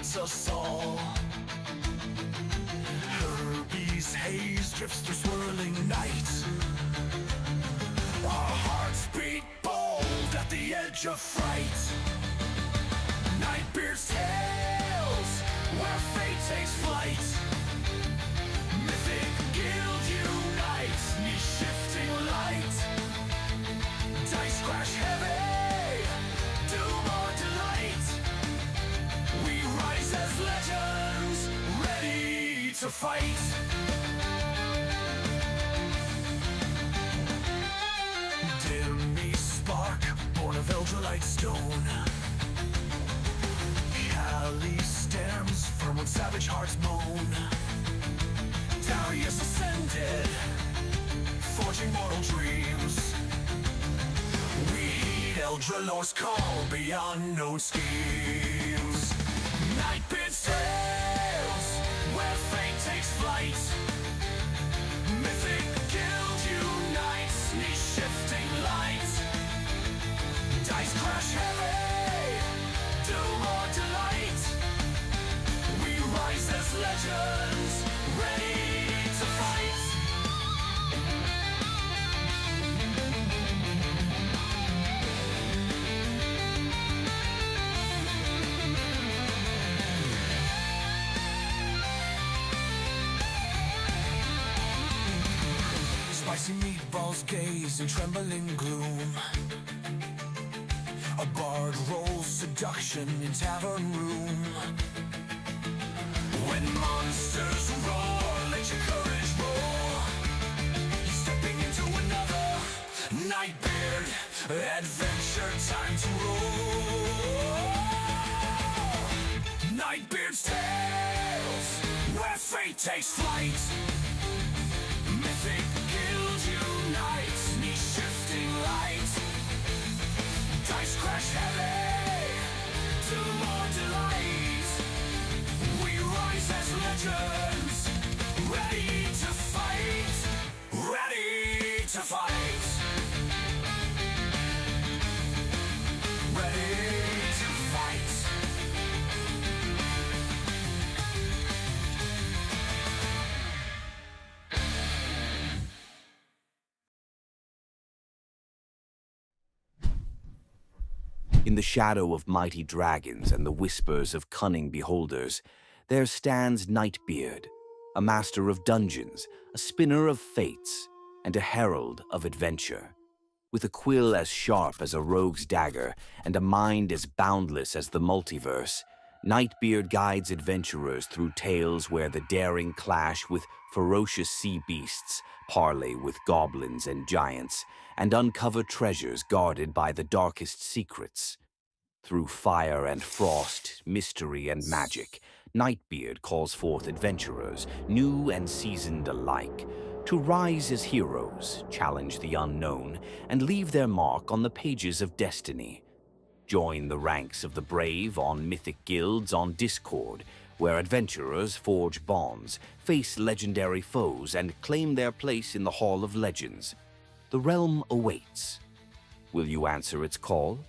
unites us all. Herbies haze drifts through swirling night. Our hearts beat bold at the edge of fright. Nightbeard's tales, where fate takes flight. Mythic guild unites, knee-shifting light. Dice crash heavy, doom or delight. We rise as legends, ready to fight. Dimmy spark, born of Eldrelite stone. Cali stems, firm when savage hearts moan. Darius ascended, forging mortal dreams. We heed Eldralor's call beyond known schemes. Nightbeard's tales, where fate takes flight. Mythic guild unites, knee-shifting light. Dice crash heavy, doom or delight. We rise as legends, ready to fight. Spicy meatballs gaze in trembling gloom. A bard rolls seduction in tavern room. When monsters roar, let your courage roar. Stepping into another Nightbeard adventure, time to roll. Nightbeard's tales, where fate takes flight. Mythic guild unites, knee-shifting light. Dice crash heavy, doom or delight. We rise as legends, ready to fight. Ready to fight. Ready to fight. In the shadow of mighty dragons and the whispers of cunning beholders, there stands Nightbeard, a master of dungeons, a spinner of fates, and a herald of adventure. With a quill as sharp as a rogue's dagger and a mind as boundless as the multiverse, Nightbeard guides adventurers through tales where the daring clash with ferocious sea beasts, parley with goblins and giants, and uncover treasures guarded by the darkest secrets. Through fire and frost, mystery and magic, Nightbeard calls forth adventurers, new and seasoned alike, to rise as heroes, challenge the unknown, and leave their mark on the pages of destiny. Join the ranks of the brave on Mythic guilds on Discord, where adventurers forge bonds, face legendary foes, and claim their place in the Hall of Legends. The realm awaits. Will you answer its call?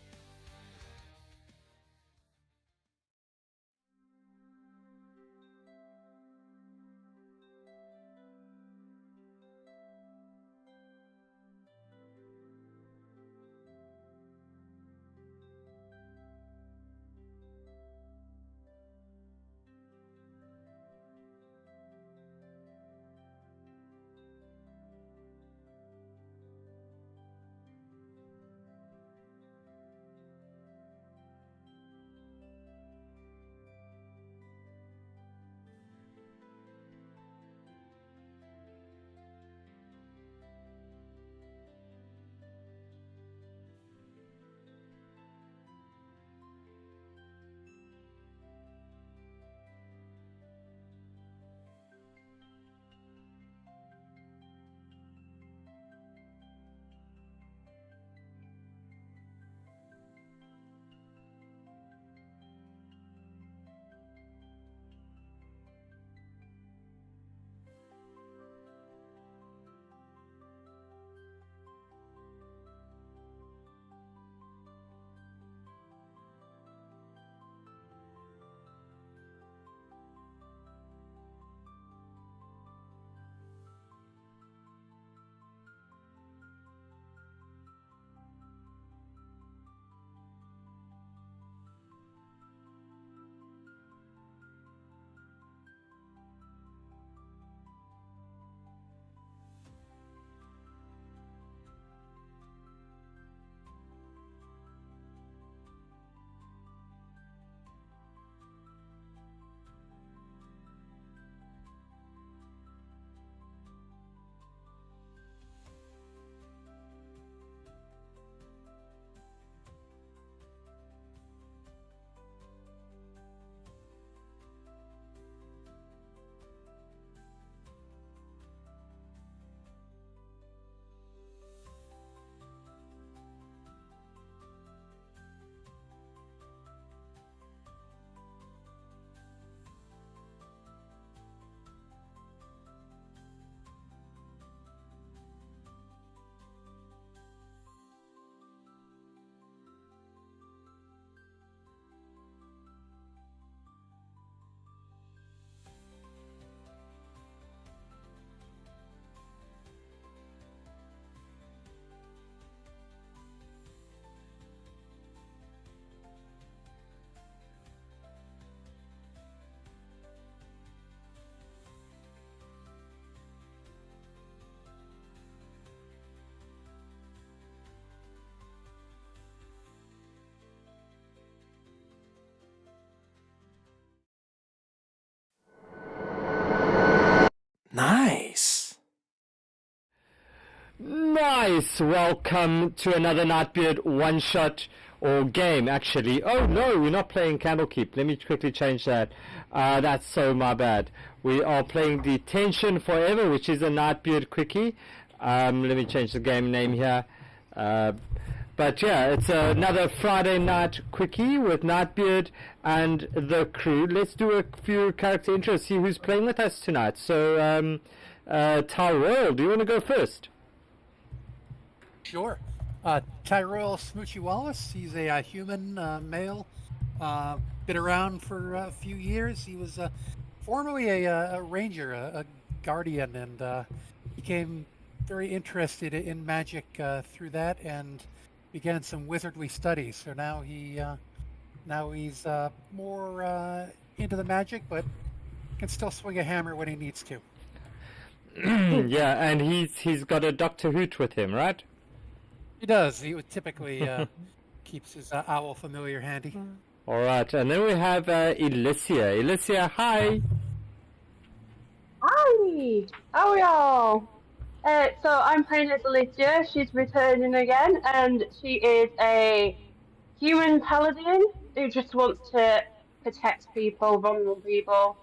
Nice! Welcome to another Nightbeard one-shot or game, actually. Oh no, we're not playing Candlekeep. Let me quickly change that. That's so my bad. We are playing Detention Forever, which is a Nightbeard quickie. Let me change the game name here. But yeah, it's another Friday night quickie with Nightbeard and the crew. Let's do a few character intros, see who's playing with us tonight. So, Tyrell, do you want to go first? Sure. Tyrell Smoochie Wallace. He's a human male. Been around for a few years. He was formerly a ranger, a guardian, and became very interested in magic through that, and began some wizardly studies. So now he's more into the magic, but can still swing a hammer when he needs to. Yeah, and he's got a Dr. Hoot with him, right? He does. He would typically keeps his owl familiar handy. All right, and then we have Elysia. Elysia, hi. Hi! How are y'all? So I'm playing as Alicia. She's returning again, and she is a human paladin who just wants to protect people, vulnerable people,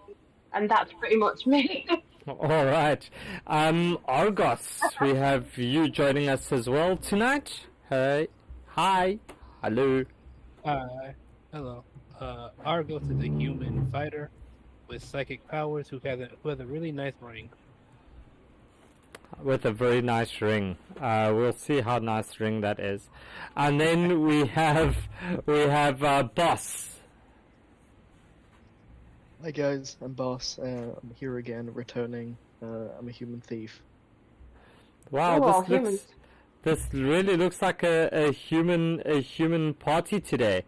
and that's pretty much me. All right. Argos, we have you joining us as well tonight. Hey. Hi. Hello. Hello. Argos is a human fighter with psychic powers who has a really nice ring. With a very nice ring. We'll see how nice ring that is. And then we have Boss. Hi guys, I'm Boss. I'm here again, returning. I'm a human thief. Wow, Oh, this really looks like a human party today.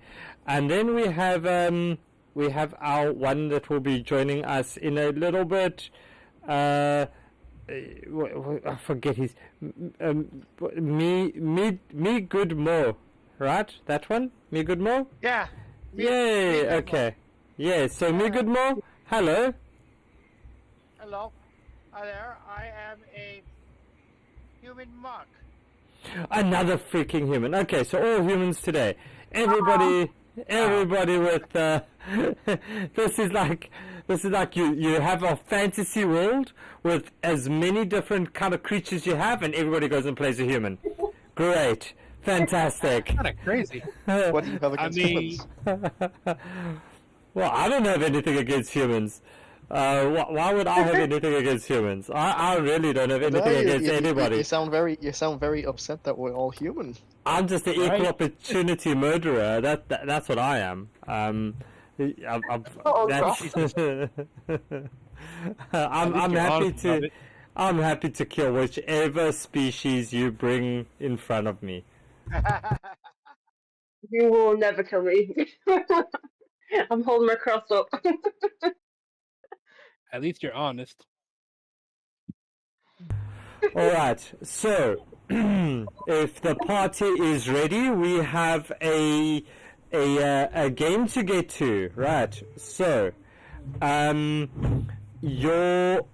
And then we have our one that will be joining us in a little bit. I forget his me good mo, right? That one, me good mo. Yeah. Yay! Okay. Yeah. So me good mo. Hello. Hello. Hi there. I am a human monk. Another freaking human. Okay, so all humans today. Everybody with this is like you have a fantasy world with as many different kind of creatures you have, and everybody goes and plays a human. Great, fantastic. Kind of crazy. What do you have against humans? Well, I don't have anything against humans. Why would I have anything against humans? I really don't have anything against anybody. You sound very upset that we're all human. I'm just an equal opportunity murderer. That's what I am. I'm happy to kill whichever species you bring in front of me. You will never kill me. I'm holding my cross up. At least you're honest. Alright, so if the party is ready, we have a game to get to. Right, so you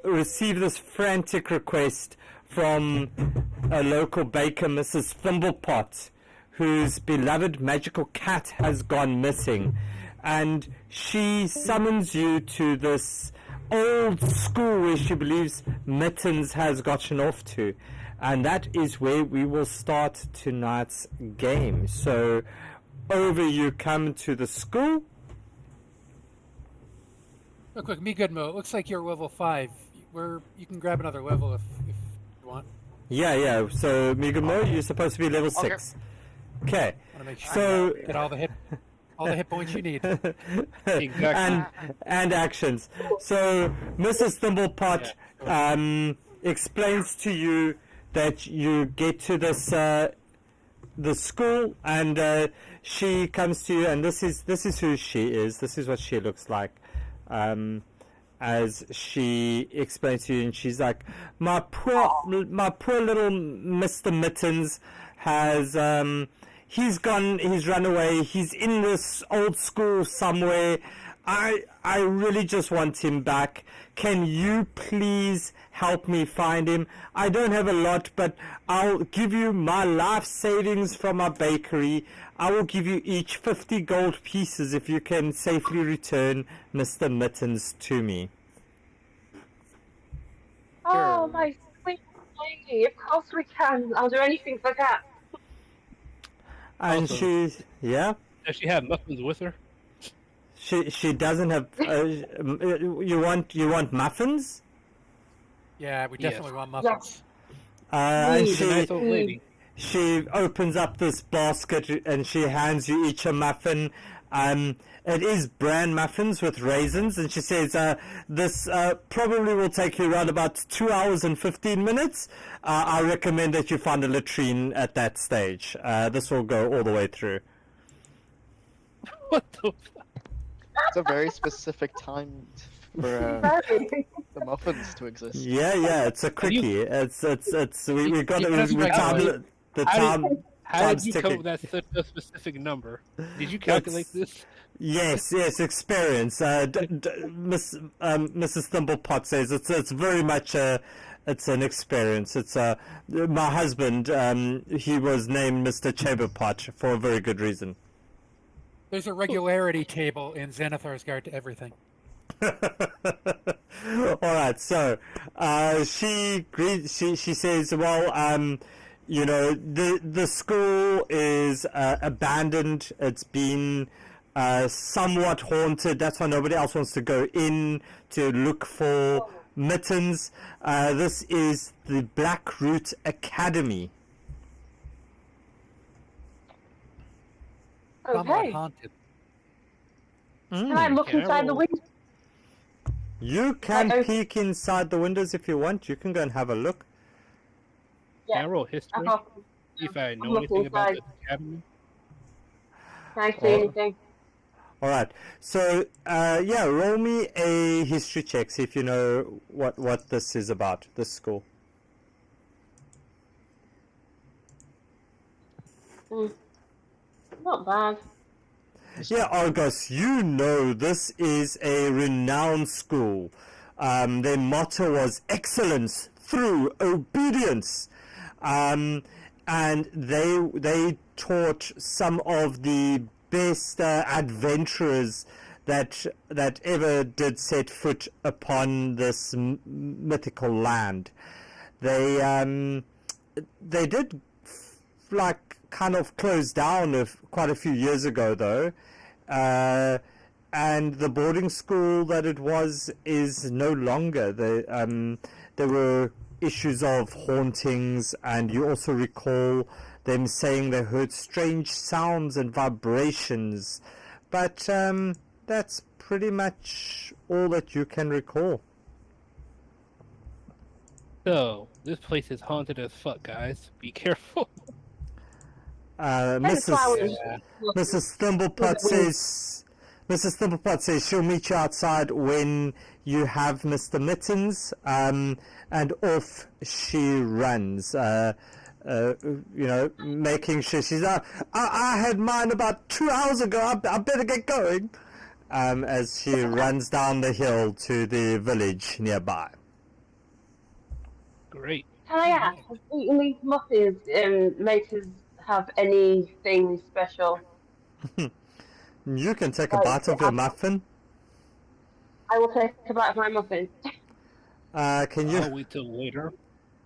receive this frantic request from a local baker, Mrs. Thimblepot, whose beloved magical cat has gone missing, and she summons you to this old school where she believes Mittens has gotten off to, and that is where we will start tonight's game. So over you come to the school. Real quick, me good Mo. It looks like you're level 5. You can grab another level if you want. Yeah. So Migumo, you're supposed to be level 6. Okay. Want to make sure So you get all the hit points you need. Exactly. and actions. So Mrs. Thimblepot explains to you that you get to this the school, and she comes to you, and this is who she is. This is what she looks like. As she explains to you, and she's like, my poor little Mr. Mittens has he's run away, he's in this old school somewhere. I really just want him back. Can you please help me find him? I don't have a lot, but I'll give you my life savings from my bakery. I will give you each 50 gold pieces if you can safely return Mr. Mittens to me. Oh, my sweet lady. Of course we can. I'll do anything for that. And Also- yeah? Does she have muffins with her? She doesn't have. You want muffins? Yeah, we Yes. definitely want muffins. And She's a nice old lady. she opens up this basket and she hands you each a muffin. It is bran muffins with raisins, and she says, this probably will take you around about 2 hours and 15 minutes. I recommend that you find a latrine at that stage. This will go all the way through. What the? It's a very specific time for Very. the muffins to exist. Yeah, it's a quickie. It's we got You it. asked We me time about the How time. How did time's you come ticking. up with that such a specific number? Did you calculate this? Yes, experience. Mrs. Thimblepot says it's very much it's an experience. It's my husband. He was named Mr. Chamberpot for a very good reason. There's a regularity table in Xanathar's Guide to Everything. All right, so she says, well, you know, the school is abandoned. It's been somewhat haunted. That's why nobody else wants to go in to look for Mittens. This is the Blackroot Academy. Somewhat Okay. haunted. Can I look inside the window? You can Like, peek inside the windows if you want. You can go and have a look. Can I roll history? Uh-huh. See if I I'm know looking anything about inside. the academy. Can I see anything? All right. So, yeah, roll me a history check. See if you know what this is about, this school. Not bad. Yeah, Argos, you know this is a renowned school. Their motto was excellence through obedience. And they taught some of the best adventurers that ever did set foot upon this mythical land. They did like kind of closed down quite a few years ago though, and the boarding school that it was is no longer. There were issues of hauntings, and you also recall them saying they heard strange sounds and vibrations, but that's pretty much all that you can recall. So, this place is haunted as fuck, guys. Be careful. Mrs. Thimblepot With says she'll meet you outside when you have Mr. Mittens, and off she runs. You know, making sure she's I had mine about 2 hours ago. I better get going. As she runs down the hill to the village nearby. Great. Can I ask, has eating these muffins make us have anything special? You can take a Right, bite of your muffin. I will take a bite of my muffin. Can you? I'll wait till later.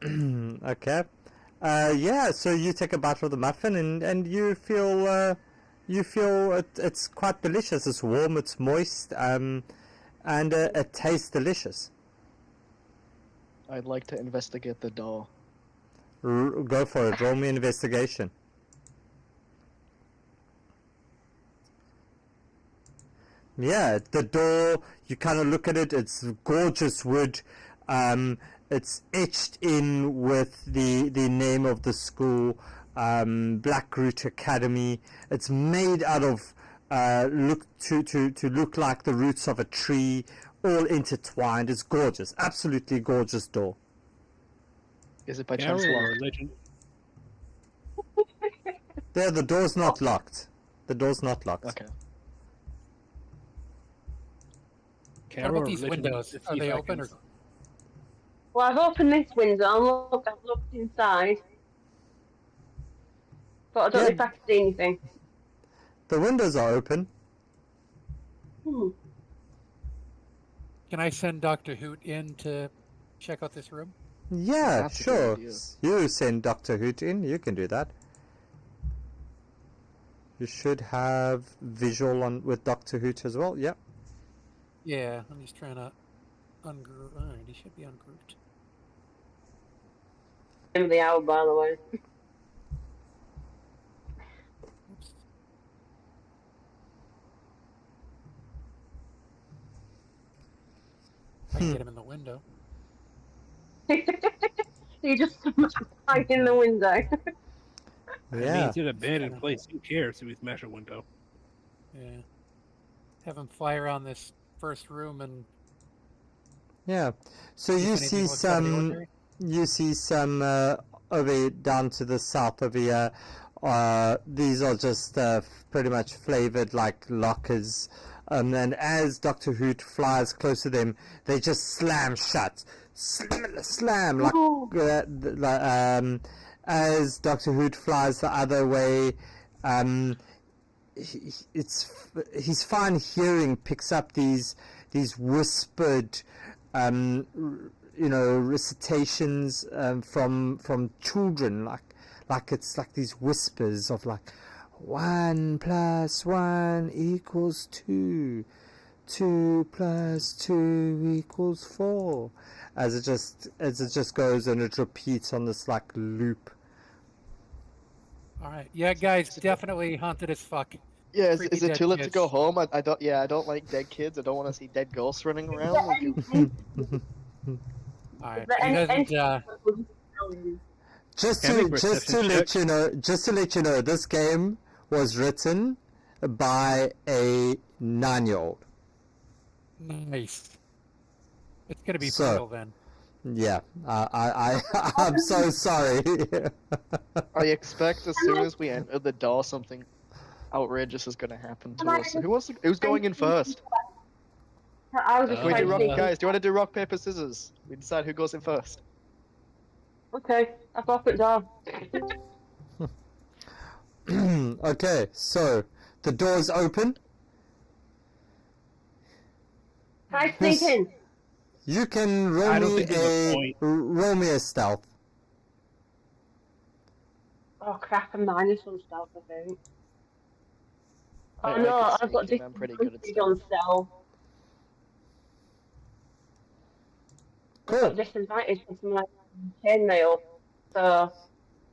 Okay. Yeah, so you take a bite of the muffin and you feel it's quite delicious. It's warm, it's moist, and it tastes delicious. I'd like to investigate the door. Go for it. Roll me investigation. Yeah, the door, you kind of look at it, it's gorgeous wood. It's etched in with the name of the school, Blackroot Academy. It's made out of look like the roots of a tree, all intertwined. It's gorgeous, absolutely gorgeous door. Is it by Can I chance roll a locked? religion? There, the door's not locked. The door's not locked. Okay. Can I What roll about a these religion windows? to see Are if they I open can- or? Well, I've opened this window. I've looked inside, but I don't know Yeah. if I can see anything. The windows are open. Can I send Dr. Hoot in to check out this room? Yeah, that's a sure. good idea. You send Dr. Hoot in. You can do that. You should have visual on with Dr. Hoot as well. Yep. Yeah, I'm just trying to ungroup. All right, he should be ungrouped. End of the hour, by the way. Oops. I can get him in the window. You just hang in the window. I mean, Yeah. it's an abandoned kinda- place. Who cares if we smash a window? Yeah. Have him fly around this first room and Yeah. So see if you anything see looks out of the some. ordinary. You see some over down to the south over here. These are just pretty much flavored like lockers. And as Dr. Hoot flies close to them, they just slam shut. Slam like as Dr. Hoot flies the other way. His fine hearing picks up these whispered, recitations from children, like it's like these whispers of like 1 + 1 = 2, 2 + 2 = 4, as it just goes and it repeats on this like loop. All right. Yeah, guys, definitely haunted as fuck. Yeah, Creepy is it dead too late to kids. go home? I don't. Yeah, I don't like dead kids. I don't want to see dead ghosts running around. Would you- All right. But He doesn't. Just Can I to make just to perception let you know, this game was written by a 9-year-old. Nice. It's gonna be So- brutal then. Yeah, I'm so sorry. I expect as soon as we enter the door, something outrageous is going to happen to us. Who's going in first? I was just Can we trying do to rock, see. guys? Do you want to do rock paper scissors? We decide who goes in first. Okay, I've opened the door. Okay, so the door's open. Can I sneak Yes. in? You can roll I don't me think there's a a point. roll me a stealth. Oh crap, I'm minus on stealth, I think. Oh I no, can I've got sneak in, I'm pretty good at disadvantage on stealth. I've Cool. got disadvantage on some like chainmail. So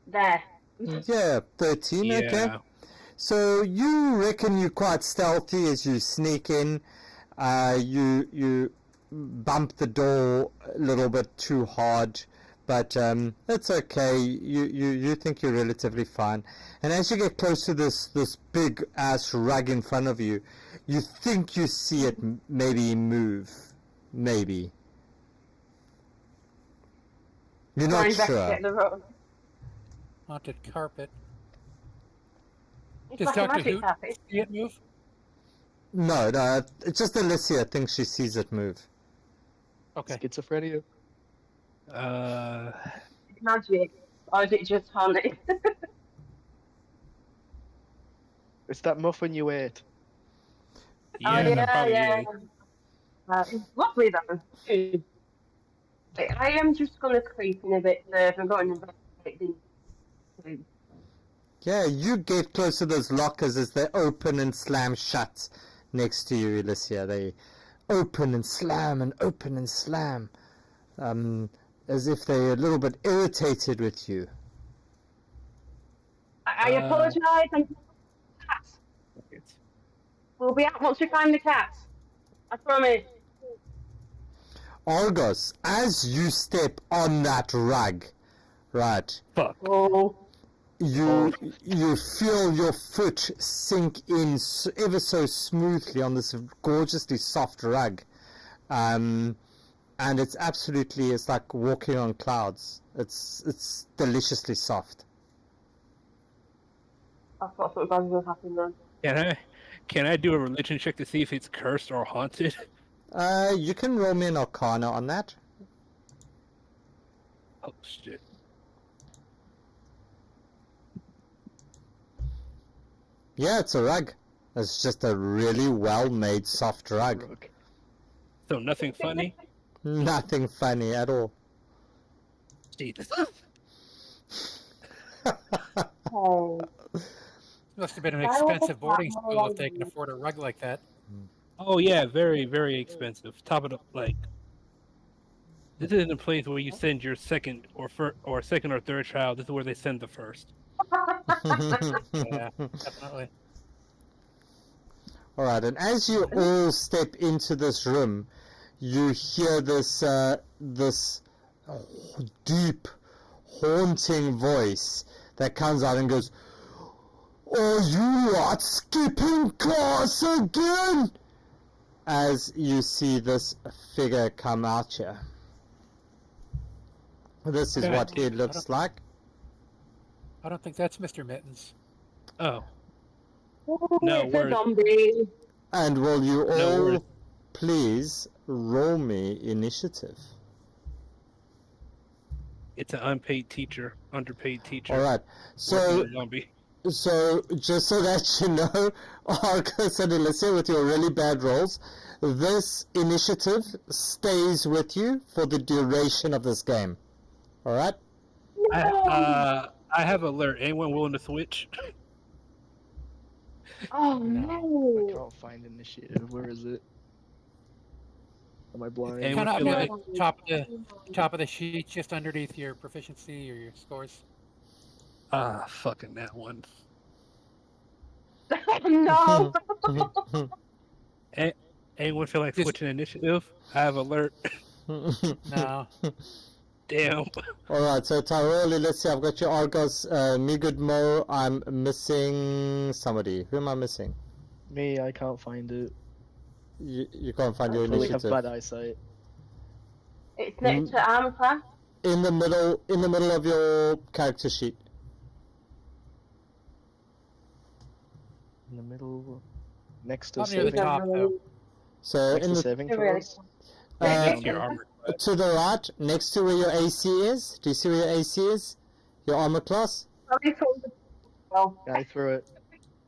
there. Yeah, 13. Okay. Yeah. So you reckon you're quite stealthy as you sneak in. You bump the door a little bit too hard, but it's okay. You think you're relatively fine. And as you get close to this big ass rug in front of you, you think you see it maybe move. Maybe. You're Try not and sure. investigate the room. Haunted carpet. It's Does like a Dr. magic Hoot carpet. see it move? No, it's just Alicia thinks she sees it move. Okay. Schizophrenia. It's magic. Or is it just haunted? It's that muffin you ate. Yeah, Oh, that probably yeah. is. It's lovely though. I am just going to creep in a bit further and go and investigate these. Yeah, you get close to those lockers as they open and slam shut next to you, Alicia. They open and slam and open and slam, as if they're a little bit irritated with you. I apologise. I'm cats. We'll be out once we find the cats. I promise. Argos, as you step on that rug, right, Fuck. Oh. you feel your foot sink in ever so smoothly on this gorgeously soft rug, and it's like walking on clouds. It's deliciously soft. I thought something bad was going to happen then. Can I do a religion check to see if it's cursed or haunted? You can roll me an Arcana on that. Oh shit. Yeah, it's a rug. It's just a really well-made soft rug. So nothing funny? Nothing funny at all. Jesus. Oh. Must have been an Why would expensive they boarding have school more if they can than- afford a rug like that. Oh yeah, very, very expensive. Top of the like. This isn't a place where you send your second or second or third child. This is where they send the first. Yeah, definitely. Alright, and as you all step into this room, you hear this this deep, haunting voice that comes out and goes, "Are you lot skipping class again?" As you see this figure come out here. This is Okay. what he looks like. I don't think that's Mr. Mittens. Oh, Ooh, No, it's a word. zombie. And will you No all worries. please roll me initiative? it's an unpaid teacher, underpaid teacher. Alright, so working with a zombie. So, just so that you know, Arcus and Alicia, with your really bad rolls, this initiative stays with you for the duration of this game. Alright? I have alert. Anyone willing to switch? Oh I no. can't find initiative. Where is it? Am I blind? Anyone Kind of feel up like at the top of the sheet, just underneath your proficiency or your scores. fucking that one. No. Anyone feel like Just- switching initiative? I have alert. No. Damn. Alright, so Tyroli, let's see, I've got your Argos, me good Mo, I'm missing somebody. Who am I missing? Me, I can't find it. You can't find your I really have initiative. bad eyesight. It's next to armor class. In the middle of your character sheet. In the middle, next to Not near the saving, top, though. So next in to the saving Really? throws. That's your armor class. to the right, next to where your AC is. Do you see where your AC is? Your armor class? Oh. Yeah, I threw it.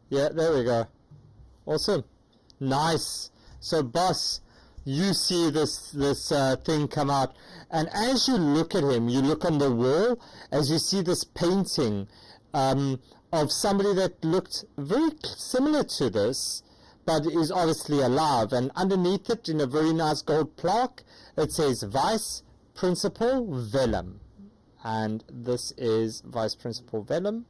Yeah, there we go. Awesome. Nice. So, boss, you see this thing come out, and as you look at him, you look on the wall, as you see this painting of somebody that looked very similar to this, but is obviously alive. And underneath it, in a very nice gold plaque, it says Vice Principal Vellum. And this is Vice Principal Vellum.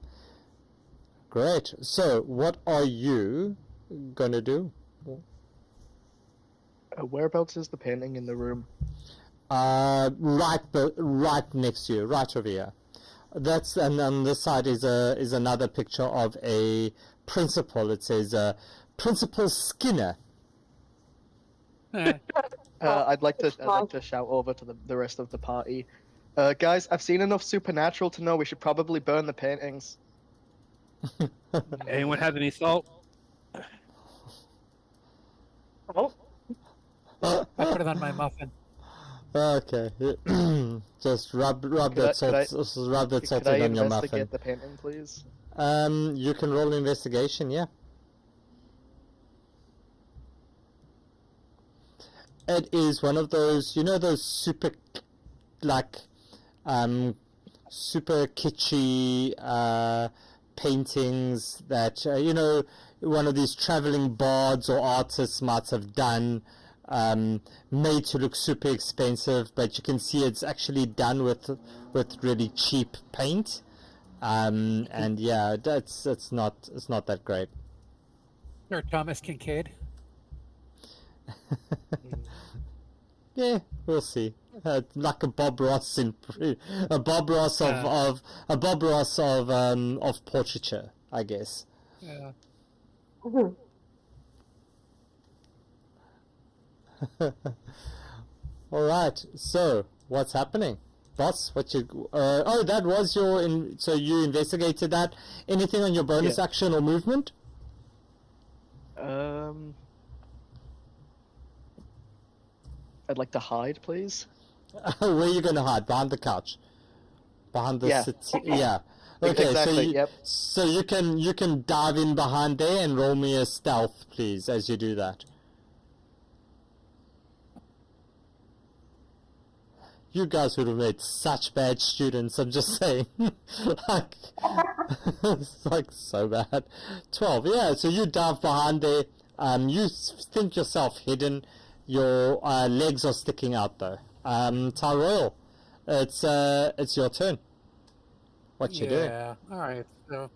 Great. So, what are you gonna do? Whereabouts is the painting in the room? Right next to you, right over here. That's, and on this side is another picture of a principal. It says Principal Skinner. I'd like to shout over to the rest of the party. Guys, I've seen enough Supernatural to know we should probably burn the paintings. Anyone have any salt? Oh. I put it on my muffin. Okay. Just rub Could that I- salt, rub that salt Could I in on your investigate muffin. the painting, please? You can roll investigation, yeah. It is one of those, you know, those super, like, super kitschy paintings that, you know, one of these traveling bards or artists might have done, made to look super expensive, but you can see it's actually done with really cheap paint. And yeah, it's not that great. Or Thomas Kincaid. Yeah, we'll see. Like a Bob Ross a Bob Ross of portraiture, I guess. Yeah. All right. So, what's happening, boss? What you? Oh, that was your. So you investigated that. Anything on your bonus Yeah. action or movement? I'd like to hide, please. Where are you gonna hide? Behind the couch. Behind the Yeah. yeah. Okay, Exactly, yep. so you can dive in behind there and roll me a stealth, please, as you do that. You guys would have made such bad students, I'm just saying. Like, it's like so bad. 12, yeah, so you dive behind there, you think yourself hidden, your legs are sticking out though. Tyrell, it's your turn. What you doing? Yeah. All right. So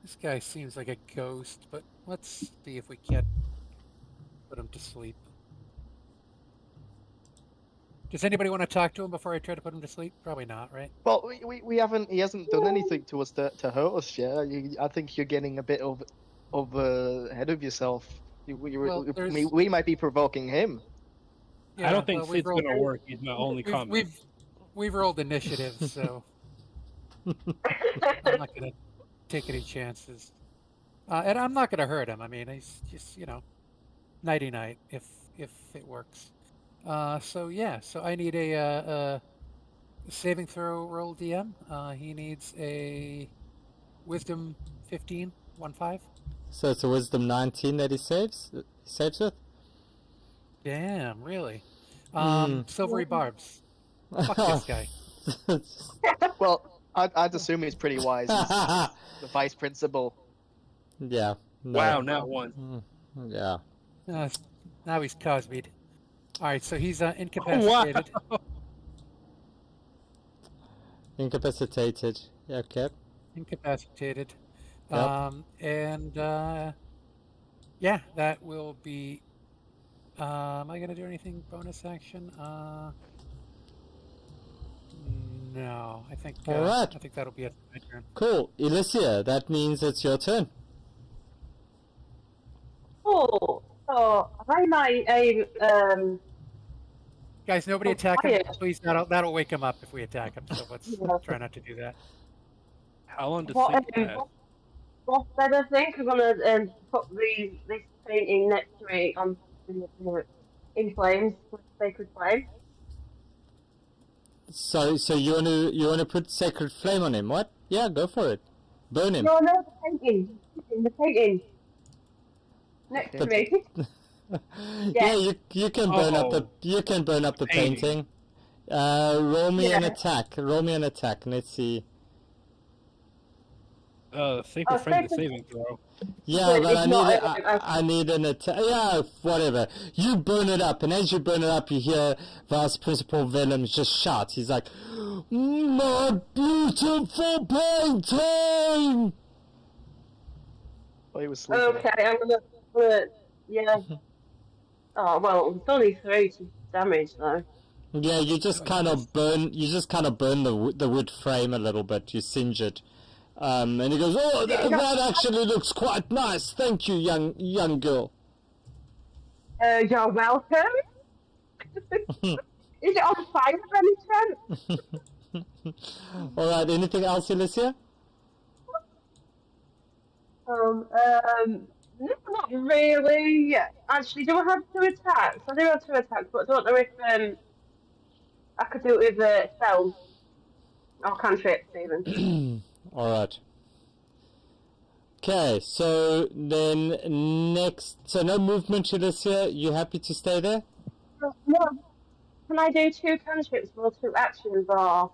this guy seems like a ghost, but let's see if we can't put him to sleep. Does anybody want to talk to him before I try to put him to sleep? Probably not, right? Well, we haven't. He hasn't done anything to us to hurt us yet. I think you're getting a bit of ahead of yourself. Well, We might be provoking him. Yeah, I don't think well, we've Sid's gonna rolled- work. He's my only comment. We've rolled initiative, so I'm not gonna take any chances. And I'm not gonna hurt him. I mean, he's just nighty night if it works. So yeah, so I need a saving throw roll, DM. He needs a wisdom 15, 1-5. So it's a wisdom 19 that he saves with? Damn, really? Silvery barbs. Fuck this guy. Well, I'd assume he's pretty wise. He's the vice principal. Yeah. No. Wow, not one. Yeah. Now he's Cosby'd. All right, so he's incapacitated. Wow. Incapacitated. Yeah, okay. Incapacitated. Yep. Yeah, that will be. Am I gonna do anything bonus action? No, I think. All right. I think that'll be it. My turn. Cool. Elysia, that means it's your turn. Oh, so I might Guys, nobody attack him, quiet. please. That'll wake him up if we attack him. So let's Yeah. try not to do that. How long does What, Sid have? Instead, I think I'm gonna put this painting next to me on in flames, with sacred flame. So you wanna put Sacred Flame on him, what? Yeah, go for it. Burn him. No, the painting. The painting. Next to But- me. Yeah, you can burn up Oh. the painting. Roll me an attack. Let's see. Sacred Flame is saving throw. Yeah, but It's not- I need an attack. Yeah, whatever. You burn it up, and as you burn it up, you hear Vice Principal Vellum just shout. He's like, "My beautiful painting!" Oh, he was sleeping. Okay, I'm gonna yeah. Oh well, it's only 3 damage though. Yeah, you just kind of burn the wood frame a little bit. You singe it. And he goes, "Oh, that actually looks quite nice. Thank you, young girl." You're welcome. Is it on fire by any chance? All right. Anything else, Elysia? No, not really. Actually, do I have 2 attacks? I do have 2 attacks, but I don't know if I could do it with spells or cantrips even. All right. Okay, so then next, so no movement, Elysia. You happy to stay there? No. Can I do 2 cantrips or 2 actions, or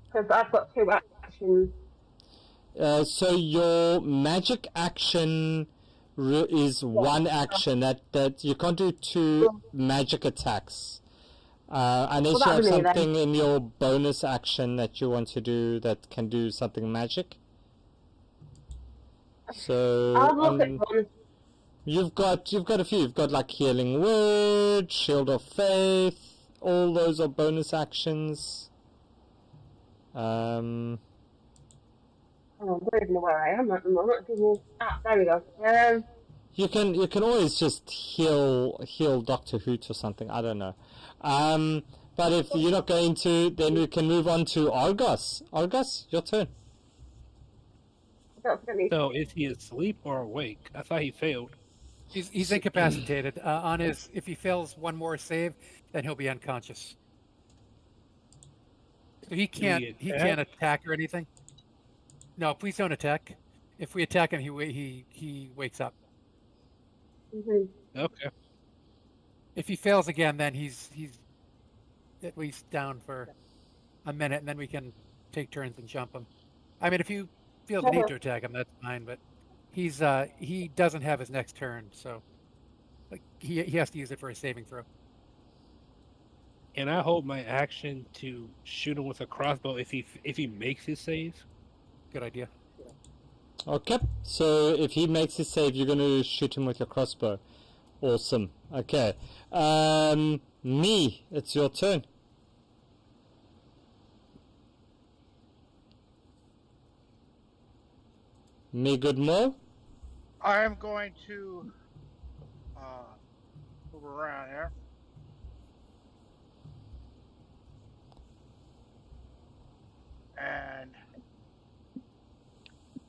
because I've got 2 actions? So your magic action is one action that you can't do 2 magic attacks. Unless you have that'll be me then. something in your bonus action that you want to do that can do something magic. So I'll look at one. you've got a few. You've got like Healing Word, Shield of Faith. All those are bonus actions. Oh, I don't even know where I am at the moment. Give me... there we go. You can always just heal Dr. Hoot or something. I don't know. But if you're not going to, then we can move on to Argos. Argos, your turn. Don't forget me. So is he asleep or awake? I thought he failed. He's incapacitated. On his, if he fails one more save, then he'll be unconscious. So he can't attack or anything. No, please don't attack. If we attack him, he wakes up. Okay. If he fails again, then he's at least down for a minute, and then we can take turns and jump him. I mean, if you feel the need to attack him, that's fine. But he doesn't have his next turn, so like he has to use it for a saving throw. And I hold my action to shoot him with a crossbow if he makes his save. Good idea. Okay, so if he makes his save, you're going to shoot him with your crossbow. Awesome. Okay. Me, it's your turn. Me good more? I am going to move around here. And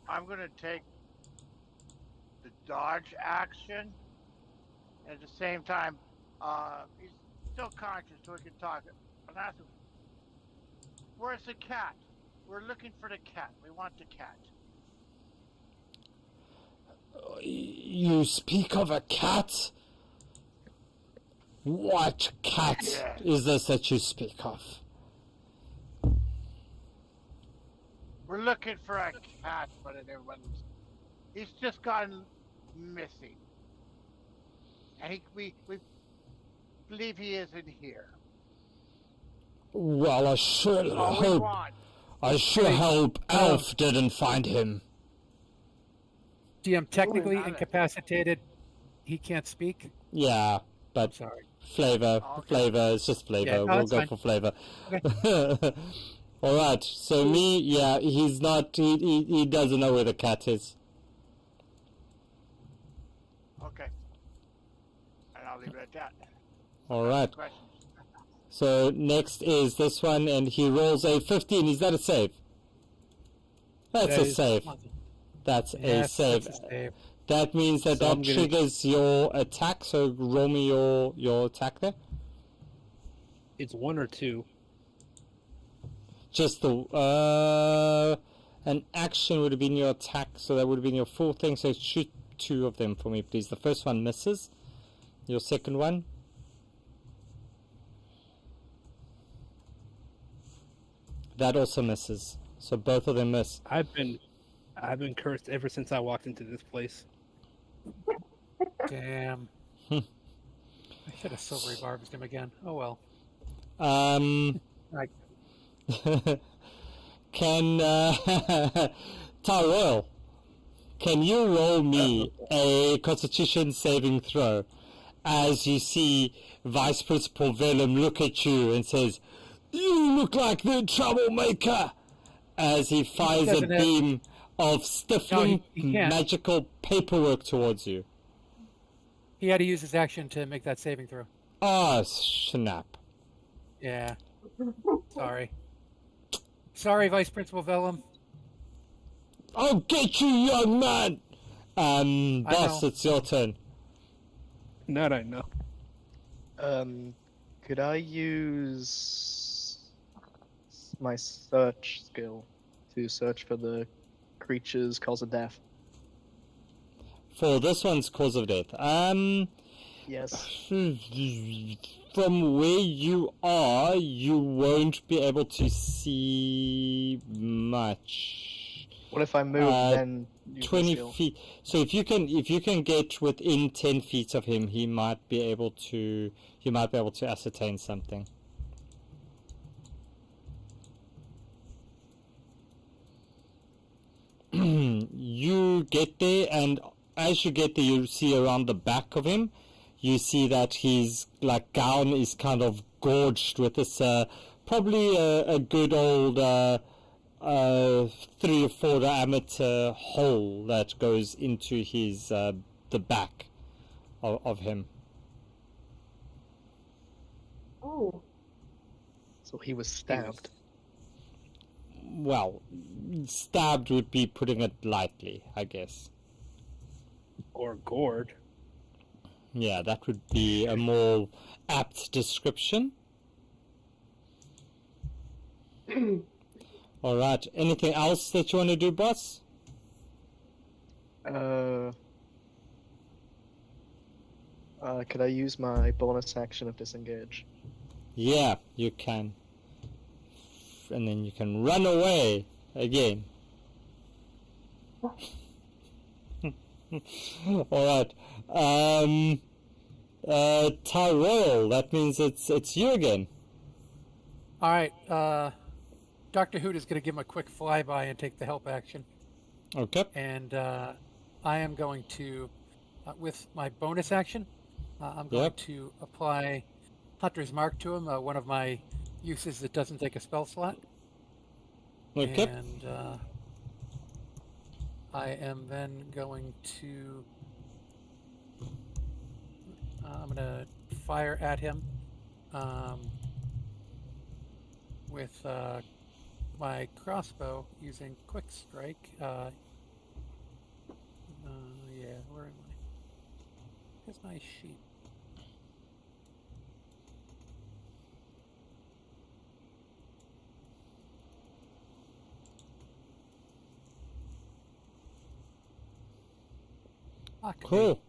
I'm going to take the dodge action. At the same time, he's still conscious, so we can talk. And ask him, where's the cat? We're looking for the cat. We want the cat. You speak of a cat? What cat is this that you speak of? We're looking for a cat, but he's just gone missing. And we believe he isn't here. Well, I sure All we hope want. Elf didn't find him. DM technically incapacitated. He can't speak. Yeah, but Sorry. flavor, it's just flavor. Yeah, no, we'll it's go fine. for flavor. Okay. All right. So me, yeah, he's not. He doesn't know where the cat is. Okay. And I'll leave it at that. All right. Questions? So next is this one, and he rolls a 15. Is that a save? That's a save. That's a save. That's a save. That means that So I'm that gonna- triggers your attack. So roll me your attack there. It's 1 or 2. Just the an action would have been your attack, so that would have been your full thing. So shoot 2 of them for me, please. The first one misses. Your second one. That also misses. So both of them miss. I've been cursed ever since I walked into this place. Damn. Hmm. I should have silvery barbed him again. Oh well. Um, can Tyrell, can you roll me a Constitution saving throw as you see Vice Principal Vellum look at you and says, "You look like the troublemaker," as he fires a doesn't have- beam of stifling he can't. magical paperwork towards you. He had to use his action to make that saving throw. Ah, snap. Yeah. Sorry. Sorry, Vice Principal Vellum. I'll get you, young man! Boss, know. it's your turn. Not I know. Could I use my search skill to search for the creature's cause of death? For this one's cause of death. Yes. From where you are, you won't be able to see much. What if I move then use my 20 skill? feet. So if you can get within 10 feet of him, he might be able to ascertain something. You get there, and as you get there, you see around the back of him, you see that his gown is kind of gorged with this probably a good old 3 or 4 diameter hole that goes into his the back of him. Oh. So he was stabbed. Well, stabbed would be putting it lightly, I guess. Or gored. Yeah, that would be a more apt description. All right. Anything else that you want to do, boss? Could I use my bonus action of disengage? Yeah, you can. And then you can run away again. Alright. Tyrell, that means it's you again. All right. Dr. Hoot is going to give him a quick flyby and take the help action. Okay. And I am going to, with my bonus action, I'm going Yep. to apply Hunter's Mark to him, one of my uses that doesn't take a spell slot. Okay. And I am then going to, I'm going to fire at him with my crossbow using Quick Strike. Yeah, where am I? Here's my sheet. Cool.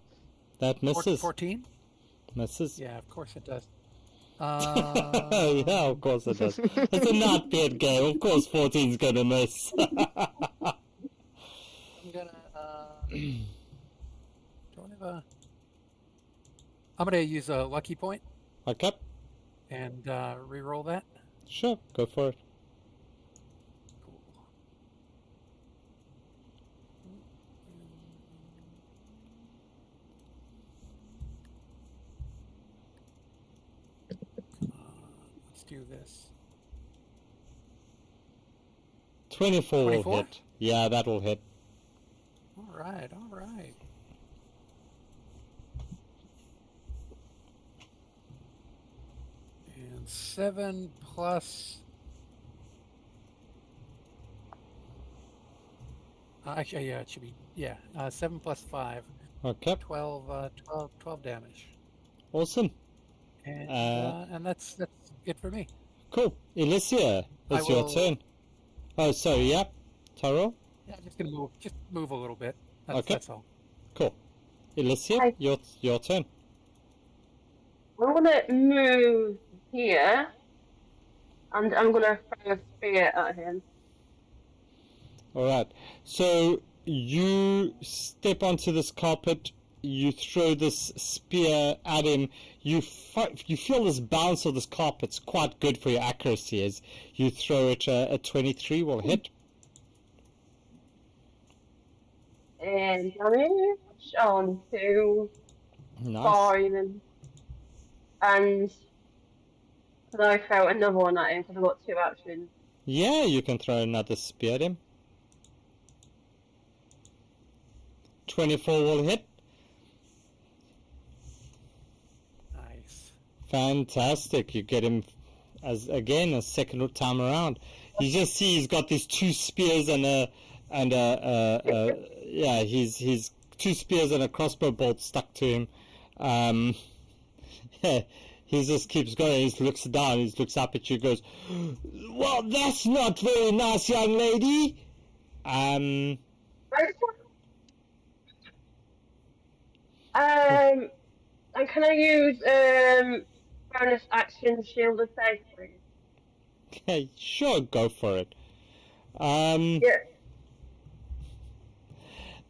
That misses. 14? Misses. Yeah, of course it does. Yeah, of course it does. It's a not bad game. Of course 14's gonna miss. I'm gonna don't have a. I'm gonna use a lucky point Okay. and re-roll that. Sure, go for it. Let's do this. 24 will 24? hit. Yeah, that will hit. All right, all right. And 7 plus. Actually, yeah, it should be 7 plus 5, Okay. 12 damage. Awesome. And that's it for me. Cool. Elysia, it's I your will- turn. Oh, sorry, yeah. Tyrell? Yeah, I'm just gonna move a little bit. Okay. That's all. Cool. Elysia, Hi. your turn. I'm gonna move here, and I'm gonna throw a spear at him. Alright. So you step onto this carpet, you throw this spear at him, you feel this bounce of this carpet's quite good for your accuracy as you throw it. A 23 will hit. And damage on 2, Nice. 5, and can I throw another one at him because I've got 2 actions? Yeah, you can throw another spear at him. 24 will hit. Nice. Fantastic. You get him a second time around. You just see he's got these 2 spears and he's 2 spears and a crossbow bolt stuck to him. Yeah, he just keeps going. He looks down, he looks up at you, goes, "Well, that's not very nice, young lady." And can I use bonus action shield of faith, please? Okay, sure, go for it. Yeah.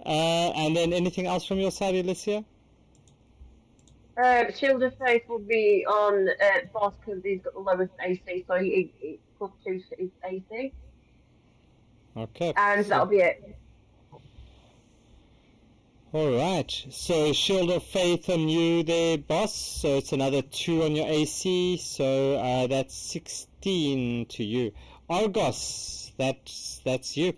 And then anything else from your side, Elysia? Shield of faith will be on boss because he's got the lowest AC, so he plus 2 to his AC, Okay. and that'll be it. Alright, so Shield of Faith on you there, boss. So it's another 2 on your AC, so that's 16 to you. Argos, that's you.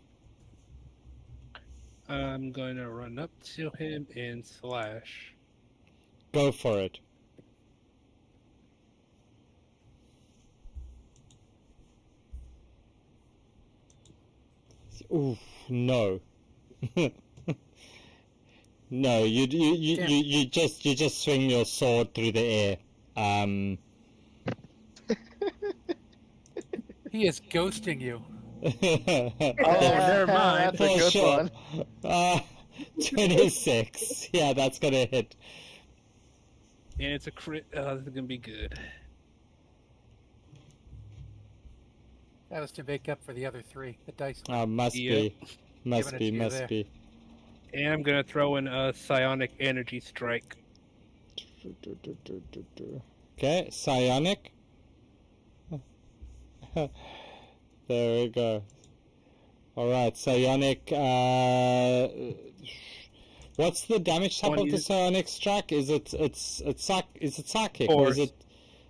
I'm going to run up to him and slash. Go for it. Oof, no. No, you just swing your sword through the air. He is ghosting you. Oh, never mind. That's a good sure. one. 26. Yeah, that's gonna hit. And it's a crit. This is gonna be good. That was to make up for the other 3. The dice. Must Yep. be. Must Giving it be, to you must there. be. And I'm gonna throw in a psionic energy strike. Okay, psionic. There we go. Alright, psionic, what's the damage type of the psionic strike? Is it psychic or is Force. it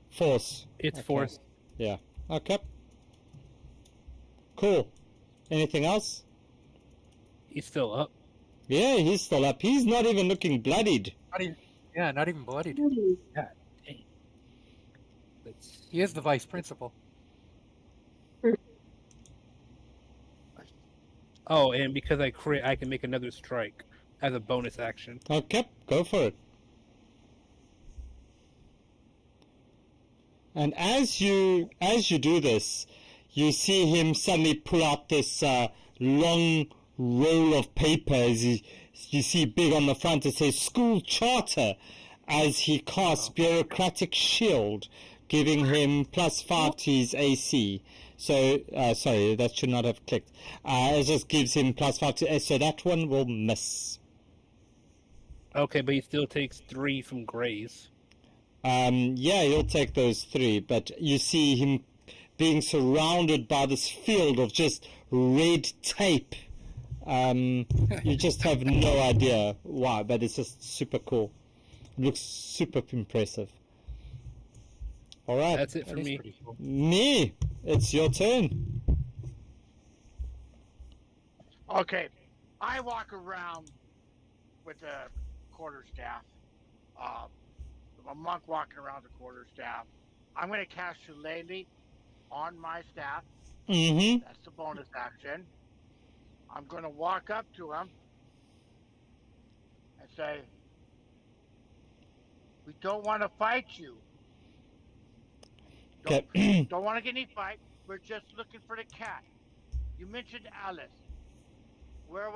force? It's Okay. force. Yeah. Okay. Cool. Anything else? He's still up. Yeah, he's still up. He's not even looking bloodied. Not even bloodied. Let's... He is the vice principal. Oh, and because I crit, I can make another strike as a bonus action. Okay, go for it. And as you do this, you see him suddenly pull out this long roll of paper. You see big on the front, it says school charter, as he casts bureaucratic shield, giving him +5 to his AC. So, sorry, that should not have clicked. It just gives him +5 to AC, so that one will miss. Okay, but he still takes 3 from Graze. Yeah, he'll take those 3, but you see him being surrounded by this field of just red tape. You just have no idea why, but it's just super cool. It looks super impressive. All right. That's it for That is me. pretty cool. Me, it's your turn. Okay, I walk around with a quarterstaff. A monk walking around the quarterstaff. I'm going to cast Shillelagh on my staff. Mm-hmm. That's the bonus action. I'm going to walk up to him and say, "We don't want to fight you. Okay. Don't want to get any fight. We're just looking for the cat. You mentioned Alice. Where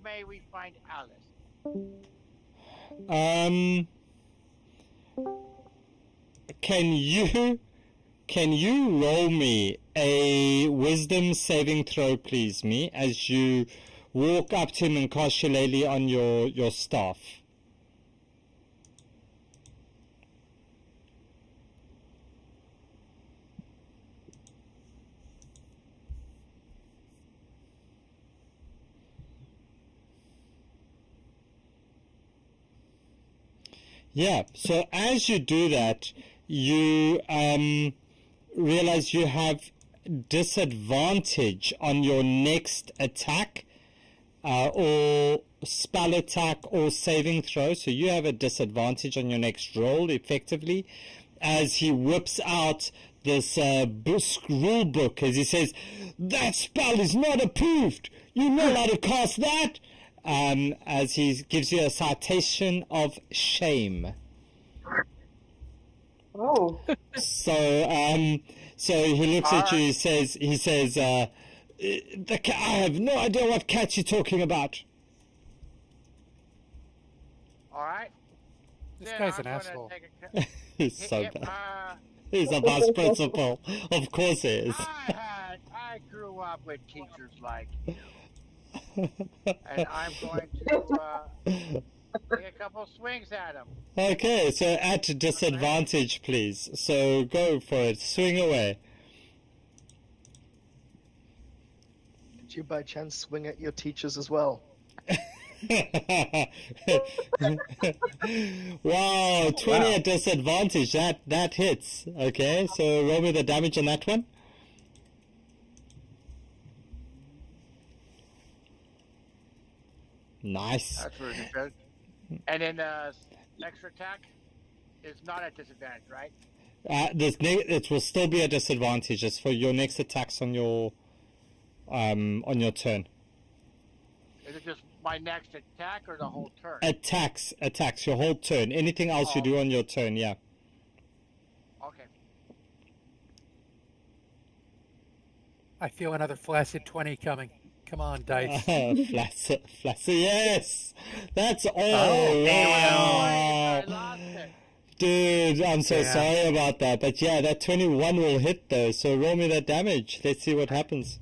may we find Alice?" Can you roll me a wisdom saving throw, please, me, as you walk up to him and cast Shillelagh on your staff? Yeah, so as you do that, you realize you have disadvantage on your next attack or spell attack or saving throw. So you have a disadvantage on your next roll, effectively, as he whips out this rule book, as he says, "That spell is not approved. You're not allowed to cast that." As he gives you a citation of shame. Oh. So he looks at you. He says, I have no idea what cat you're talking about. All right. This Then guy's I'm an gonna asshole. take a He's so Yeah, bad. He's a vice principal. Of course he is. I grew up with teachers like you, and I'm going to take a couple swings at him. Okay, so at disadvantage, please. So go for it. Swing away. Did you by chance swing at your teachers as well? Wow, 20 at disadvantage. That hits. Okay, so roll me the damage on that one. Nice. That's really good. And then extra attack is not at disadvantage, right? It will still be a disadvantage. It's for your next attacks on your turn. Is it just my next attack or the whole turn? Attacks your whole turn. Anything else you do on your turn, yeah. Okay. I feel another flaccid 20 coming. Come on, dice. Flasser, yes! That's all! I Wow! lost it. Dude, I'm so Yeah. sorry about that. But yeah, that 21 will hit though, so roll me that damage. Let's see what happens.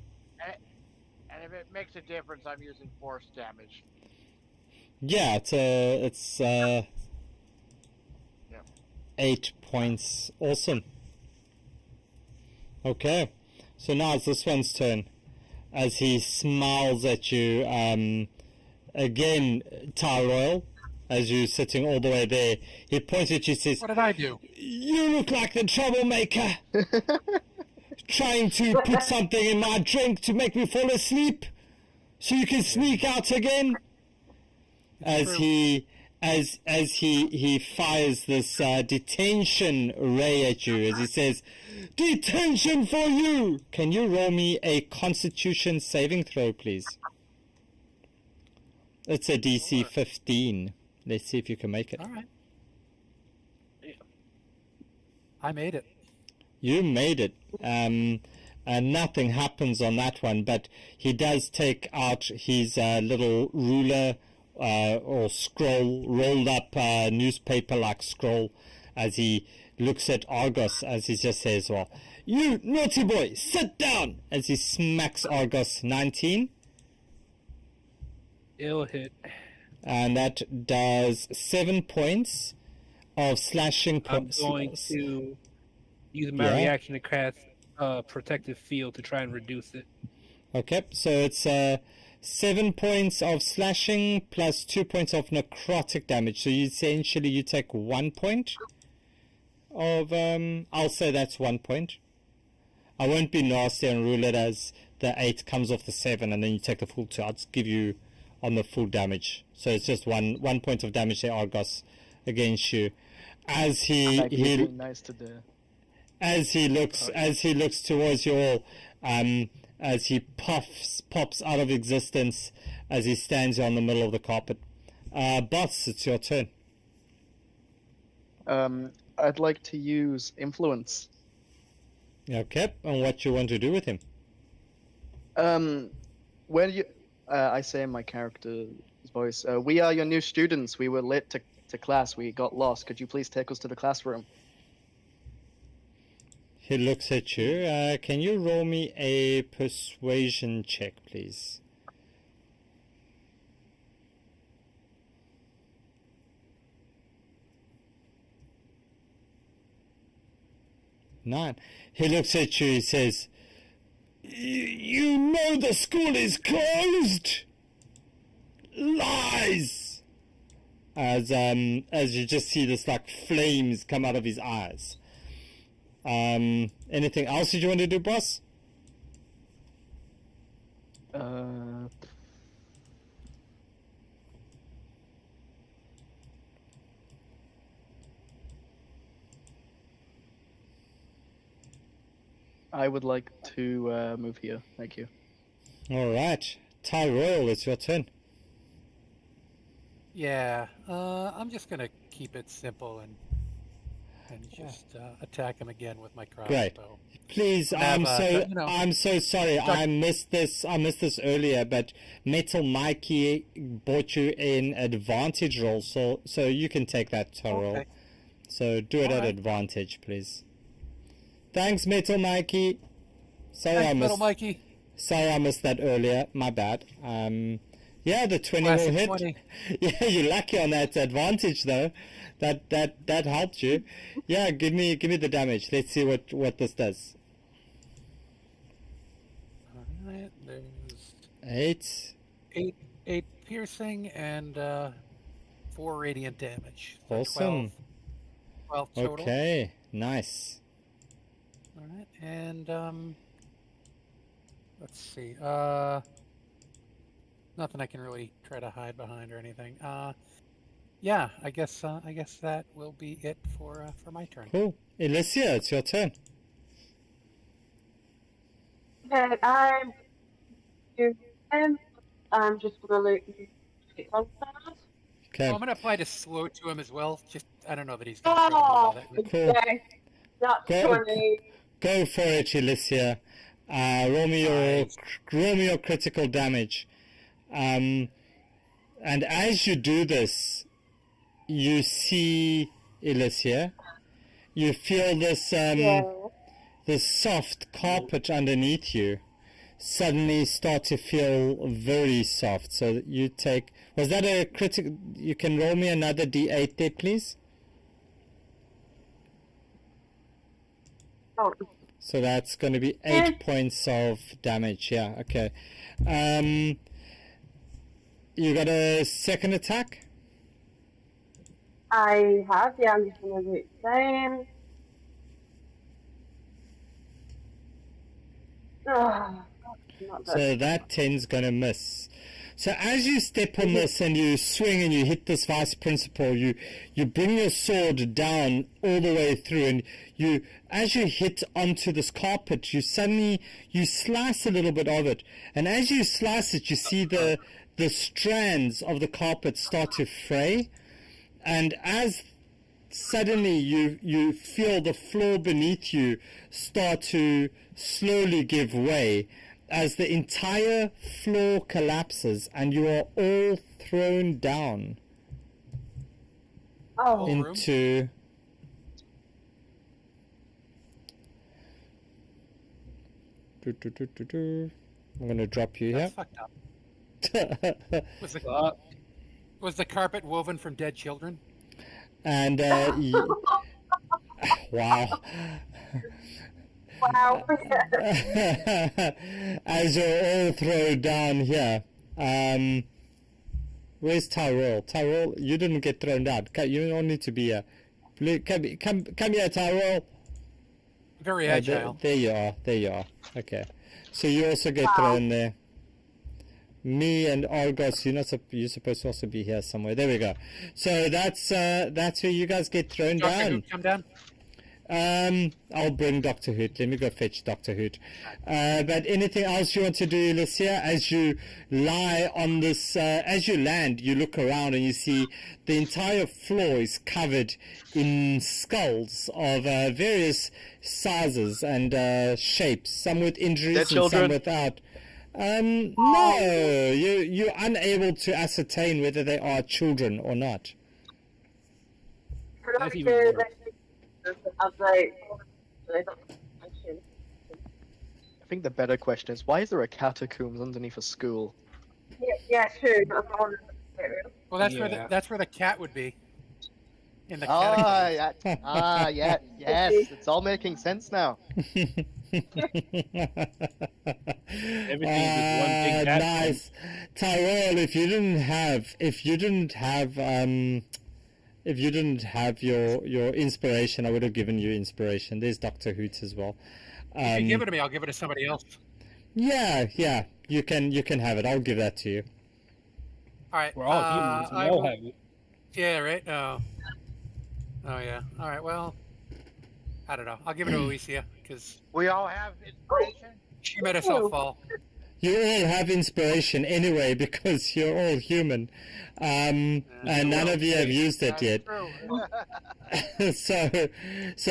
And if it makes a difference, I'm using force damage. Yeah, it's 8 points. Awesome. Okay, so now it's this one's turn. As he smiles at you, again, Tyroil, as you're sitting all the way there, he points at you and says, What did I do? "You look like the troublemaker, trying to put something in my drink to make me fall asleep, so you can sneak out again." As he fires this detention ray at you, as he says, "Detention for you!" Can you roll me a Constitution saving throw, please? It's a DC 15. Let's see if you can make it. All right. I made it. You made it. And nothing happens on that one, but he does take out his little ruler or scroll, rolled up newspaper-like scroll, as he looks at Argos, as he just says, "Well, you naughty boy, sit down!" As he smacks Argos. 19. It'll hit. And that does 7 points of slashing. I'm going to use my reaction to cast protective field to try and reduce it. Okay, so it's 7 points of slashing plus 2 points of necrotic damage. So you take 1 point of I'll say that's 1 point. I won't be nasty and rule it as the 8 comes off the 7 and then you take the full 2. I'll just give you on the full damage. So it's just one point of damage there, Argos, against you. As he nice to do. as he looks towards you all, as he pops out of existence, as he stands on the middle of the carpet. Boss, it's your turn. I'd like to use influence. Okay, and what you want to do with him? When you, I say in my character's voice, "We are your new students. We were late to class. We got lost. Could you please take us to the classroom?" He looks at you. Can you roll me a persuasion check, please? Nine. He looks at you. He says, "You know the school is closed. Lies." As you just see this like flames come out of his eyes. Anything else that you want to do, boss? I would like to move here. Thank you. All right, Tyrell, it's your turn. Yeah, I'm just gonna keep it simple and just attack him again with my crossbow. Great. Please, I'm so sorry. I missed this earlier, but Metal Mikey bought you an advantage roll, so you can take that Tyrell. Okay. So do it at advantage, please. Thanks, Metal Mikey. Sorry, Metal Mikey. Sorry, I missed that earlier. My bad. Yeah, the 20 will Classic hit. 20. Yeah, you're lucky on that advantage though. That helped you. Yeah, give me the damage. Let's see what this does. Alright, there's 8. 8 piercing and 4 radiant damage. So Awesome. 12 total. Okay, nice. Alright, and let's see. Nothing I can really try to hide behind or anything. Yeah, I guess that will be it for my turn. Cool. Alicia, it's your turn. Okay, I'm I'm just gonna loot it on first. Okay. Well, I'm gonna apply to slow to him as well. Just I don't know that he's gonna try to move all Oh, that quick. Cool. okay. That's Go- 20. Go for it, Alicia. Roll me your critical damage. And as you do this, you see, Alicia, you feel this this soft carpet underneath you suddenly start to feel very soft. So you take, was that a critical? You can roll me another d8 there, please. Oh. So that's going to be 8 points of damage. Yeah, okay. You got a second attack? I have, yeah, I'm just gonna do it the same. Oh, not good. So that 10's going to miss. So as you step on this and you swing and you hit this vice principal, you bring your sword down all the way through, and as you hit onto this carpet, you slice a little bit of it, and as you slice it, you see the strands of the carpet start to fray, and as suddenly you feel the floor beneath you start to slowly give way as the entire floor collapses and you are all thrown down into I'm gonna drop you here. That's fucked up. Was the carpet woven from dead children? And wow. Wow. As you're all thrown down here, where's Tyrell? Tyrell, you didn't get thrown down. You don't need to be here. Come here, Tyrell. Very agile. There you are. There you are. Okay. So you also get thrown there. Me and Argos, you're supposed to also be here somewhere. There we go. So that's where you guys get thrown down. Come down. I'll bring Dr. Hoot. Let me go fetch Dr. Hoot. But anything else you want to do, Alicia? As you lie on this, as you land, you look around and you see the entire floor is covered in skulls of various sizes and shapes. Some with injuries and some without. No, you're unable to ascertain whether they are children or not. That's even worse. I think the better question is, why is there a catacombs underneath a school? Yeah, true. Well, that's where the cat would be. In the Yeah, yes, it's all making sense now. Everything is one big cat. Nice, Tyrell. If you didn't have your inspiration, I would have given you inspiration. There's Dr. Hoot as well. If you give it to me, I'll give it to somebody else. Yeah, you can have it. I'll give that to you. All right. We're all humans. We all have it. Yeah, right. Oh, yeah. All right. Well, I don't know. I'll give it to Alicia because We all have inspiration. she made herself fall. You all have inspiration anyway because you're all human, and none of you have used it yet. True. So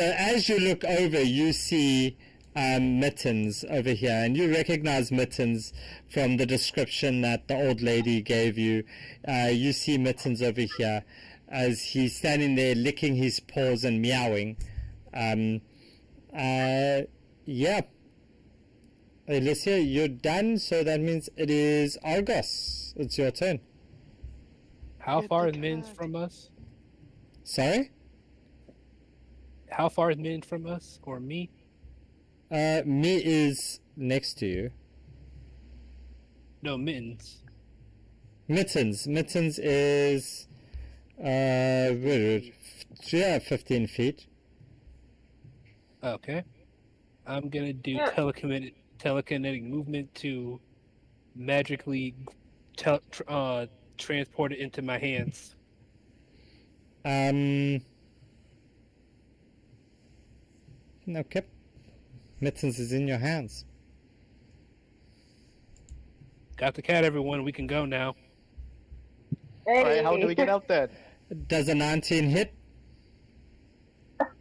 as you look over, you see Mittens over here, and you recognize Mittens from the description that the old lady gave you. You see Mittens over here as he's standing there licking his paws and meowing. Yeah. Alicia, you're done, so that means it is Argos. It's your turn. How far is Min's from us? Sorry? How far is Min from us? Or me? Me is next to you. No, Mittens. Mittens is 15 feet. Okay. I'm gonna do telekinetic movement to magically transport it into my hands. Okay. Mittens is in your hands. Got the cat, everyone. We can go now. Alright, how do we get out there? Does a 19 hit?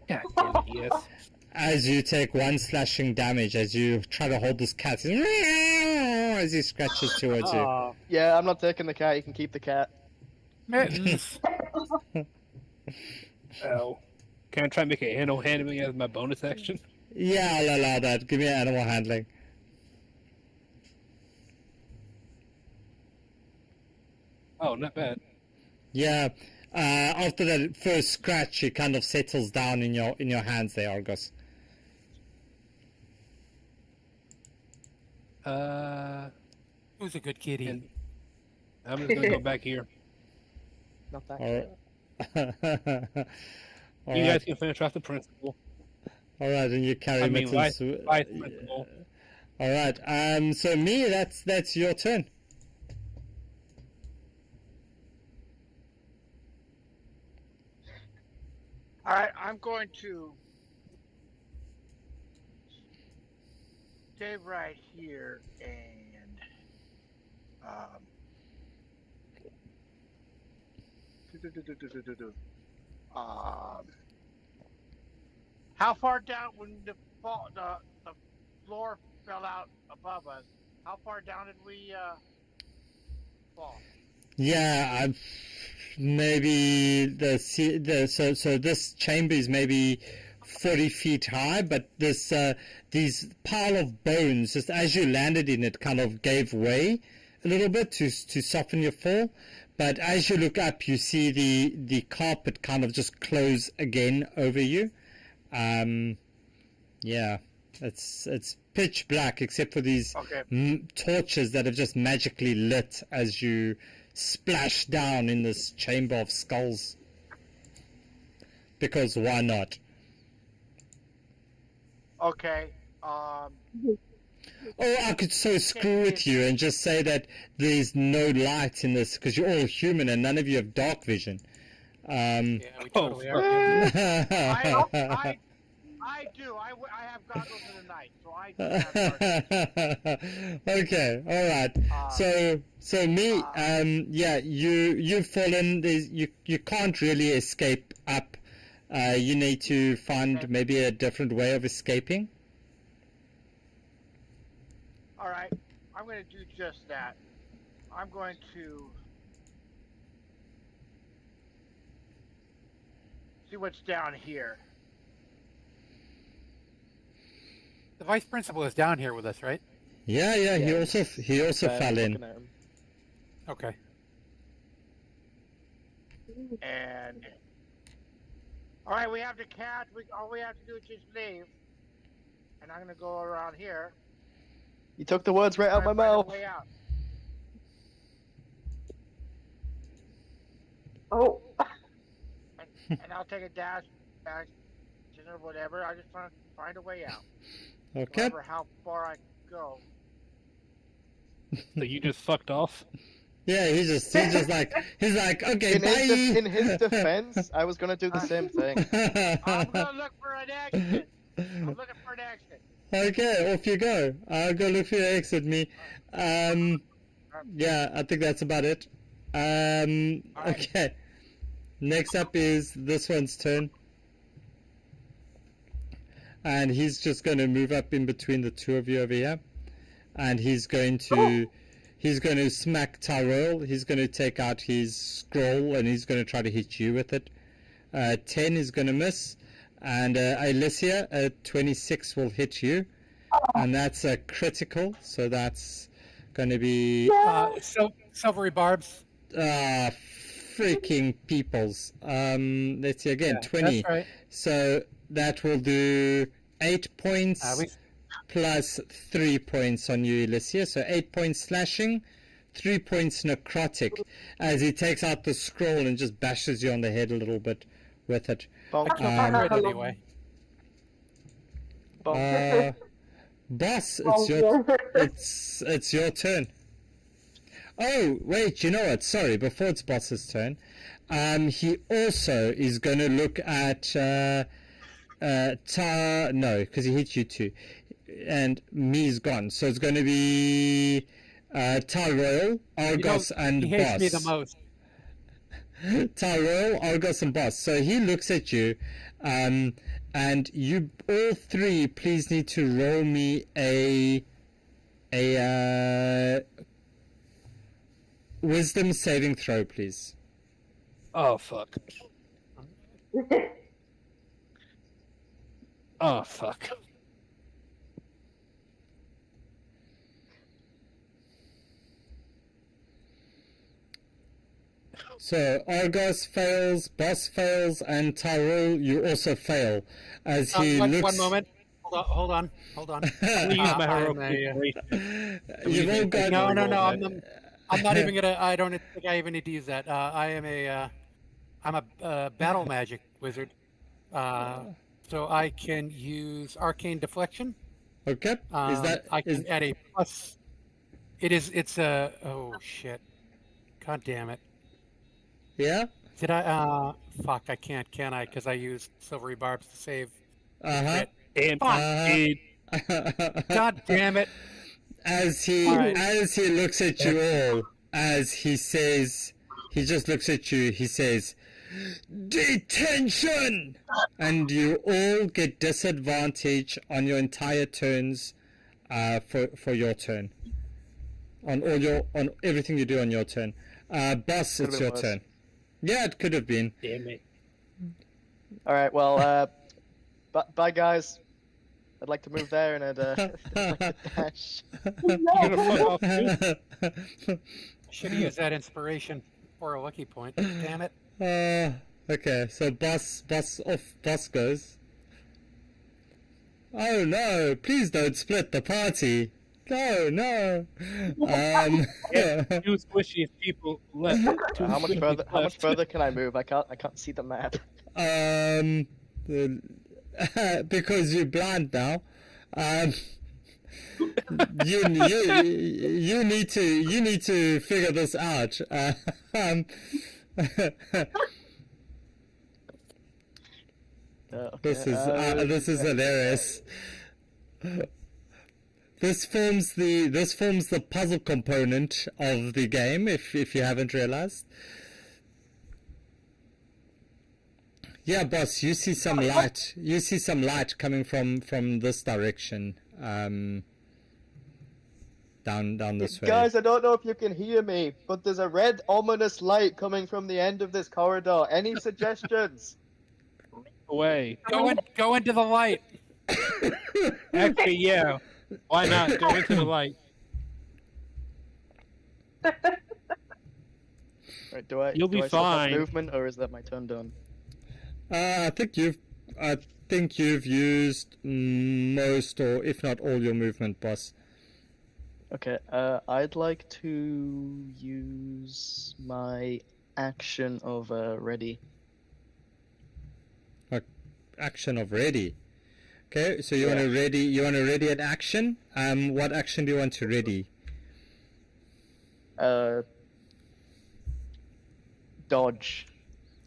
God damn it, yes. As you take 1 slashing damage as you try to hold this cat as he scratches towards you. Oh, Yeah, I'm not taking the cat. You can keep the cat. mittens. Oh. Can I try and make an animal handling as my bonus action? Yeah, I'll allow that. Give me animal handling. Oh, not bad. Yeah. After that first scratch, it kind of settles down in your hands there, Argos. Who's a good kitty? And I'm just gonna go back here. Not that All right. You guys can finish off the principal. All right, and you carry I mean, Mittens. vice principal. All right. So me, that's your turn. All right, I'm going to stay right here and how far down when the floor fell out above us? How far down did we fall? Yeah, maybe so this chamber is maybe 40 feet high, but this these pile of bones, just as you landed in it, kind of gave way a little bit to soften your fall. But as you look up, you see the carpet kind of just close again over you. Yeah, it's pitch black except for these torches that have just magically lit as you splash down in this chamber of skulls. Because why not? Okay. Or I could so screw with you and just say that there's no light in this because you're all human and none of you have dark vision. Yeah, we totally are. I do. I have goggles in the night, so I do have dark. Okay, all right. So me, yeah, you've fallen. You can't really escape up. You need to find maybe a different way of escaping. All right, I'm going to do just that. I'm going to see what's down here. The vice principal is down here with us, right? Yeah. He also fell in. Looking at him. Okay. And all right, we have the cat. All we have to do is just leave. And I'm going to go around here. You took the words right out my Try to find a mouth. way out. Oh. And I'll take a dash or whatever. I just want to find a way out. Okay. Remember how far I can go. So you just fucked off? Yeah, he's like, okay, In bye. his defense, I was gonna do the same thing. I'm going to look for an exit. I'm looking for an exit. Okay, off you go. I'll go look for your exit, me. Yeah, I think that's about it. Okay. Next up is this one's turn. And he's just going to move up in between the two of you over here. And he's going to smack Tyrell. He's going to take out his scroll and he's going to try to hit you with it. 10 is going to miss. And Alicia, 26 will hit you. And that's a critical. So that's going to be... Silvery barbs. Freaking peoples. Let's see again, Yeah, 20. that's right. So that will do 8 points plus 3 points on you, Alicia. So 8 points slashing, 3 points necrotic, as he takes out the scroll and just bashes you on the head a little bit with it. I killed my red anyway. Boss, it's your turn. Oh, wait, you know what? Sorry, before it's Boss's turn, he also is going to look at no, because he hit you too, and me's gone. So it's going to be Tyrell, Argos, and He hates Boss. me the most. Tyrell, Argos, and Boss. So he looks at you, and you all three please need to roll me a wisdom saving throw, please. Oh fuck. Oh fuck. So Argos fails, Boss fails, and Tyrell, you also fail. As he looks. One moment. Hold on. I'm gonna use my heroic I'm inspiration. You've all got. No. I'm not even gonna. I don't think I even need to use that. I'm a battle magic wizard. So I can use arcane deflection. Okay. I can add a plus. It's a. Oh shit. God damn it. Yeah. Did I? Fuck. I can't. Can I? Because I used silvery barbs to save. Uh-huh. And God damn it. As he looks at you all, as he says, he just looks at you, he says, "Detention!" And you all get disadvantage on your entire turns, for your turn. On everything you do on your turn. Boss, it's your turn. Yeah, it could have been. damn it. All right, well, bye guys. I'd like to move there and I'd like to dash. You're gonna fuck off too? Should have used that inspiration for a lucky point. Damn it. Okay, so boss goes. Oh no, please don't split the party. No. Two squishy people left. How much further can I move? I can't see the map. Because you're blind now. You need to figure this out. Okay, This is hilarious. This forms the puzzle component of the game. If you haven't realized. Yeah, boss, you see some light. You see some light coming from this direction. Down this way. Guys, I don't know if you can hear me, but there's a red ominous light coming from the end of this corridor. Any suggestions? Away. Go into the light. Actually, yeah. Why not go into the light? Right, do I You'll be still have fine. movement, or is that my turn done? I think you've used most, or if not all, your movement, boss. Okay, I'd like to use my action of ready. Action of ready. Okay, so you want to ready an action. What action do you want to ready? Dodge.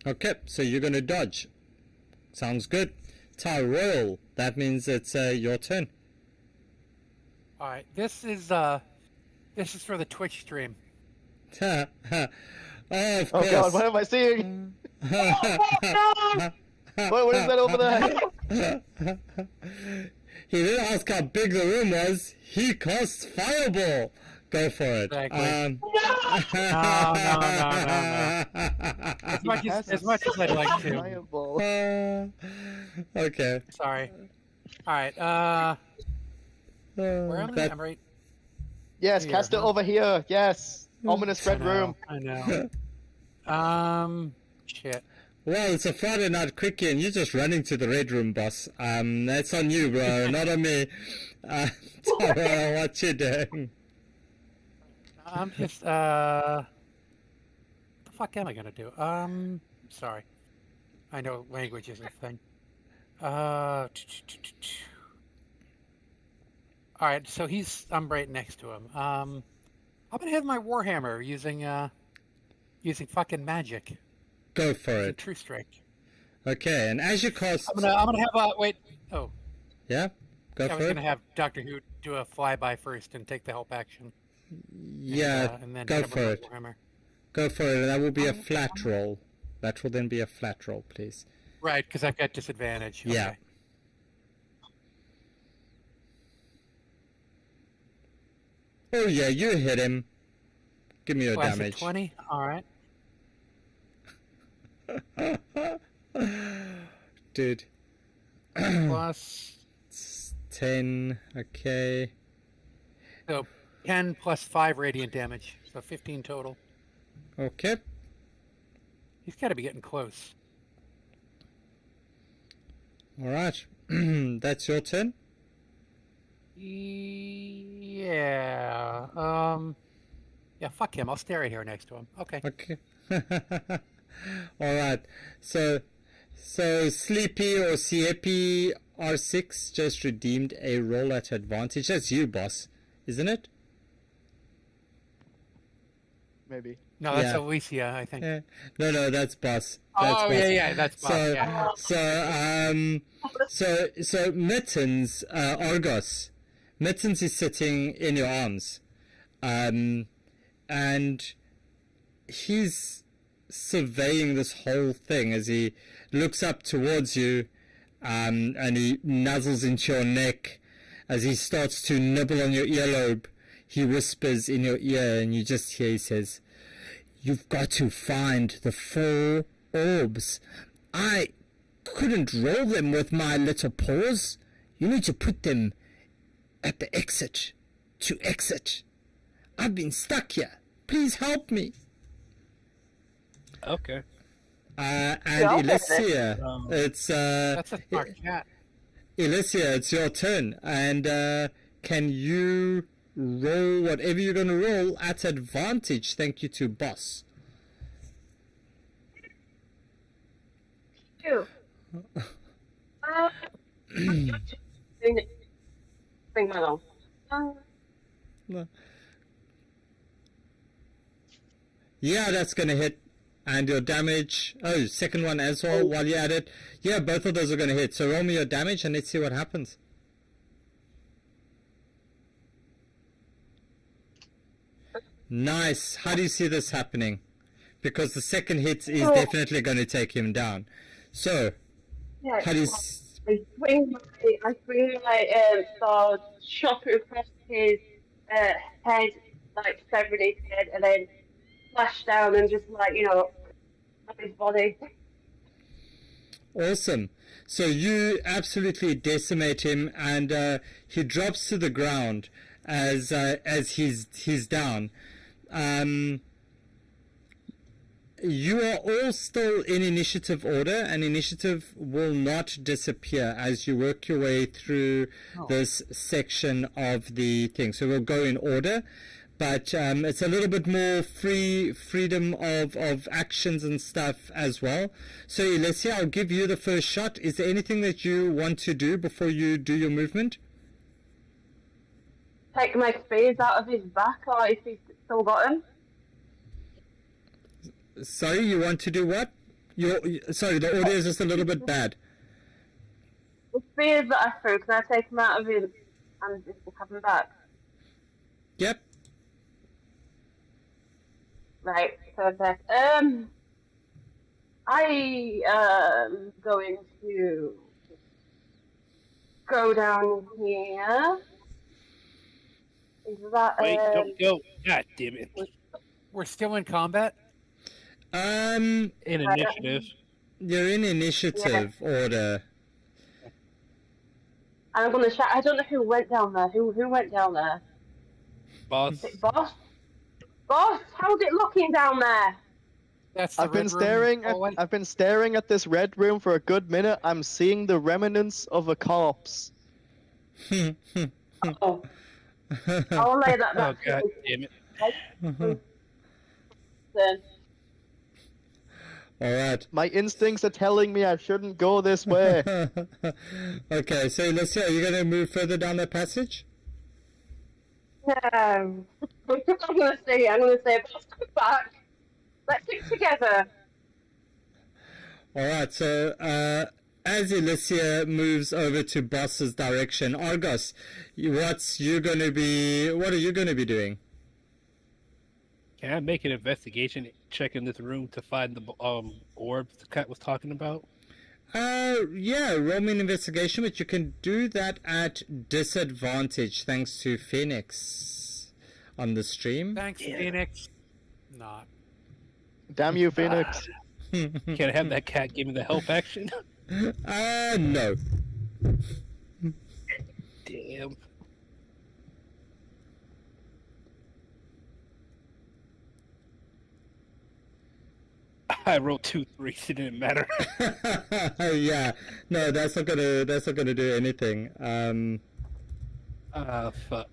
Okay, so you're gonna dodge. Sounds good. Tyrell, that means it's your turn. All right. This is for the Twitch stream. Of Oh course. god, what am I seeing? What is that over there? He didn't ask how big the room was. He casts Fireball. Go for it. Exactly. No. As much as I'd like to. Fireball. Okay. Sorry. All right. Where am I? I'm right. Yes, Here, cast it huh? over here. Yes. Ominous red room. I know. Shit. Well, it's a Friday night quickie, and you're just running to the red room, boss. That's on you, bro, not on me. Tara, what you doing? I'm just what the fuck am I gonna do? Sorry. I know language is a thing. All right, so I'm right next to him. I'm gonna have my warhammer using fucking magic. Go for Using it. True Strike. Okay, and as you cast... I'm gonna have wait. Oh, Yeah? Go I for was it. gonna have Doctor Who do a flyby first and take the help action. Yeah, and then go hit him for with it. the Warhammer. Go for it. That will be a flat roll. That will then be a flat roll, please. Right, because I've got disadvantage. Yeah. Okay. Oh yeah, you hit him. Give me your Oh, I said damage. 20. All right. Dude. Plus, 10, okay. so 10 plus 5 radiant damage. So 15 total. Okay. He's got to be getting close. Alright. That's your turn. Yeah. Yeah, fuck him. I'll stay right here next to him. Okay. Okay. Alright. So Sleepy or Siepi R6 just redeemed a roll at advantage. That's you, boss. Isn't it? Maybe. No, that's Yeah. Alicia, I think. No, that's boss. That's Oh, boss. yeah, that's boss. So, Yeah. so Mittens, Argos. Mittens is sitting in your arms. And he's surveying this whole thing as he looks up towards you, and he nuzzles into your neck. As he starts to nibble on your earlobe, he whispers in your ear, and you just hear he says, "You've got to find the 4 orbs. I couldn't roll them with my little paws. You need to put them at the exit to exit. I've been stuck here. Please help me." Okay. And Yeah, Elysia, it's That's a smart cat. Elysia, it's your turn, and can you roll whatever you're going to roll at advantage? Thank you to boss. Two. Bring my long. Yeah, that's going to hit. And your damage, oh, second one as well while you're at it. Yeah, both of those are going to hit. So roll me your damage and let's see what happens. Nice. How do you see this happening? Because the second hit is definitely going to take him down. So, Yeah. how do you... I swing my sword, chop it across his head, like severing his head, and then slash down and just like, up his body. Awesome. So you absolutely decimate him, and he drops to the ground as he's down. You are all still in initiative order, and initiative will not disappear as you work your way through this section of the thing. So we'll go in order, but it's a little bit more freedom of actions and stuff as well. So Elysia, I'll give you the first shot. Is there anything that you want to do before you do your movement? Take my spears out of his back, or if he's still got him. Sorry, you want to do what? Sorry, the audio is just a little bit bad. The spears that I threw, can I take them out of him and just have them back? Yep. Right, perfect. I am going to go down here. Is that Wait, don't go. God damn it. We're still in combat? In initiative. You're in initiative order. I'm gonna shout. I don't know who went down there. Who went down there? Boss. Is it Boss? Boss, how's it looking down there? That's the I've been red room staring at hallway? I've been staring at this red room for a good minute. I'm seeing the remnants of a corpse. Oh, I'll lay that Oh back. god damn it. Then. All right. My instincts are telling me I shouldn't go this way. Okay, so Elysia, are you going to move further down the passage? No. I'm gonna say, Boss, come back. Let's stick together. All right, so as Elysia moves over to Boss's direction, Argos, what are you going to be doing? Can I make an investigation check in this room to find the orbs the cat was talking about? Yeah, roll me an investigation, but you can do that at disadvantage thanks to Phoenix on the stream. Thanks, Phoenix. Not. Damn you, Phoenix. Can I have that cat give me the help action? No. Damn. I rolled 2 3s. It didn't matter. Yeah, no, that's not gonna do anything. Fuck.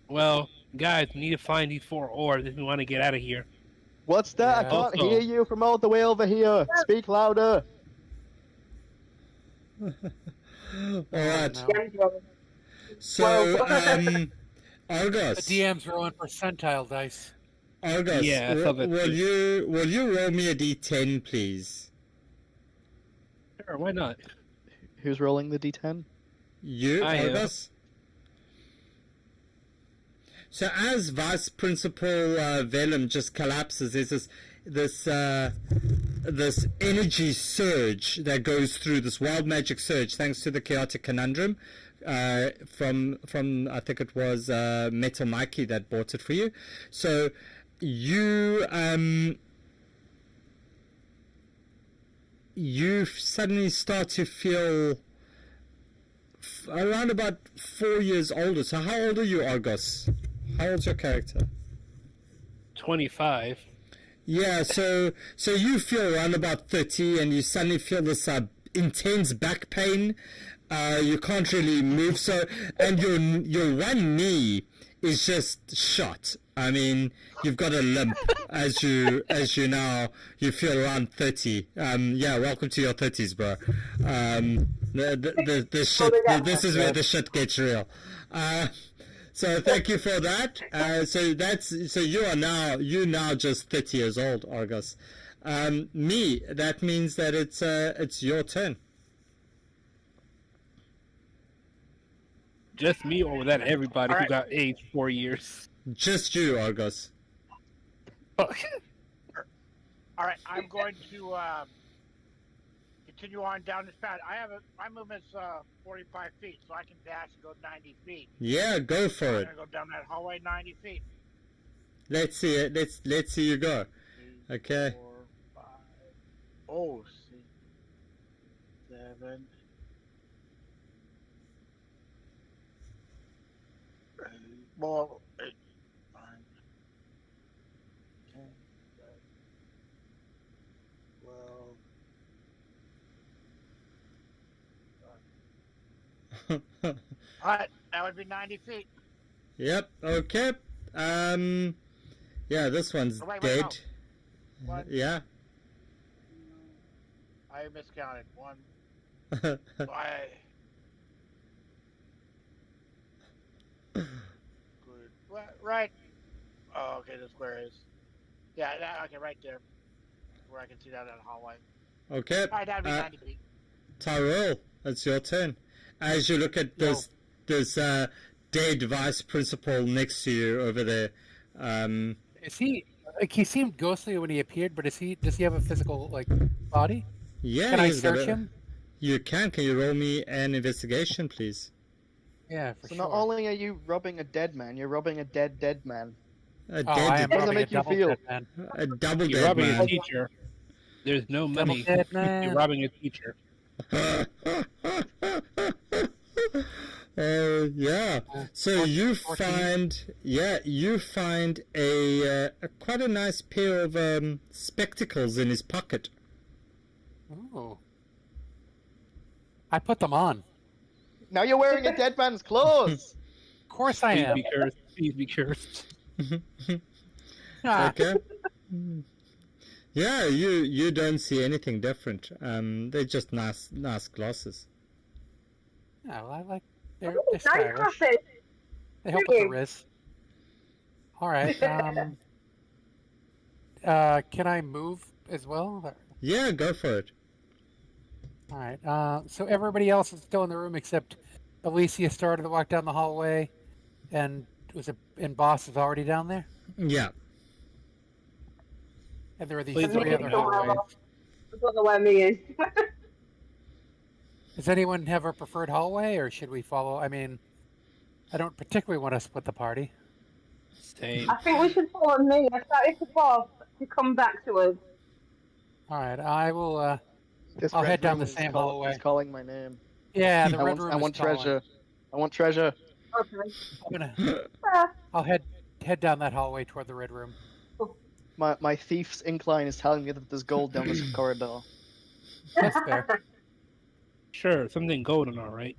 Well, guys, we need to find these 4 orbs if we want to get out of here. What's that? Yeah. I can't Also- hear you from all the way over here. Speak louder. All right. No. So, The Argos. DM's rolling percentile dice. Argos, Yeah, I saw that will too. you roll me a d10, please? Sure, why not? Who's rolling the d10? You, I am. Argos? So as Vice Principal Vellum just collapses, there's this energy surge that goes through, this wild magic surge, thanks to the chaotic conundrum from I think it was Metal Mikey that bought it for you. So you suddenly start to feel around about 4 years older. So how old are you, Argos? How old's your character? 25. Yeah, so you feel around about 30, and you suddenly feel this intense back pain. You can't really move, so and your one knee is just shot. I mean, you've got a limp as you now you feel around 30. Yeah, welcome to your 30s, bro. The shit. This is where the shit gets real. So thank you for that. So you now just 30 years old, Argos. Me, that means that it's your turn. Just me, or was that everybody All who right. got aged 4 years? Just you, Argos. Fuck. All right, I'm going to continue on down this path. My movement's 45 feet, so I can dash and go 90 feet. Yeah, go for I'm it. gonna go down that hallway 90 feet. Let's see it. Let's see you go. 3, Okay. 4, 5. Oh, 6, 7. 8, 9, 10, 12. All right, that would be 90 feet. Yep. Okay. Yeah, this one's Oh, wait, dead. no. One. Yeah. I miscounted. 1, 5. Good. Right. Oh, okay. The square is. Yeah. Okay. Right there, where I can see that in the hallway. Okay. All right. That'd be 90 feet. Tyrell, it's your turn. As you look at this dead vice principal next to you over there. Is he? Like, he seemed ghostly when he appeared, but does he have a physical body? Yeah. Can I he's got search him? You can. Can you roll me an investigation, please? Yeah, for So sure. not only are you robbing a dead man, you're robbing a dead man. A Oh, I am dead, How does robbing that a make you double feel? dead man. a double You're dead robbing a man. teacher. There's no Double money. dead You're man. robbing a teacher. Yeah. So you 14. find a quite a nice pair of spectacles in his pocket. Ooh. I put them on. Now you're wearing a dead man's clothes. Of course I Please am. be cursed. Please be cursed. Ah, Okay. Yeah, you don't see anything different. They're just nice glasses. yeah, well, they're Nice stylish. glasses. They help with the Thank you. riz. All right. Can I move as well? Yeah, go for it. All right. So everybody else is still in the room except Alicia started to walk down the hallway, and Boss is already down there. Yeah, And there are these Please don't three go other down. hallways. I don't know where me is. Does anyone have a preferred hallway, or should we follow? I mean, I don't particularly want to split the party. Same. I think we should follow me. I started to fall to come back to us. All right, I will. This I'll red head down room the is same call- hallway. is calling my name. Yeah, the I red want, room I is want calling. treasure. I want treasure. Okay. I'm gonna. Ah, I'll head down that hallway toward the red room. My thief's incline is telling me that there's gold down this corridor. That's fair. Sure, something golden, all right.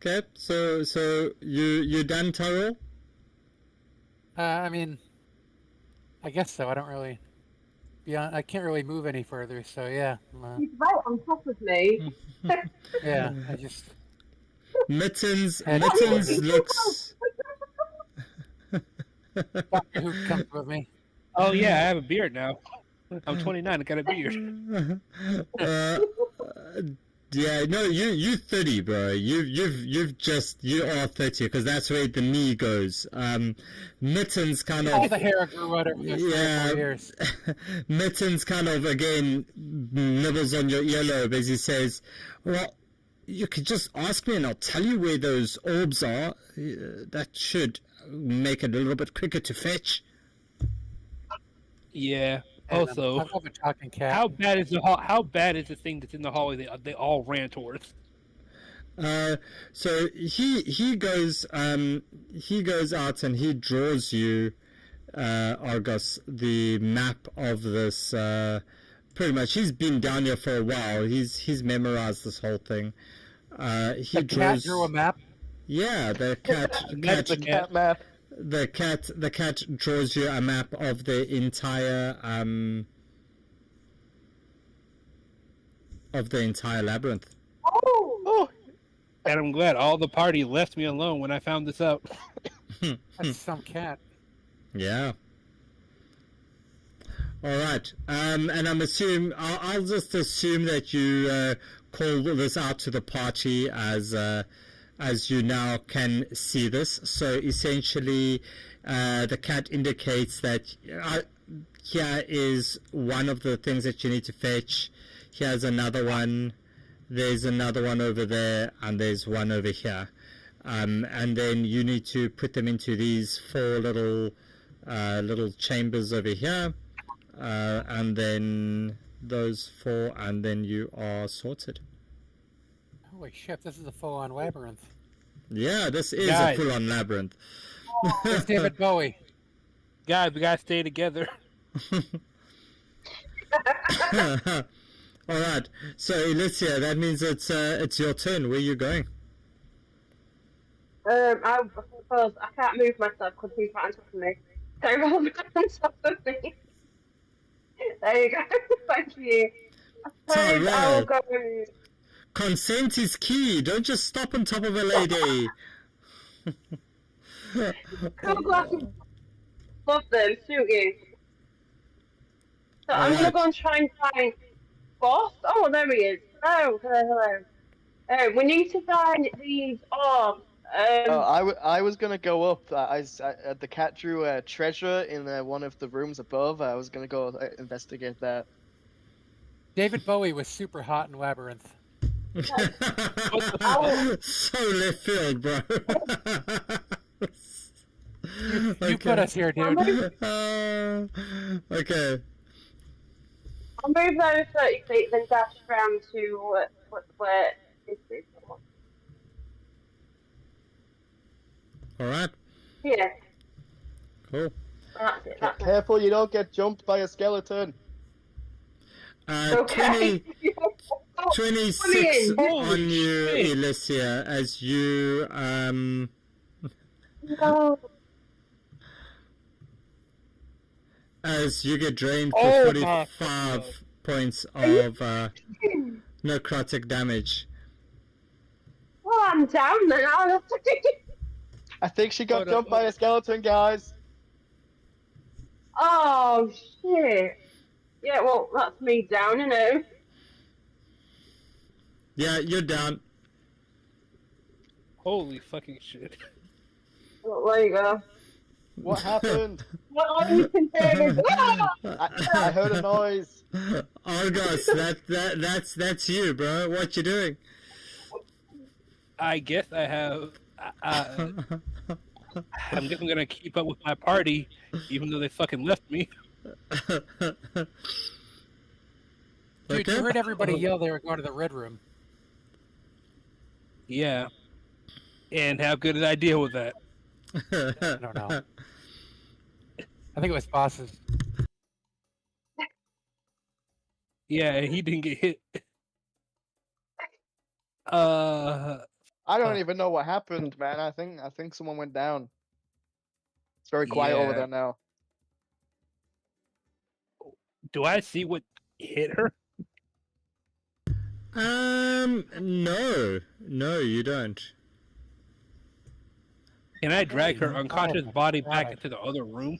Okay, so you done, Taro? I mean, I guess so. I don't really. Yeah, I can't really move any further. So yeah, He's right on top of me. yeah. I just. Mittens And- looks. Doctor Who comes with me. Oh yeah, I have a beard now. I'm 29. I got a beard. Yeah, no, you 30, bro. You are 30 because that's where the knee goes. Mittens kind All of. the hair grew out over the 3 or 4 years. Mittens kind of again nibbles on your earlobe as he says, "Well, you could just ask me and I'll tell you where those orbs are. That should make it a little bit quicker to fetch." Yeah. And, Also, I love a talking cat. how bad is how bad is the thing that's in the hallway they all ran towards? So he goes out and he draws you, Argos, the map of this. Pretty much, he's been down here for a while. He's memorized this whole thing. He the draws. cat drew a map. Yeah, the cat. That's the cat. Cat map. The cat draws you a map of the entire labyrinth. Oh, And I'm glad all the party left me alone when I found this out. That's some cat. Yeah. All right. And I'll just assume that you call this out to the party as you now can see this. So essentially, the cat indicates that here is one of the things that you need to fetch. Here's another one. There's another one over there, and there's one over here. And then you need to put them into these 4 little chambers over here. And then those 4, and then you are sorted. Holy shit! This is a full-on labyrinth. Yeah, this is Guys. a full-on labyrinth. There's David Bowie. Guys, we gotta stay together. All right. So, Alicia, that means it's your turn. Where are you going? I suppose I can't move myself because he's right on top of me. So roll back on top of me. There you go. Thank you. I suppose I will go. Consent is key. Don't just stop on top of a lady. Cool glasses. Love them, suit you. So I'm gonna go and try and find Boss. Oh, there he is. Hello. We need to find these orbs. I was gonna go up. The cat drew a treasure in one of the rooms above. I was gonna go investigate that. David Bowie was super hot in Labyrinth. So left field, bro. You put us here, dude. Okay. I'll move those 30 feet, then dash round to where this is. All right. Yeah, Cool. that's it. That's it. Careful, you don't get jumped by a skeleton. Okay. 26 Holy on you, shit. Alicia, as you No. as you get drained for Oh, 45 points of necrotic damage. Well, I'm down then. I'll have to I think she got Hold jumped up. by a skeleton, guys. Oh, shit. Yeah, well, that's me down, you know. Yeah, you're down. Holy fucking shit. Well, there you go. What happened? What all you can say is, I heard a noise. Argos, that's you, bro. What you doing? I guess I have. I'm guessing I'm gonna keep up with my party, even though they fucking left me. Dude, you heard everybody yell they were going to the red room. Yeah. And how good did I deal with that? I don't know. I think it was bosses. Yeah, and he didn't get hit. I don't even know what happened, man. I think someone went down. It's very quiet over Yeah. there now. Do I see what hit her? No, you don't. Can I drag her Oh, unconscious my body God. back into the other room?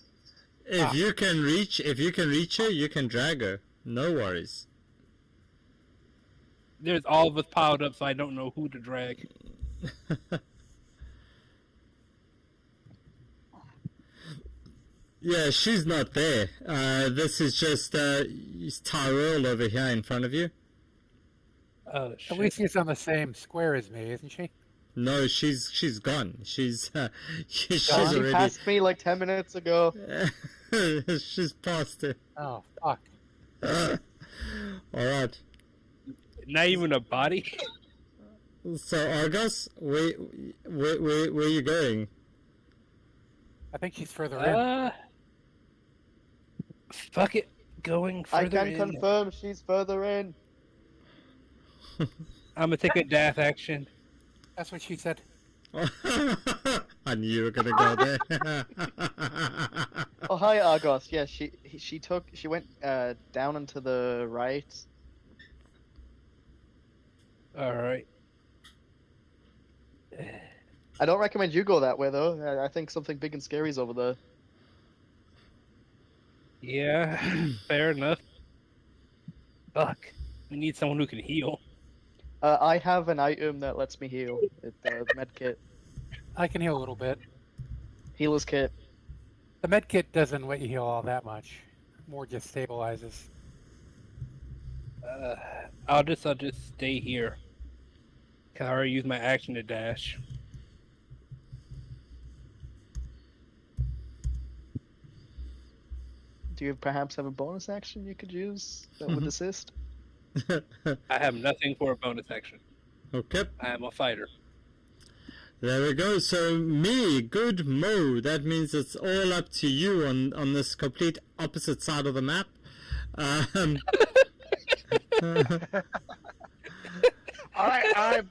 If you can reach her, you can drag her. No worries. There's all of us piled up, so I don't know who to drag. Yeah, she's not there. This is just Tyrell over here in front of you. Oh, At shit. least she's on the same square as me, isn't she? No, she's gone. She's she's She already passed me like 10 minutes ago. she's past it. Oh, fuck. All right. Not even a body? So Argos, where are you going? I think she's further in. Fuck it. Going I further can in. confirm she's further in. I'm gonna take a dash action. That's what she said. I knew you were gonna go there. Oh hi Argos. Yeah, she went down and to the right. Alright. I don't recommend you go that way though. I think something big and scary is over there. Yeah, fair enough. Fuck. We need someone who can heal. I have an item that lets me heal. It's the med kit. I can heal a little bit. Healer's kit. The med kit doesn't let you heal all that much. More just stabilizes. I'll just stay here. Cause I already used my action to dash. Do you perhaps have a bonus action you could use that would assist? I have nothing for a bonus action. Okay. I am a fighter. There we go. So me, good Mo. That means it's all up to you on this complete opposite side of the map. All right, I'm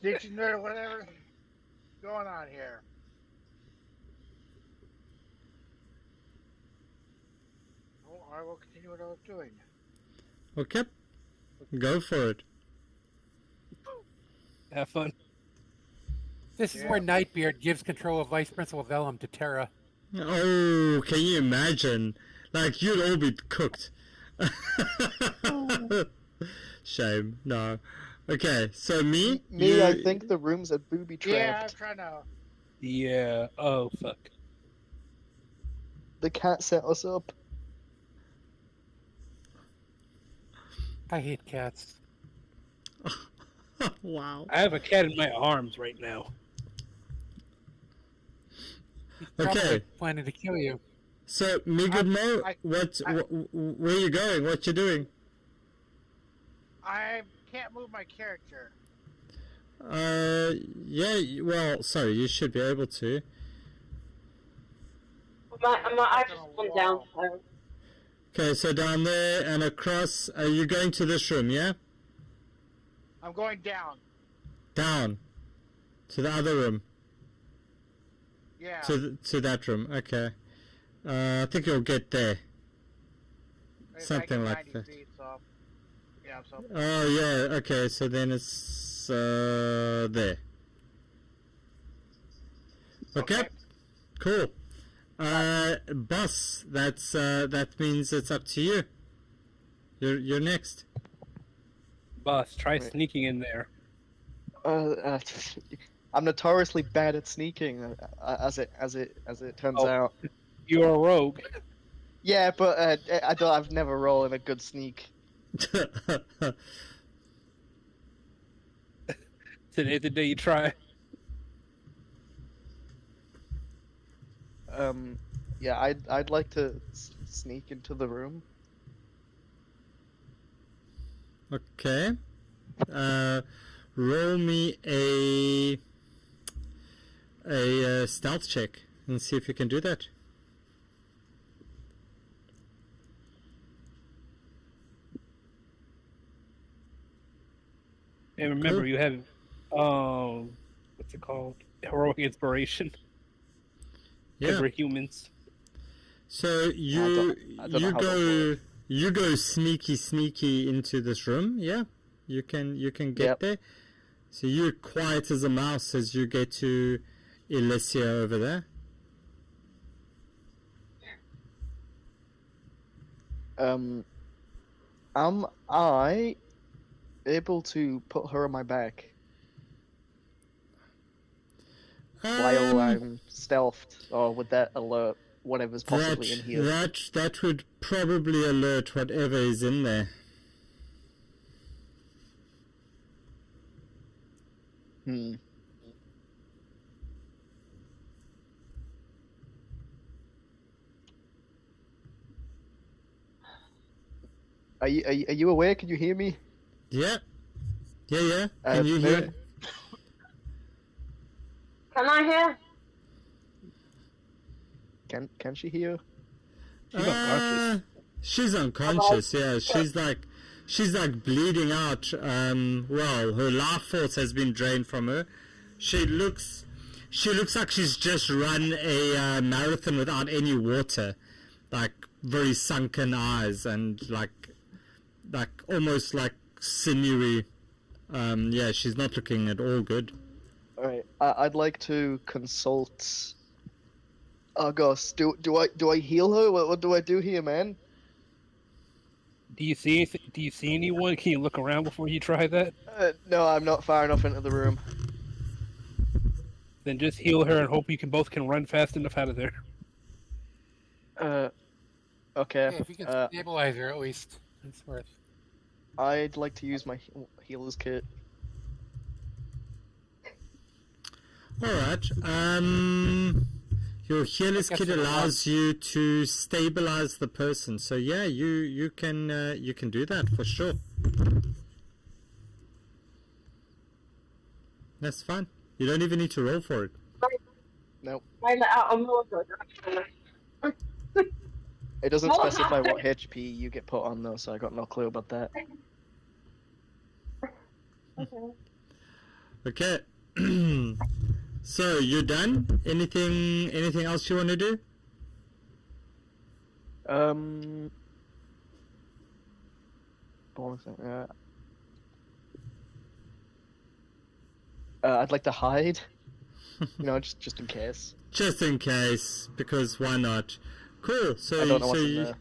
dictionary, whatever's going on here. Oh, I will continue what I was doing. Okay. Go for it. Have fun. This is where Nightbeard gives control of Vice Principal Vellum to Terra. Oh, can you imagine? Like, you'd all be cooked. Shame. No. Okay, so me? Me, I think the room's are booby Yeah, I'm trapped. trying to. Yeah. Oh, fuck. The cat set us up. I hate cats. Wow. I have a cat in my arms right now. He's probably Okay. planning to kill you. So, me, good Mo, where are you going? What you doing? I can't move my character. Yeah, well, sorry, you should be able to. I've just gone down. So. Okay, so down there and across, are you going to this room, yeah? I'm going down. Down. To the other room. Yeah. To that room, okay. I think you'll get there. It's something like 90 that. feet, so. Yeah, so. Oh, yeah, okay, so then it's, there. Okay, cool. Boss, that means it's up to you. You're next. Boss, try Wait. sneaking in there. I'm notoriously bad at sneaking, as it turns Oh. out. You're a rogue. Yeah, but I've never rolled in a good sneak. Today's the day you try. Yeah, I'd like to sneak into the room. Okay. Roll me a stealth check and see if you can do that. And remember, Cool. you have what's it called? Heroic inspiration. Because Yeah. we're humans. So I don't know how that you go sneaky into this room. Yeah, you can get Yep. there. So you're quiet as a mouse as you get to Elysia over there. Am I able to put her on my back while I'm stealthed, or would that alert whatever's possibly in here? That would probably alert whatever is in there. Hmm. Are you aware? Can you hear me? Yeah. Can you Mary- hear? Can I hear? Can she hear? She's unconscious. She's unconscious. Yeah, she's like bleeding out. Well, her life force has been drained from her. She looks like she's just run a marathon without any water, like very sunken eyes and like almost like sinewy. Yeah, she's not looking at all good. All right. I'd like to consult. Argos, do I heal her? What do I do here, man? Do you see anything? Do you see anyone? Can you look around before you try that? No, I'm not far enough into the room. Then just heal her and hope you both can run fast enough out of there. Okay. Yeah, if you can stabilize her at least, it's worth. I'd like to use my healer's kit. Alright, your healer's guess kit it'll allows you to stabilize the person, so yeah, you can do that for sure. That's fine. You don't even need to roll for it. Nope. I let out a more good. It doesn't What specify what happened? HP you get put on though, so I got no clue about that. Okay. Okay. So you're done? Anything else you want to do? I'd like to hide. Just in case. Just in case, because why not? Cool. So I don't know what's in there.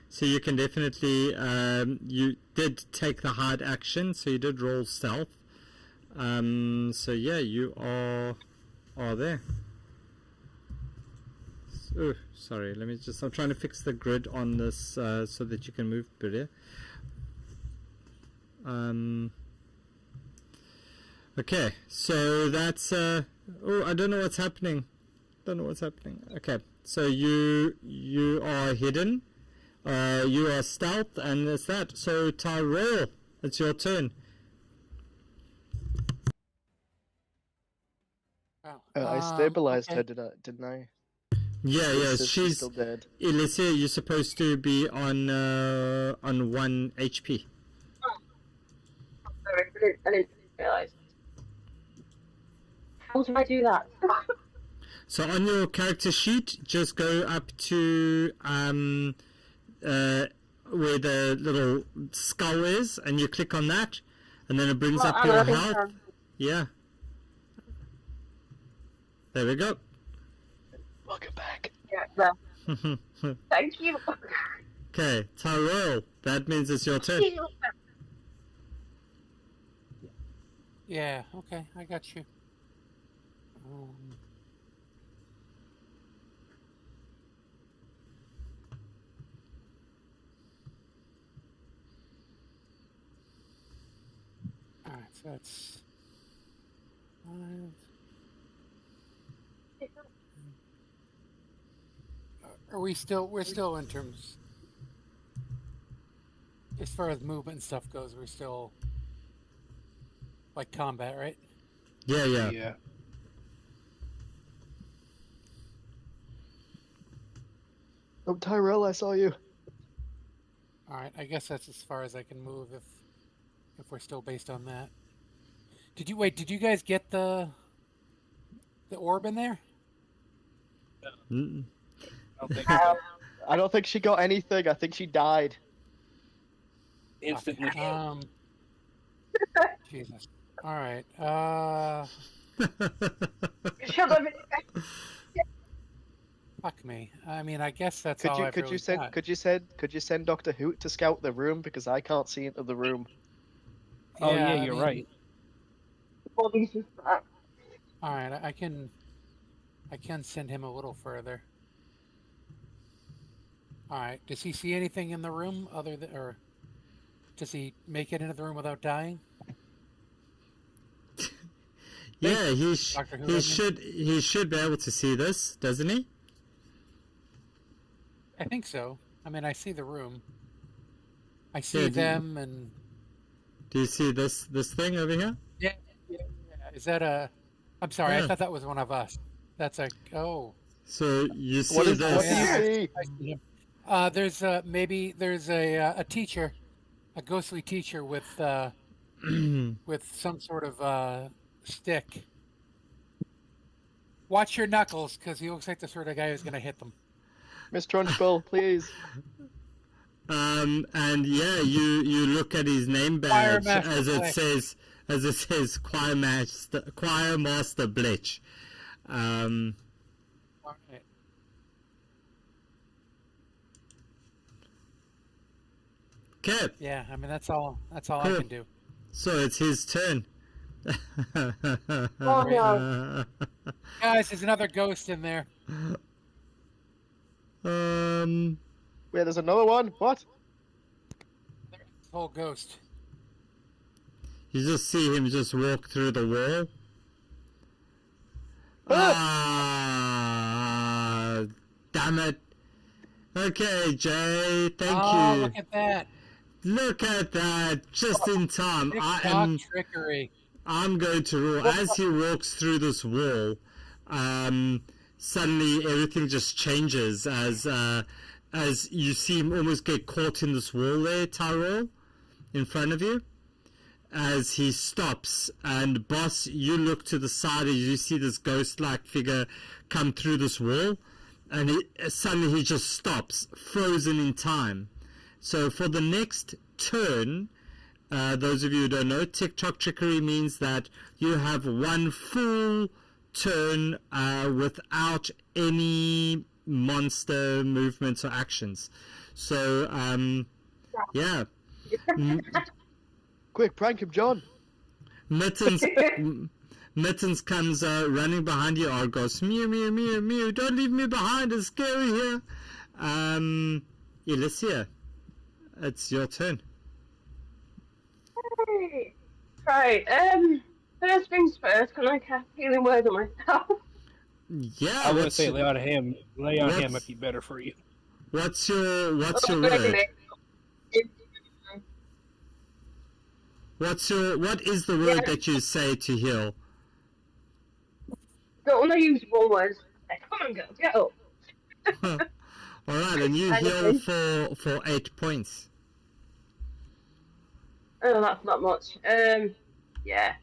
So you can definitely you did take the hard action, so you did roll stealth. So yeah, you are there. Oh, sorry. I'm trying to fix the grid on this so that you can move better. Okay, so that's oh, I don't know what's happening. Okay, so you are hidden. You are stealth, and it's that. So Tyrell, it's your turn. I stabilized okay. her, didn't I? Yeah, It says she's still dead. Elysia, you're supposed to be on 1 HP. Sorry, I didn't realise. How do I do that? So on your character sheet, just go up to where the little skull is, and you click on that, and then it brings up your health. Yeah. There we go. Welcome back. Yeah, there. Thank you. Okay, Tyrell, that means it's your turn. Yeah, okay, I got you. Alright, so that's 5. Are we still? We're still in terms. As far as movement and stuff goes, we're still like combat, right? Yeah. Yeah. Oh, Tyrell, I saw you. All right, I guess that's as far as I can move if we're still based on that. Did you wait? Did you guys get the orb in there? Mm. I don't think so. I don't think she got anything. I think she died. Instantly. Jesus. All right. Shut up. Fuck me. I mean, I guess that's Could all you I've could really you send got. could you send Dr. Hoot to scout the room because I can't see into the room. Oh yeah, I you're mean, right. All right, I can send him a little further. All right. Does he see anything in the room other than, or does he make it into the room without dying? Yeah, Doctor Who, I he mean? should be able to see this, doesn't he? I think so. I mean, I see the room. I Yeah, see them, and Do you see this thing over here? yeah. Is that a? I'm sorry. I Yeah. thought that was one of us. That's a. Oh. So you see What do you this? see? I see him. There's maybe there's a teacher, a ghostly teacher with with some sort of stick. Watch your knuckles, because he looks like the sort of guy who's gonna hit them. Miss Trunchbull, please. And yeah, you look at his name Choir badge Master as it Blitch. says Choir Master Blitch. All right. Okay, Yeah, I mean that's all I Cool. can do. so it's his turn. Oh no. Guys, there's another ghost in there. Um, Wait, there's another one? What? Whole ghost. you just see him just walk through the wall. Damn it. Okay, Jay, thank Oh, you. look at that. Look at that, just in time. TikTok trickery. I'm going to rule. As he walks through this wall, suddenly everything just changes as you see him almost get caught in this wall there, Tyrell, in front of you. As he stops, and boss, you look to the side and you see this ghost-like figure come through this wall, and suddenly he just stops, frozen in time. So for the next turn, those of you who don't know, TikTok trickery means that you have one full turn without any monster movements or actions. So, yeah. Quick, prank him, John. Mittens comes running behind you, Argos. Mew, mew, mew, mew. Don't leave me behind. It's scary here. Elysia, it's your turn. Right. First things first. Can I cast healing word on myself? Yeah, I would what's say your- lay on him. Lay on him What's- might be better for you. What's your word? What is the word that you say to heal? Don't want to use one word. Come on, girl, get up. All right, and you heal for 8 points. Oh, that's not much. Yeah.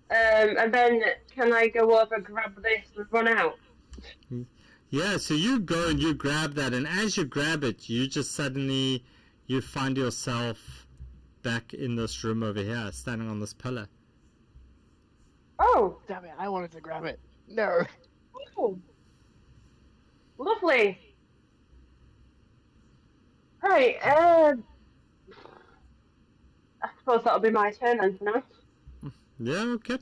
And then can I go over, grab this, and run out? Yeah, so you go and you grab that, and as you grab it, you just suddenly you find yourself back in this room over here, standing on this pillar. Oh, Damn it, I wanted to grab it. No. oh. Lovely. Right, I suppose that'll be my turn then for now. Yeah, okay.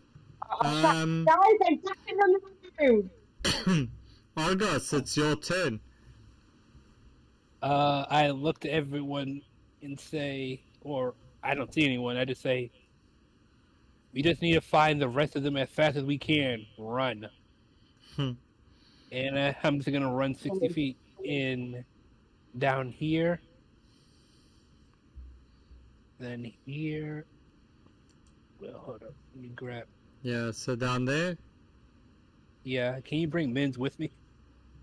Um, Guys, I'm back in the room. Argos, it's your turn. I look to everyone and say, or I don't see anyone. I just say, we just need to find the rest of them as fast as we can. Run. Hmm. And I'm just gonna run 60 feet in down here. Then here. Well, hold up. Let me grab. Yeah, so down there. Yeah, can you bring Mins with me?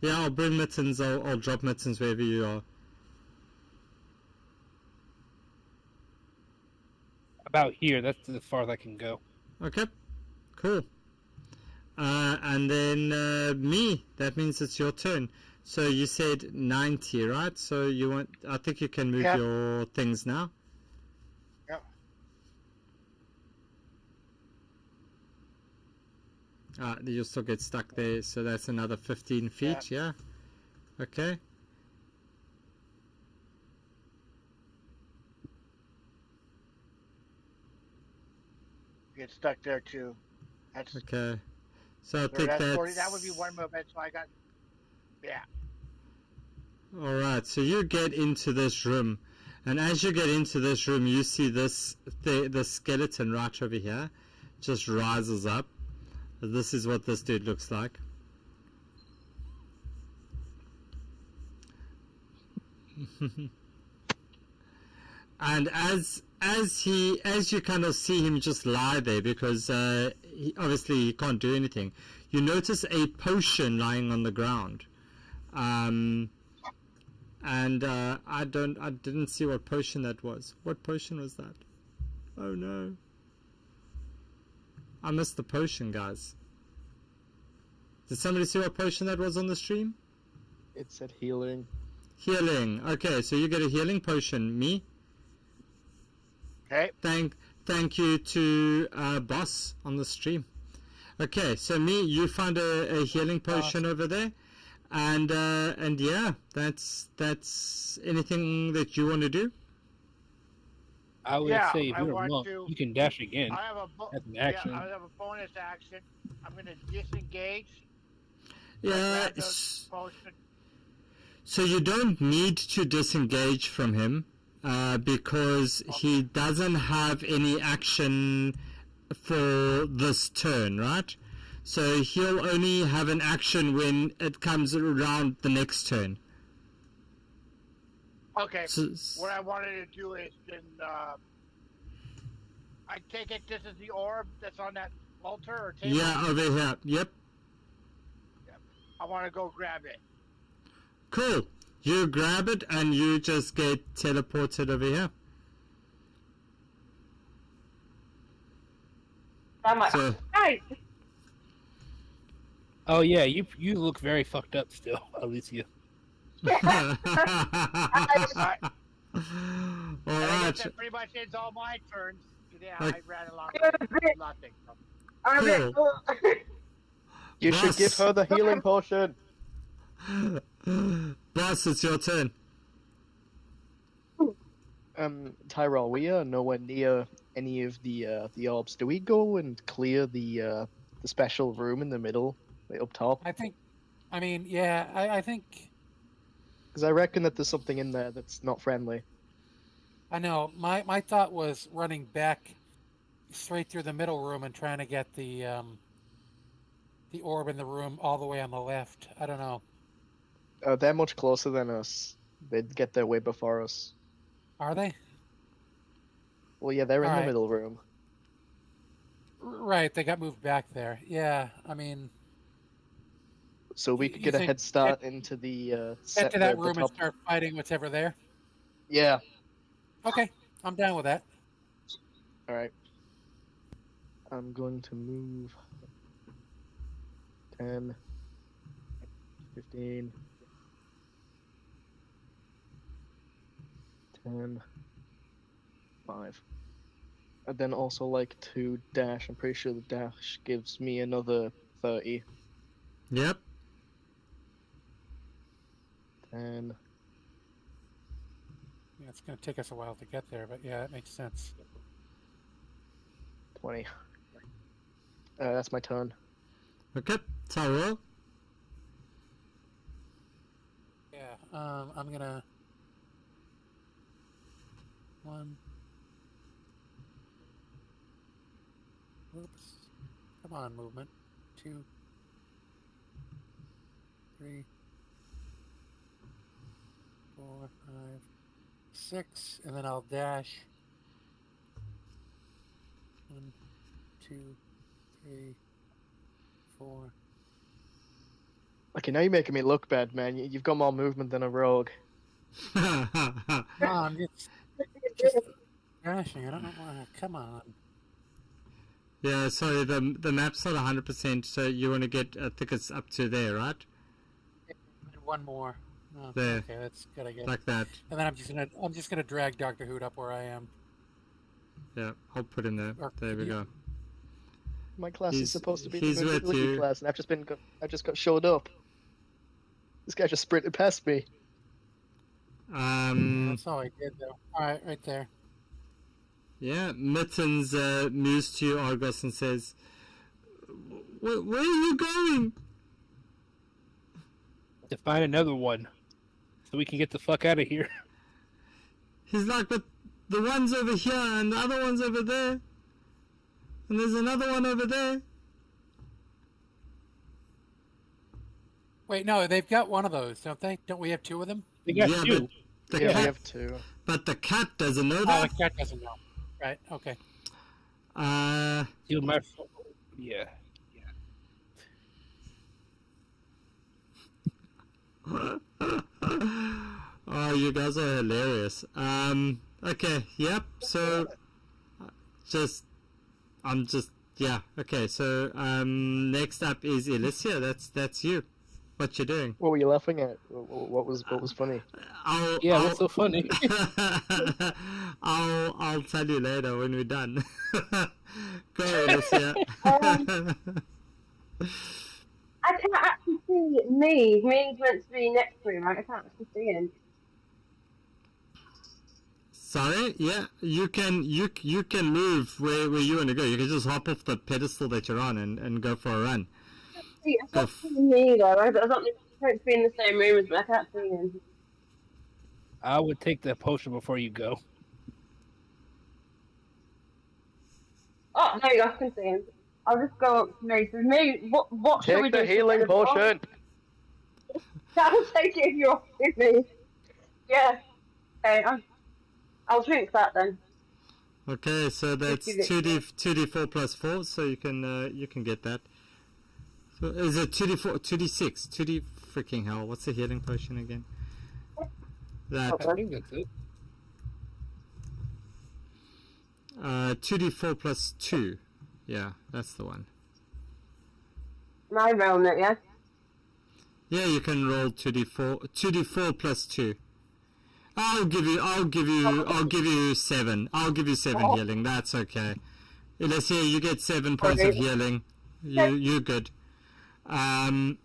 Yeah, I'll bring mittens. I'll drop mittens wherever you are. About here. That's as far as I can go. Okay, cool. And then me. That means it's your turn. So you said 90, right? So you want? I think you can move Yeah. your things now. Yep. You'll still get stuck there. So that's another 15 feet. Yeah. Okay. Get stuck there too. That's Okay. So I so think that's that's 40. That would be one movement. So I got. Yeah. all right. So you get into this room, and as you get into this room, you see this the skeleton right over here, just rises up. This is what this dude looks like. And as you kind of see him just lie there, because obviously he can't do anything, you notice a potion lying on the ground. And I didn't see what potion that was. What potion was that? Oh no, I missed the potion, guys. Did somebody see what potion that was on the stream? It said healing. Healing. Okay, so you get a healing potion. Me? Okay. Thank you to Boss on the stream. Okay, so me, you found a healing potion over there, and yeah, that's anything that you want to do. I would Yeah, say if I you're a want monk, to- you can dash again. I have a That's an action. Yeah, I have a bonus action. I'm gonna disengage. Yeah. Grab the potion. So you don't need to disengage from him because he doesn't have any action for this turn, right? So he'll only have an action when it comes around the next turn. Okay. So, What I wanted to do is then I take it this is the orb that's on that altar or table. yeah, over here. Yep. I want to go grab it. Cool. You grab it and you just get teleported over here. I'm like, So- hey, Oh yeah, you look very fucked up still, Alicia. All And I right. guess that pretty much ends all my turns. Today I Okay. ran along You're with a bit- nothing. I'm a bit Cool. You should Boss. give her the healing potion. Boss, it's your turn. Tyrell, we are nowhere near any of the orbs. Do we go and clear the special room in the middle, like up top? I think Because I reckon that there's something in there that's not friendly. I know. My thought was running back straight through the middle room and trying to get the orb in the room all the way on the left. I don't know. They're much closer than us. They'd get there way before us. Are they? Well, yeah, they're in the Alright. middle room. Right, they got moved back there. Yeah, I mean, So we You- could you get a think head start into the get to that the room and top. start fighting what's ever there. Yeah. Okay, I'm down with that. All right. I'm going to move 10, 15, 10, 5. I'd then also like to dash. I'm pretty sure the dash gives me another 30. Yep. 10. Yeah, it's going to take us a while to get there, but yeah, that makes sense. 20. That's my turn. Okay, Tyrell. Yeah, I'm gonna... One... Oops. Come on, movement. 2... 3... 4, 5... 6, and then I'll dash. 1, 2, 3, 4... Okay, now you're making me look bad, man. You've got more movement than a rogue. No, I'm just dashing. I don't know why. Come on. Yeah, sorry, the map's not 100%, so you want to get, I think it's up to there, right? One more. Oh, There. Okay, that's good, I guess. Like that. And then I'm just gonna drag Doctor Hoot up where I am. Yeah, I'll put him there. Or There we you- go. My class He's- is supposed to be he's the with invisibility you. class, and I just got showed up. This guy just sprinted past me. That's all I did, though. All right, right there. Yeah, Mittens moves to you, Argos, and says, where are you going? To find another one, so we can get the fuck out of here. He's like, but the one's over here, and the other one's over there. And there's another one over there. Wait, no, they've got one of those, don't they? Don't we have two of them? We got Yeah, two. but the Yeah, we cat, have two. but the cat doesn't know Oh, that. the cat doesn't know. Right, okay. Steal my phone. Yeah. Oh, you guys are hilarious. Okay, yep. So, yeah. Okay, so next up is Alicia. That's you. What you doing? What were you laughing at? What was funny? What's so funny? I'll tell you later when we're done. Go, Alicia. I can't actually see me. Me's meant to be next to me, right? I can't actually see him. Sorry, yeah, you can move where you want to go. You can just hop off the pedestal that you're on and go for a run. See, I can't see me though. I don't think he's supposed to be in the same room as me. I can't see him. I would take that potion before you go. Oh, there you go. I can see him. I'll just go up to me. So me, what should we Take do? the healing potion. I'll take it if you're with me. Yeah. Okay, I'll drink that then. Okay, so that's 2d4 plus 4, so you can get that. So is it 2d4, 2d6, 2d freaking hell? What's the healing potion again? That I think that's it. 2d4 plus 2. Yeah, that's the one. Am I rolling it? Yeah. Yeah, you can roll 2d4 plus 2. I'll give you 7. I'll give you 7 healing. That's okay. Let's see, you get 7 points of healing. You're good. Where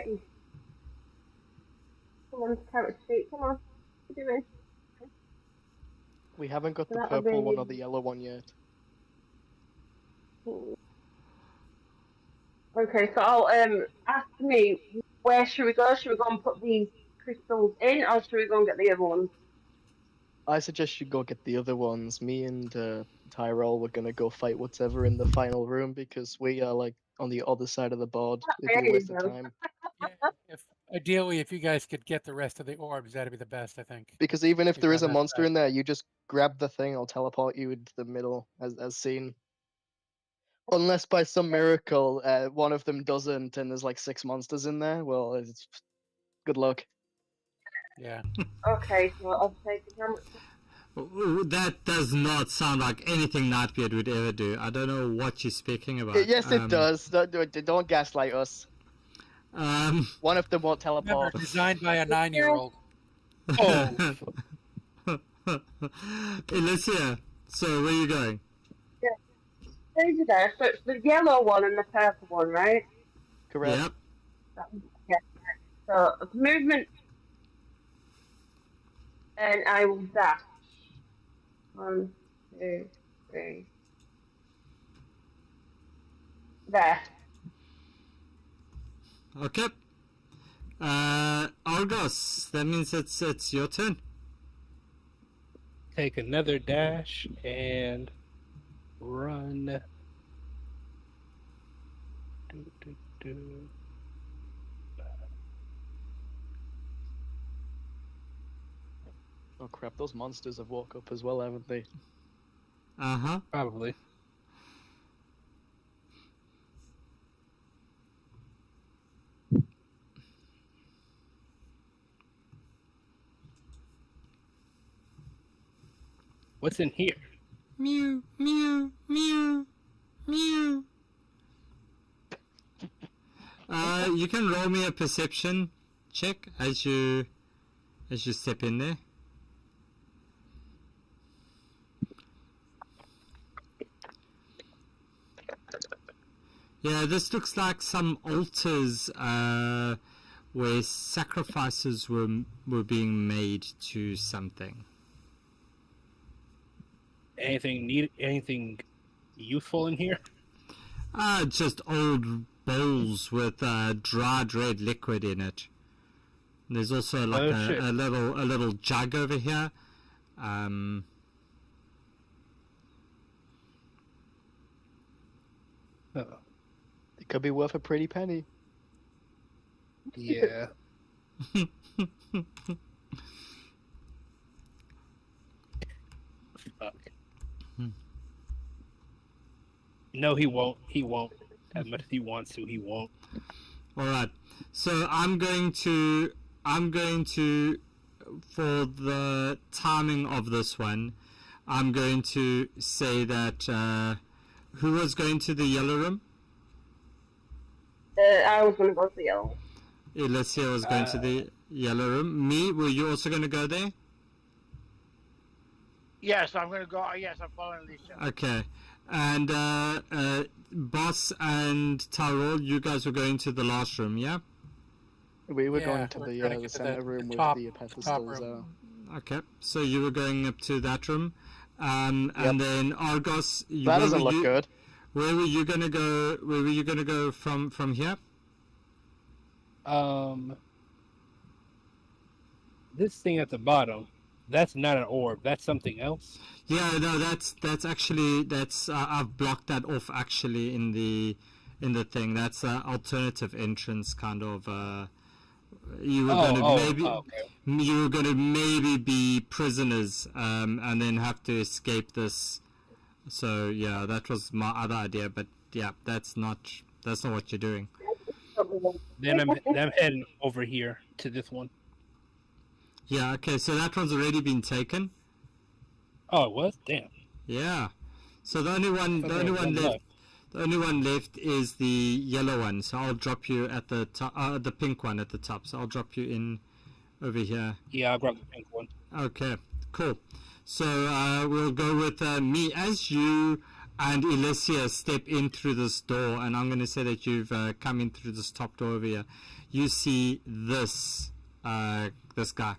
is? Come on, carrot street. Come on. What are you doing? We haven't got the That'll purple be- one or the yellow one yet. Okay, so I'll ask me, where should we go? Should we go and put these crystals in, or should we go and get the other ones? I suggest you go get the other ones. Me and Tyrell were gonna go fight whatever in the final room because we are like on the other side of the board. It'd be a waste of time. Yeah, ideally, if you guys could get the rest of the orbs, that'd be the best, I think. Because even if Keep there on is a that monster side. in there, you just grab the thing, I'll teleport you into the middle as seen. Unless by some miracle one of them doesn't and there's like 6 monsters in there, well, it's good luck. Yeah. Okay, so I'll take the camera. That does not sound like anything Nightbeard would ever do. I don't know what you're speaking about. Yes, it does. Don't gaslight us. One of them won't Remember, teleport. designed by a 9-year-old. Oh, Alicia, so where are you going? Over there, so it's the yellow one and the purple one, right? Correct. Yep. Yeah. So movement. and I will dash. 1, 2, 3. There. Okay. Argos, that means it's your turn. Take another dash and run. Do. Oh crap, those monsters have woke up as well, haven't they? Uh-huh. Probably. What's in here? Mew, mew, mew, mew. You can roll me a perception check as you step in there. Yeah, this looks like some altars where sacrifices were being made to something. Anything useful in here? Just old bowls with dried red liquid in it. There's also like a little jug over here. It could be worth a pretty penny. Yeah. Fuck. No, he won't. He won't. As much as he wants to, he won't. All right. So I'm going to, for the timing of this one, I'm going to say that who was going to the yellow room? I was going to go to the yellow. Alicia was going to the yellow room. Me, were you also going to go there? Yes, I'm going to go. Yes, I'm following Alicia. Okay. And Boss and Tyrell, you guys were going to the last room, yeah? We were Yeah, going to we're the gonna get to center the room with top- the top pedestals. room. Okay. So you were going up to that room. And then Argos, That doesn't look good. Where were you gonna go? Where were you gonna go from here? This thing at the bottom, that's not an orb. That's something else. Yeah, no, that's actually I've blocked that off actually in the thing. That's an alternative entrance kind of. You were you were gonna maybe be prisoners and then have to escape this. So yeah, that was my other idea, but yeah, that's not what you're doing. Then I'm heading over here to this one. Yeah, okay, so that one's already been taken. Oh, it was? Damn. Yeah. So the only one left is the yellow one. So I'll drop you at the top, the pink one at the top. So I'll drop you in over here. Yeah, I'll grab the pink one. Okay, cool. So we'll go with me as you and Alicia step in through this door, and I'm going to say that you've come in through this top door over here. You see this this guy.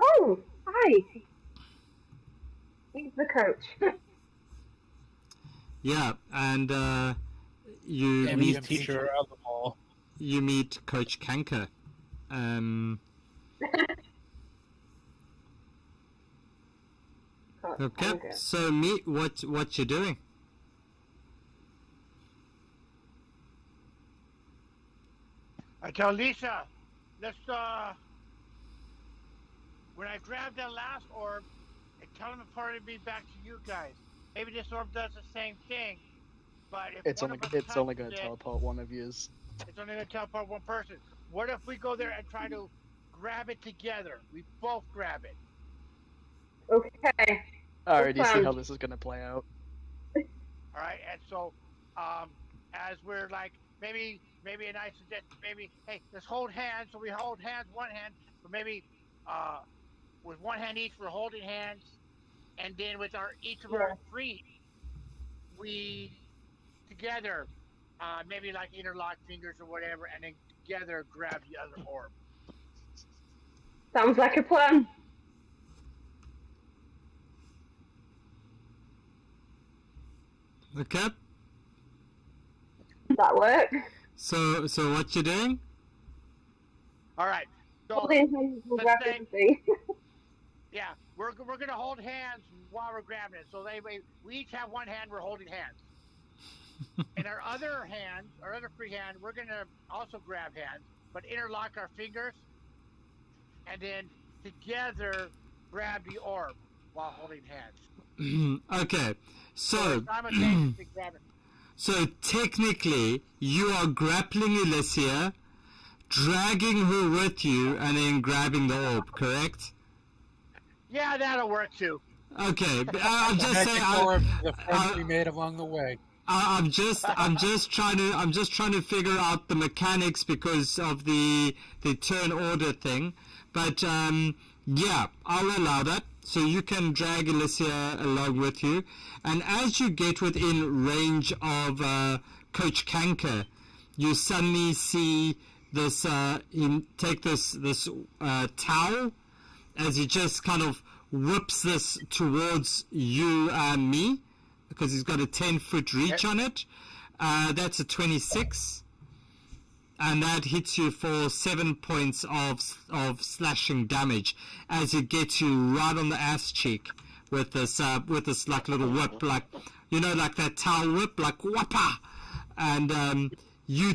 Oh, hi. He's the coach. Yeah, and you And meet he's teacher of them all. you meet Coach Kanker. Okay, so meet what you're doing. I tell Lisa, let's when I grab that last orb, and tell him to party me back to you guys. Maybe this orb does the same thing, but if It's one only of us going to touches it, teleport one of yous. it's only going to teleport one person. What if we go there and try to grab it together? We both grab it. Okay. I already see plan. how this is going to play out. All right, and so as we're like maybe and I suggest maybe hey let's hold hands. So we hold hands, one hand, but maybe with one hand each we're holding hands, and then with each of our feet we together maybe like interlock fingers or whatever, and then together grab the other orb. Sounds like a plan. Okay. That work. So what you doing? All right. So Holding hands will let's grab say, everything. yeah, we're gonna hold hands while we're grabbing it. So we each have one hand. We're holding hands. And our other hand, our other free hand, we're gonna also grab hands, but interlock our fingers, and then together grab the orb while holding hands. Okay. So simultaneously grab it. so technically you are grappling Alicia, dragging her with you, and then grabbing the orb, correct? Yeah, that'll work too. Okay. I'm just saying. Magic orb, the friends we made along the way. I'm just trying to figure out the mechanics because of the turn order thing, but yeah, I'll allow that. So you can drag Alicia along with you, and as you get within range of Coach Kanker, you suddenly see this him take this towel as he just kind of whips this towards you and me, because he's got a 10-foot reach on it. That's a 26. And that hits you for 7 points of slashing damage as he gets you right on the ass cheek with this like little whip, like, you know, like that towel whip, like whappa. And you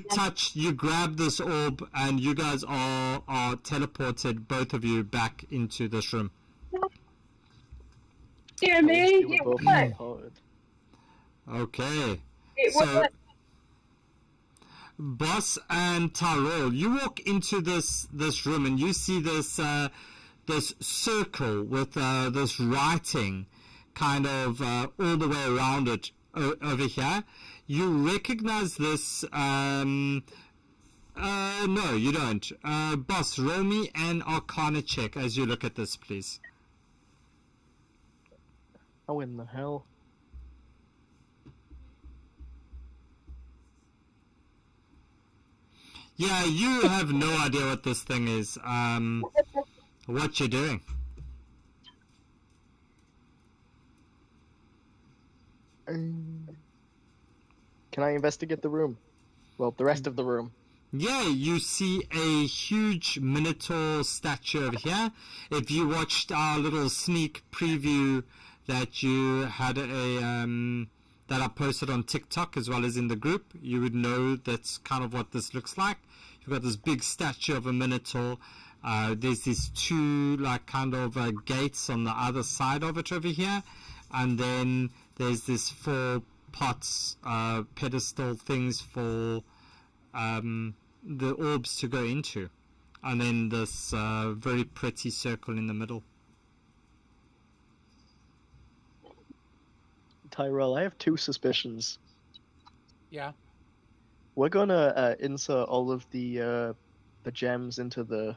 grab this orb, and you guys are teleported, both of you, back into this room. Dear me, it worked. Okay. It So, worked. Boss and Tyrell, you walk into this room and you see this this circle with this writing kind of all the way around it over here. You recognize this? No, you don't. Boss, roll me an Arcana check as you look at this, please. How in the hell? Yeah, you have no idea what this thing is. What you're doing? Can I investigate the room? Well, the rest of the room. Yeah, you see a huge Minotaur statue over here. If you watched our little sneak preview that you had that I posted on TikTok as well as in the group, you would know that's kind of what this looks like. You've got this big statue of a Minotaur. There's these two like kind of gates on the other side of it over here, and then there's this 4 pots pedestal things for the orbs to go into, and then this very pretty circle in the middle. Tyrell, I have 2 suspicions. Yeah. We're gonna insert all of the gems into the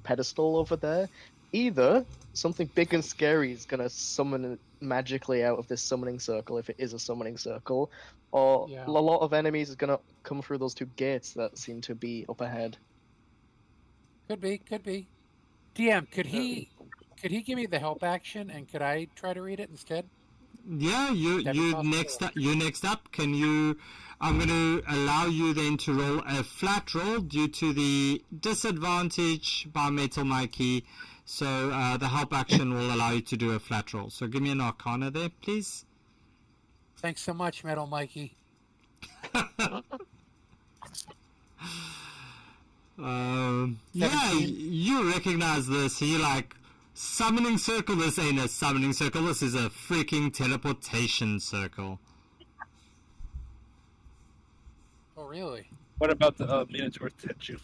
pedestal over there. Either something big and scary is gonna summon it magically out of this summoning circle, if it is a summoning circle, or Yeah. a lot of enemies is gonna come through those 2 gates that seem to be up ahead. Could be. DM, could he give me the help action, and could I try to read it instead? Yeah, you next up. Can you? I'm going to allow you then to roll a flat roll due to the disadvantage by Metal Mikey. So the help action will allow you to do a flat roll. So give me an Arcana there, please. Thanks so much, Metal Mikey. Yeah, you recognize this. You like summoning circle. This ain't a summoning circle. This is a freaking teleportation circle. Oh, really? What about the Minotaur statue?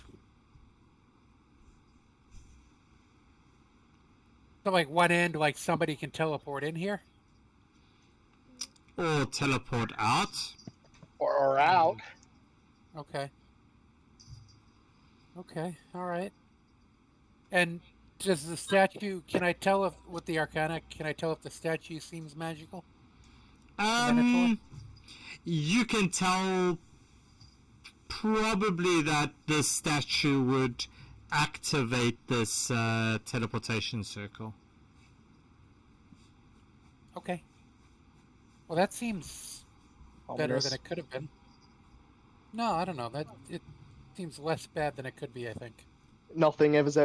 So, like, one end, like, somebody can teleport in here? Or teleport out. Or out. Okay. Okay, alright. And does the statue, can I tell if, with the Arcana, can I tell if the statue seems magical? You can tell probably that the statue would activate this teleportation circle. Okay. Well, that seems better Ominous. than it could have been. No, I don't know. That it seems less bad than it could be, I think. Nothing is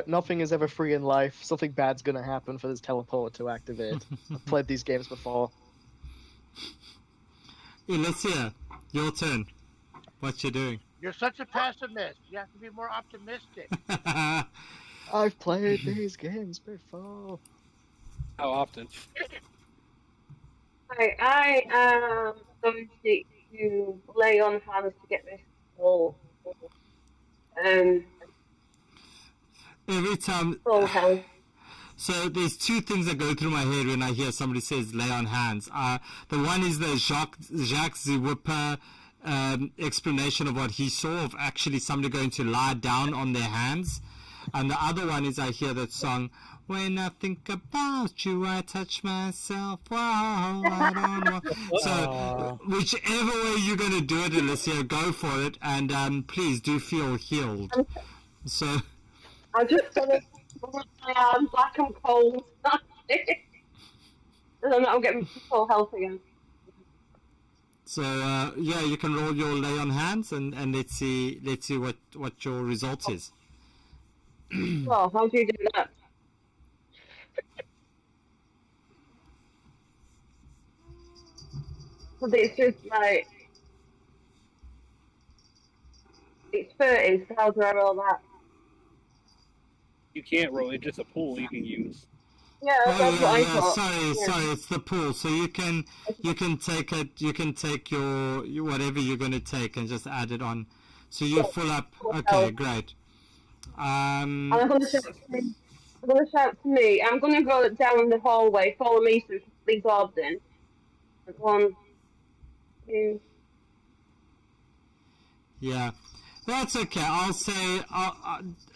ever free in life. Something bad's gonna happen for this teleport to activate. I've played these games before. Elysia, your turn. What you doing? You're such a pessimist. You have to be more optimistic. I've played these games before. How often? Right, I am going to lay on hands to get this full, Every time. full health. So there's two things that go through my head when I hear somebody says lay on hands. The one is the Jacques Zwipper explanation of what he saw of actually somebody going to lie down on their hands. And the other one is I hear that song, when I think about you, I touch myself. Wow, I don't know. So whichever way you're going to do it, Elysia, go for it. And please do feel healed. So... I'm just gonna my arms like I'm cold. And then I'll get full health again. So yeah, you can roll your lay on hands and let's see what your result is. Well, how do you do that? But it's just like it's 30, so how do I roll that? You can't roll. It's just a pool you can use. Yeah, that's what I thought. Sorry, it's the pool. So you can take it. You can take your whatever you're going to take and just add it on. So you're full up. Okay, great. And I'm going to shout to me. I'm going to go down the hallway. Follow me so we can these orbs in. 1, 2. Yeah, that's okay. I'll say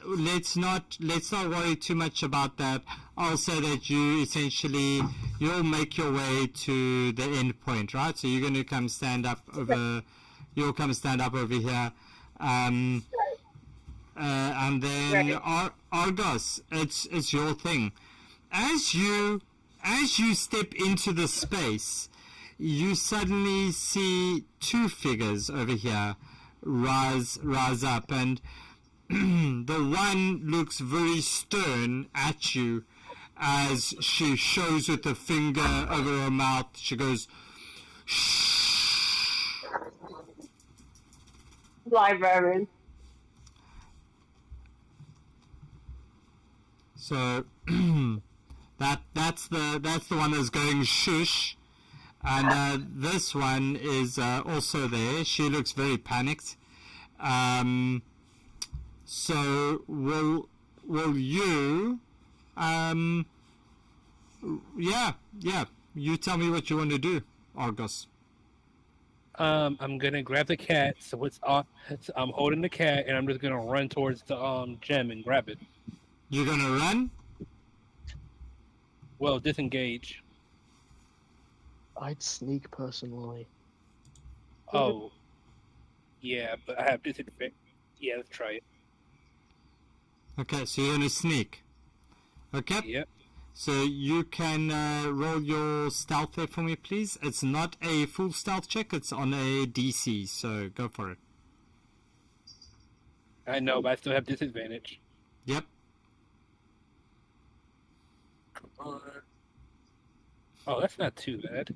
let's not worry too much about that. I'll say that you'll make your way to the end point, right? So you're going to come stand up over. You'll come stand up over here. And then Argos, it's your thing. As you step into the space, you suddenly see two figures over here rise up, and the one looks very stern at you as she shows with the finger over her mouth. She goes, "Shh." Librarian. So that's the one that's going shush, and this one is also there. She looks very panicked. So will you? Yeah. You tell me what you want to do, Argos. I'm gonna grab the cat. So it's on. So I'm holding the cat, and I'm just gonna run towards the gem and grab it. You're gonna run? Well, disengage. I'd sneak personally. Oh. Yeah, but I have disadvantage. Yeah, let's try it. Okay, so you're gonna sneak. Okay. Yep. So you can roll your stealth there for me, please. It's not a full stealth check. It's on a DC. So go for it. I know, but I still have disadvantage. Yep. Oh, that's not too bad.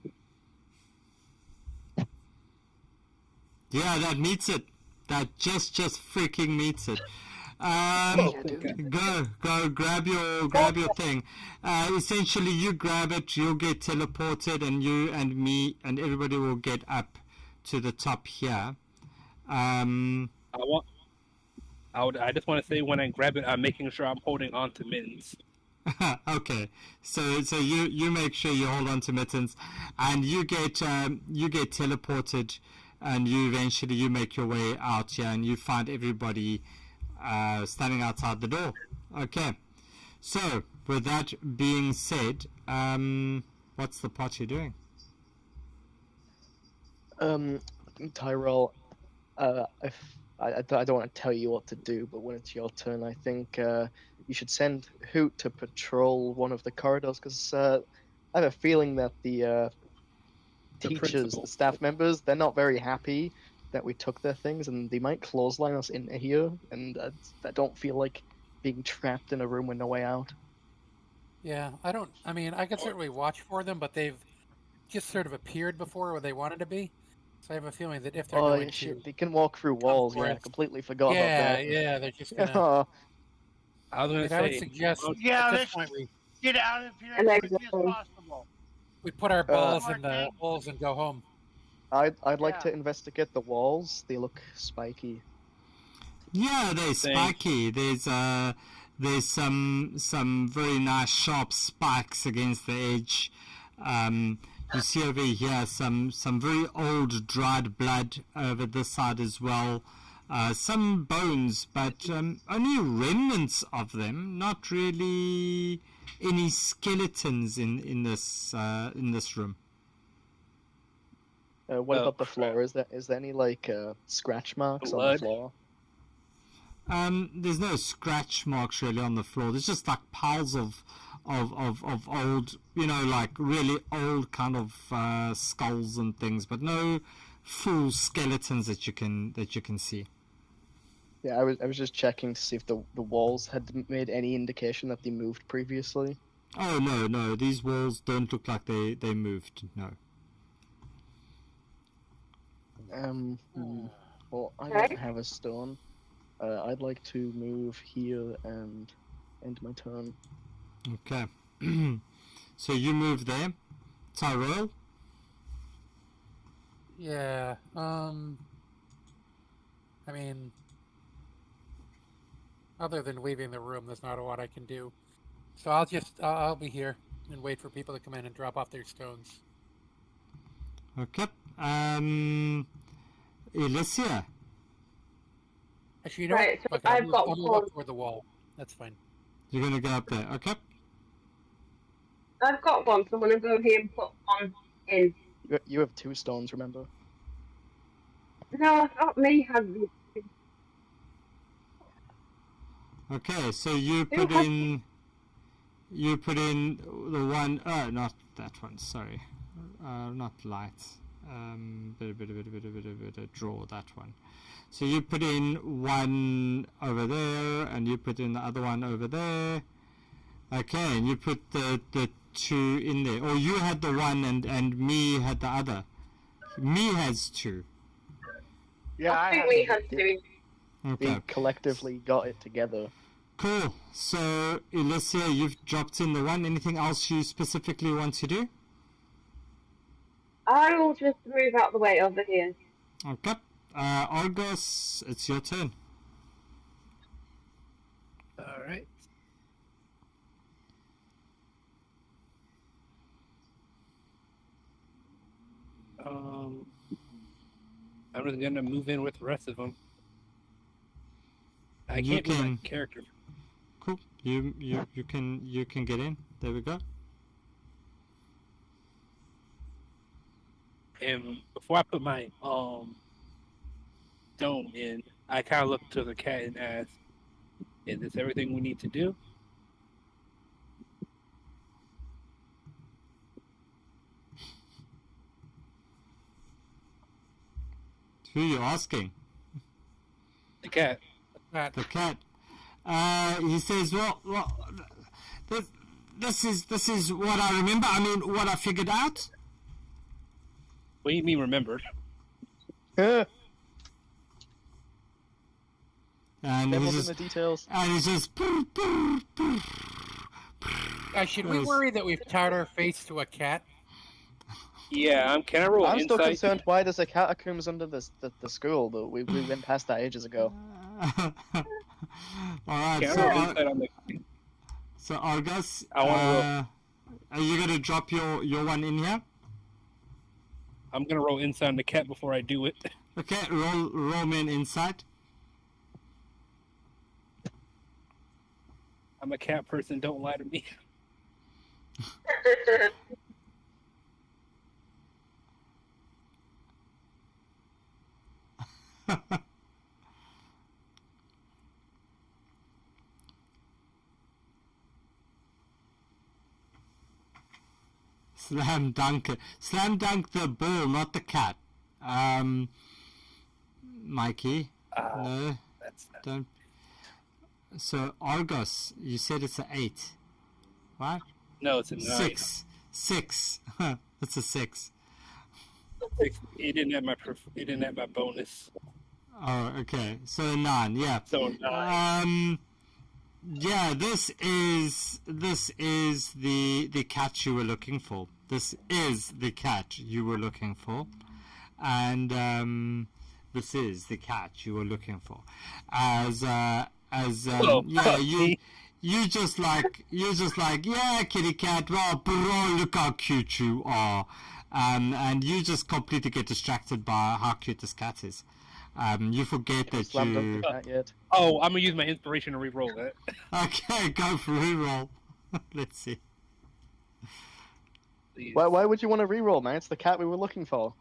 Yeah, that meets it. That just freaking meets it. Go, grab your thing. Essentially, you grab it, you'll get teleported, and you and me and everybody will get up to the top here. I just want to say when I grab it, I'm making sure I'm holding on to mittens. Okay, so you make sure you hold on to mittens, and you get teleported, and you eventually make your way out here, and you find everybody standing outside the door. Okay, so with that being said, what's the party doing? Tyrell, I don't want to tell you what to do, but when it's your turn, I think you should send Hoot to patrol one of the corridors, because I have a feeling that the teachers, principal. the staff members, they're not very happy that we took their things, and they might clothesline us in here, and I don't feel like being trapped in a room with no way out. Yeah, I mean, I could certainly watch for them, but they've just sort of appeared before where they wanted to be. So I have a feeling that if they're Oh going shit, to they can walk through come walls. for Yeah, I us, completely forgot about that. yeah, they're just gonna. Oh, I was gonna I would say, suggest well, at Yeah, this let's point get out of here And as then quickly as go. possible. we put our Uh, balls in the holes and go home. I'd like Yeah. to investigate the walls. They look spiky. Yeah, they're Thanks. spiky. There's some very nice sharp spikes against the edge. You see over here some very old dried blood over this side as well. Some bones, but only remnants of them. Not really any skeletons in this room. What Oh, about the crap. floor? Is there any like scratch marks on the Blood? floor? There's no scratch marks really on the floor. There's just like piles of old, like really old kind of skulls and things, but no full skeletons that you can see. Yeah, I was just checking to see if the walls had made any indication that they moved previously. Oh no, these walls don't look like they moved. No. Well, I Okay. don't have a stone. I'd like to move here and end my turn. Okay. So you move there, Tyrell. Yeah. I mean, other than leaving the room, there's not a lot I can do. So I'll be here and wait for people to come in and drop off their stones. Okay. Elysia. Actually, you know Right, so what? I've I'm got gonna one. look toward the wall. That's fine. You're gonna go up there. Okay. I've got one, so I'm gonna go here and put one in. You have 2 stones, remember? No, not me. Have you? Okay, so you put in the one, not that one, sorry, not light, draw that one. So you put in one over there, and you put in the other one over there. Okay, and you put the 2 in there. Or you had the one and me had the other. Me has 2. Yeah, I think we had to. Okay. They collectively got it together. Cool. So, Elysia, you've dropped in the one. Anything else you specifically want to do? I will just move out the way over here. Okay. Argos, it's your turn. All right. I'm just gonna move in with the rest of them. I You can't move my can- character. Cool. You can get in. There we go. And before I put my dome in, I kind of look to the cat and ask, "Is this everything we need to do?" Who are you asking? The cat. The cat. He says, well, this is what I remember. I mean, what I figured out. What do you mean remembered? Never And in he's the just, details. and he's just. Guys, should we Yes. worry that we've tied our face to a cat? Yeah, can I roll I'm still insight? concerned why there's a catacombs under the school, but we went past that ages ago. All right. Can So, I roll insight on the? so Argus, I wanna are you gonna drop your one in here? I'm gonna roll insight on the cat before I do it. Okay. Roll me an insight. I'm a cat person. Don't lie to me. Slam dunk it. Slam dunk the ball, not the cat. Mikey. No, That's not... don't. So Argos, you said it's an 8, right? No, it's a 9. 6. It's a 6. He didn't have my he didn't have my bonus. Oh, okay. So a 9, yeah. So 9. Yeah, this is the cat you were looking for. This is the cat you were looking for, and this is the cat you were looking for. Yeah, you just like yeah, kitty cat. Well, bro, look how cute you are, and you just completely get distracted by how cute this cat is. You forget that Slammed you. up the cat yet. Oh, I'm gonna use my inspiration to re-roll that. Okay, go for reroll. Let's see. Please. Why would you want to reroll, man? It's the cat we were looking for.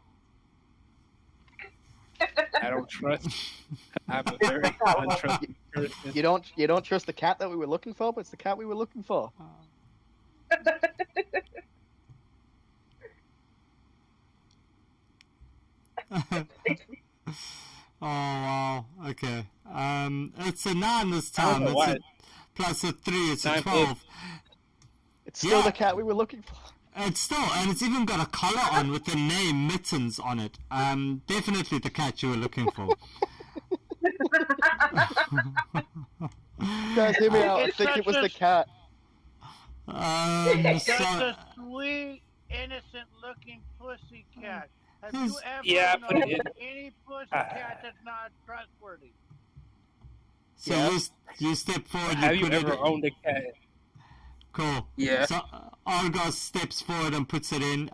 I don't trust. I'm a very untrusting person. You don't trust the cat that we were looking for, but it's the cat we were looking for. Oh wow. Okay. It's a 9 this time. know It's why. a plus a 3. It's a 9 12. It's still Yeah. the cat we were looking for. It's still, and it's even got a collar on with the name Mittens on it. Definitely the cat you were looking for. Guys, hear me out. I It's think such it was a- the cat. Such So, a sweet, innocent-looking pussy cat. Have you Who's- ever Yeah, but known it- any pussy cat that's not trustworthy? so Yeah. you step forward. Have You you put ever it. owned a cat? Cool. Yeah. So Argos steps forward and puts it in.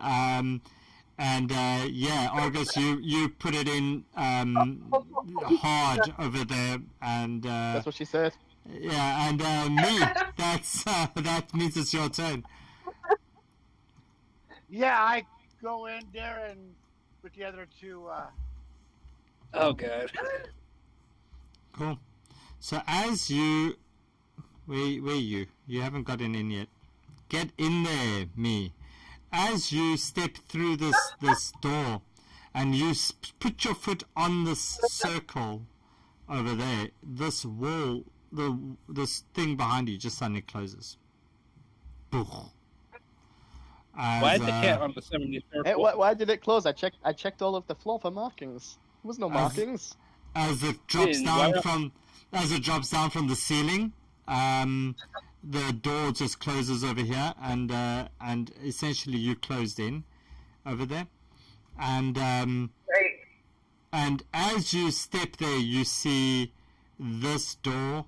Yeah, Argos, you put it in hard over there, and That's what she said. yeah, and me. That means it's your turn. Yeah, I go in there and put the other two. Oh god. Cool. So as you, where you? You haven't gotten in yet. Get in there, me. As you step through this door, and you put your foot on this circle over there, this wall, this thing behind you just suddenly closes. Boof. Why is the cat As, on the 70th Hey, circle? why did it close? I checked all of the floor for markings. There was no markings. as it drops Finn, down why- from the ceiling, the door just closes over here, and essentially you closed in over there, and and as you step there, you see this door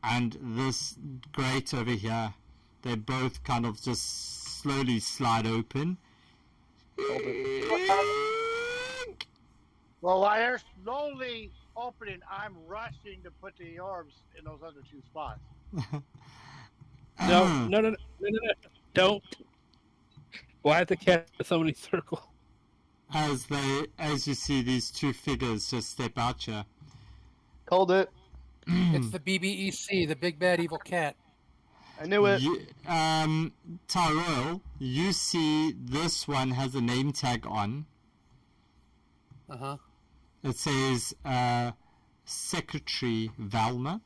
and this grate over here. They both kind of just slowly slide open. Well, while they're slowly opening, I'm rushing to put the orbs in those other two spots. No. Don't. Why is the cat in so many circles? As you see these two figures just step out here. Called it. It's the BBEC, the Big Bad Evil Cat. I knew it. Tyrell, you see this one has a name tag on. Uh-huh. It says Secretary Valma.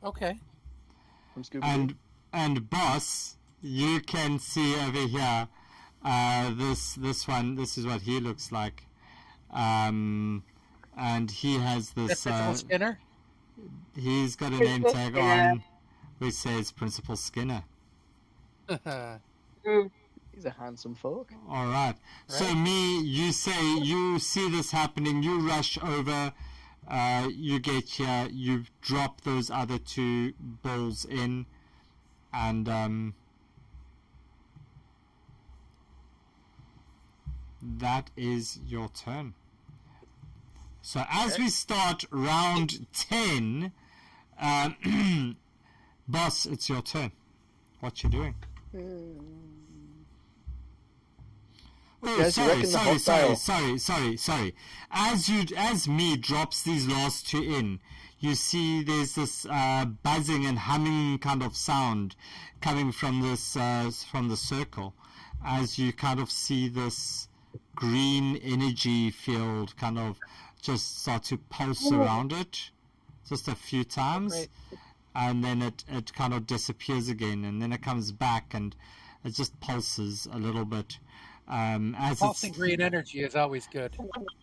Okay. From Scooby-Doo. And boss, you can see over here. This one. This is what he looks like. And he has this. Principal Skinner? He's got a name Principal tag Skinner. on, which says Principal Skinner. He's a handsome folk. All right. So me, you see this happening. You rush over. You get here. You drop those other two balls in, and that is your turn. So as we start round 10, boss, it's your turn. What you doing? Oh, Guys, you reckon the sorry. As me drops these last two in, you see there's this buzzing and humming kind of sound coming from this from the circle, as you kind of see this green energy field kind of just start to pulse around it, just a few times, Great. and then it kind of disappears again, and then it comes back and it just pulses a little bit. As Pulsing green energy is always good.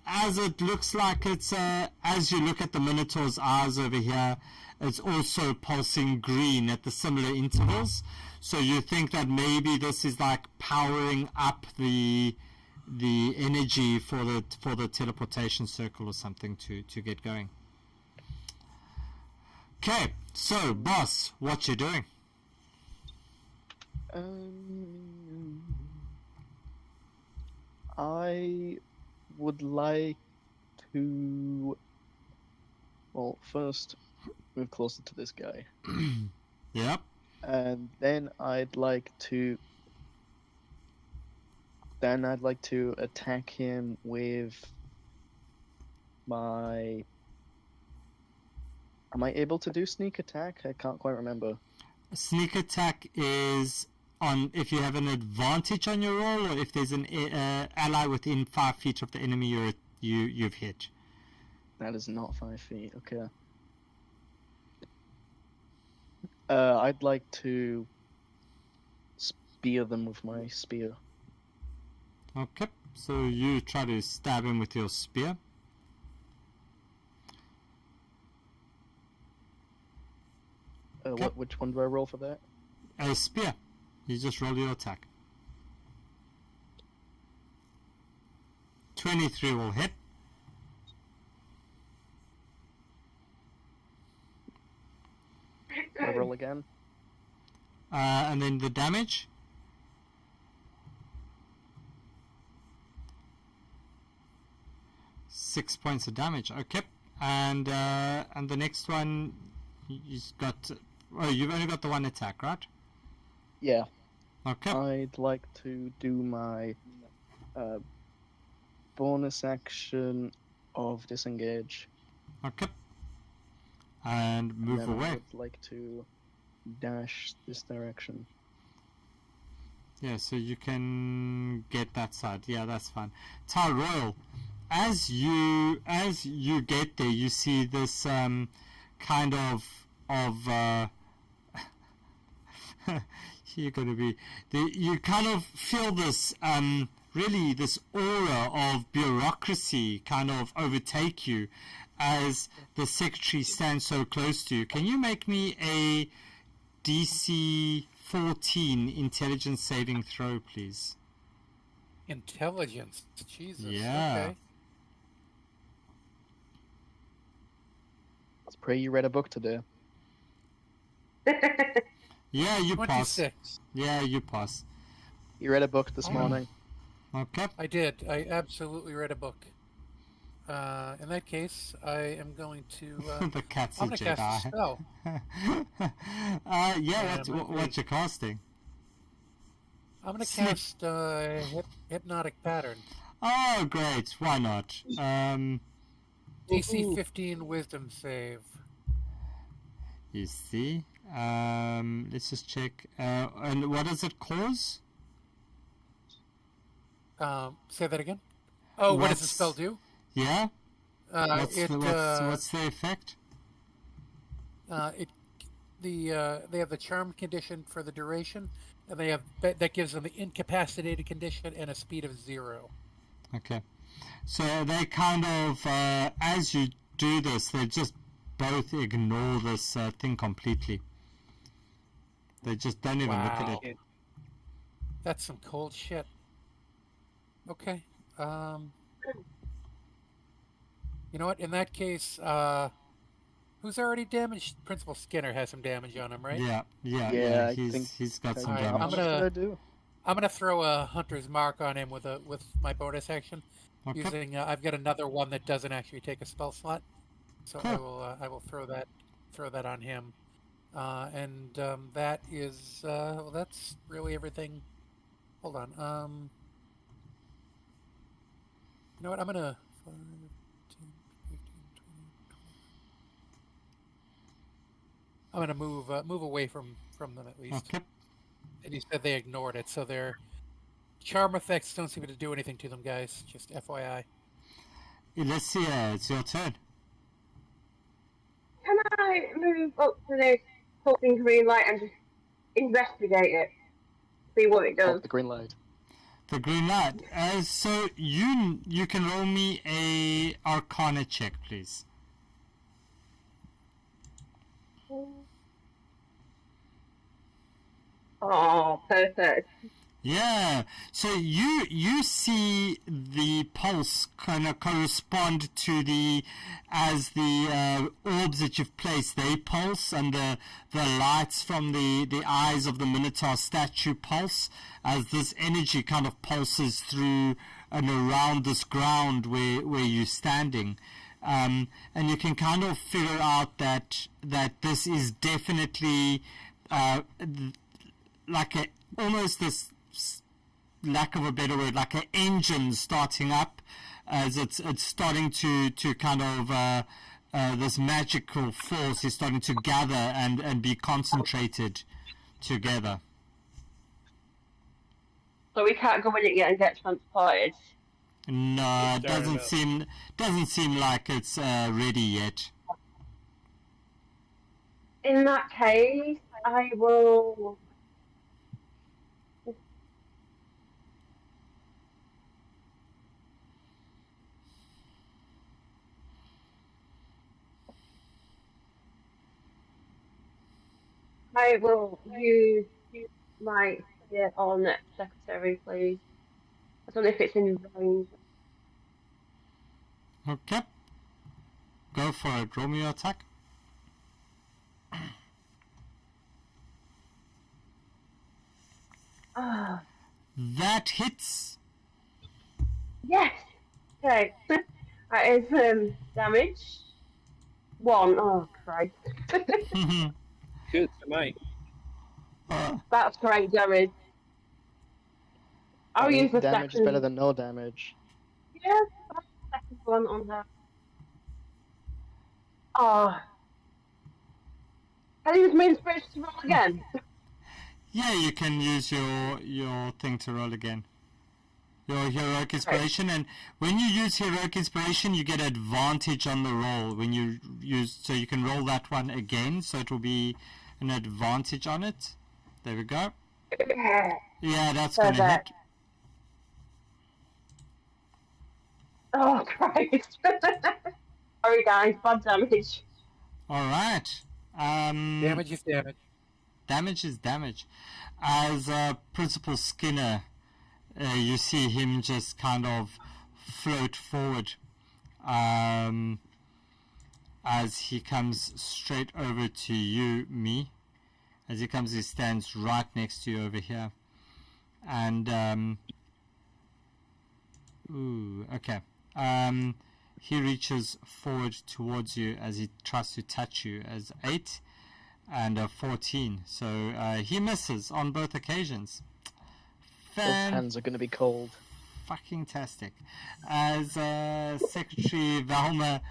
as it looks like it's as you look at the Minotaur's eyes over here, it's also pulsing green at the similar intervals. So you think that maybe this is like powering up the energy for the teleportation circle or something to get going. Okay, so boss, what you doing? I would like to, well, first move closer to this guy, Yep. and then I'd like to attack him with my. Am I able to do sneak attack? I can't quite remember. Sneak attack is on if you have an advantage on your roll, or if there's an ally within 5 feet of the enemy you've hit. That is not 5 feet. Okay. I'd like to spear them with my spear. Okay, so you try to stab him with your spear. Okay. Which one do I roll for that? A spear. You just roll your attack. 23 will hit. I roll again. And then the damage. Six points of damage. Okay, and the next one, you've got. Oh, you've only got the one attack, right? Yeah. Okay. I'd like to do my bonus action of disengage. Okay. And move And then away. I would like to dash this direction. Yeah, so you can get that side. Yeah, that's fine. Tal Royal, as you get there, you see this kind of you're going to be you kind of feel this really this aura of bureaucracy kind of overtake you as the secretary stands so close to you. Can you make me a DC 14 intelligence saving throw, please? Intelligence. Jesus. Yeah. Okay. Let's pray you read a book today. Yeah, you pass. 26. Yeah, you pass. You read a book this morning. Okay. I did. I absolutely read a book. In that case, I am going to. The cat's a I'm going to cast a Jedi. spell. Yeah, what you casting? I'm going to Sleep. cast Hypnotic Pattern. Oh, great. Why not? DC 15 Wisdom save. You see. Let's just check. And what does it cause? Say that again. Oh, what does the spell do? Yeah. What's What's the effect? they have the charm condition for the duration, and they have that gives them the incapacitated condition and a speed of 0. Okay. So they kind of, as you do this, they just both ignore this thing completely. They just don't even look at it. That's some cold shit. Okay. You know what? In that case, who's already damaged? Principal Skinner has some damage on him, right? Yeah. I think He's got some Alright, damage. What should I do? I'm gonna throw a Hunter's Mark on him with my bonus action. Okay. Using I've got another one that doesn't actually take a spell slot, so Cool. I will throw that on him, and that is well, that's really everything. Hold on. know what? I'm gonna 5, 10, 15, 20. I'm gonna move away from them at least. Okay. And you said they ignored it, so their charm effects don't seem to do anything to them, guys. Just FYI. Elysia, it's your turn. Can I move up to this talking green light and just investigate it? See what it Oh, does. the green light. The green light. So you can roll me a Arcana check, please. Oh, perfect. Yeah. So you see the pulse kind of correspond to as the orbs that you've placed, they pulse, and the lights from the eyes of the Minotaur statue pulse, as this energy kind of pulses through and around this ground where you're standing. And you can kind of figure out that this is definitely like almost this, lack of a better word, like an engine starting up, as it's starting to kind of this magical force is starting to gather and be concentrated together. So we can't go in it yet and get transported. No, it Fair doesn't seem like it's ready yet. In that case, I will. I will use my spear on secretary, please. I don't know if it's in range. Okay. Go for it. Roll me your attack. Ah, That hits. yes. Okay. That is damage. 1. Oh Christ. Good tonight. That's great damage. I'll use the damage second. is better than no damage. Yeah, that's the second one on her. Oh. Can I use my inspiration to roll again? Yeah, you can use your thing to roll again. Your heroic inspiration, and when you use heroic inspiration, you get advantage on the roll when you use. So you can roll that one again, so it will be an advantage on it. There we go. Yeah, that's gonna hit. Oh Christ! Sorry guys, bad damage. All right. Damage is damage. Damage is damage. As Principal Skinner, you see him just kind of float forward as he comes straight over to you, me. As he comes, he stands right next to you over here. And, ooh, okay. He reaches forward towards you as he tries to touch you as 8 and a 14. So he misses on both occasions. Those hands are going to be cold. Fucking tastic. As Secretary Valma,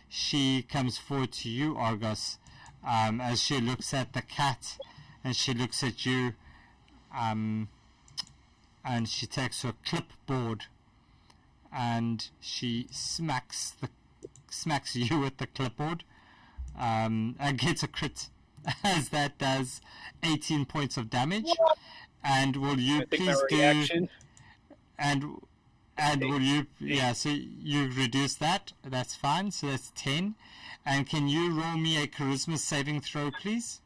she comes forward to you, Argos, as she looks at the cat and she looks at you, and she takes her clipboard and she smacks you with the clipboard, and gets a crit, as that does 18 points of damage. And will you please do? And will you? Yeah. So you reduce that. That's fine. So that's 10. And can you roll me a charisma saving throw, please?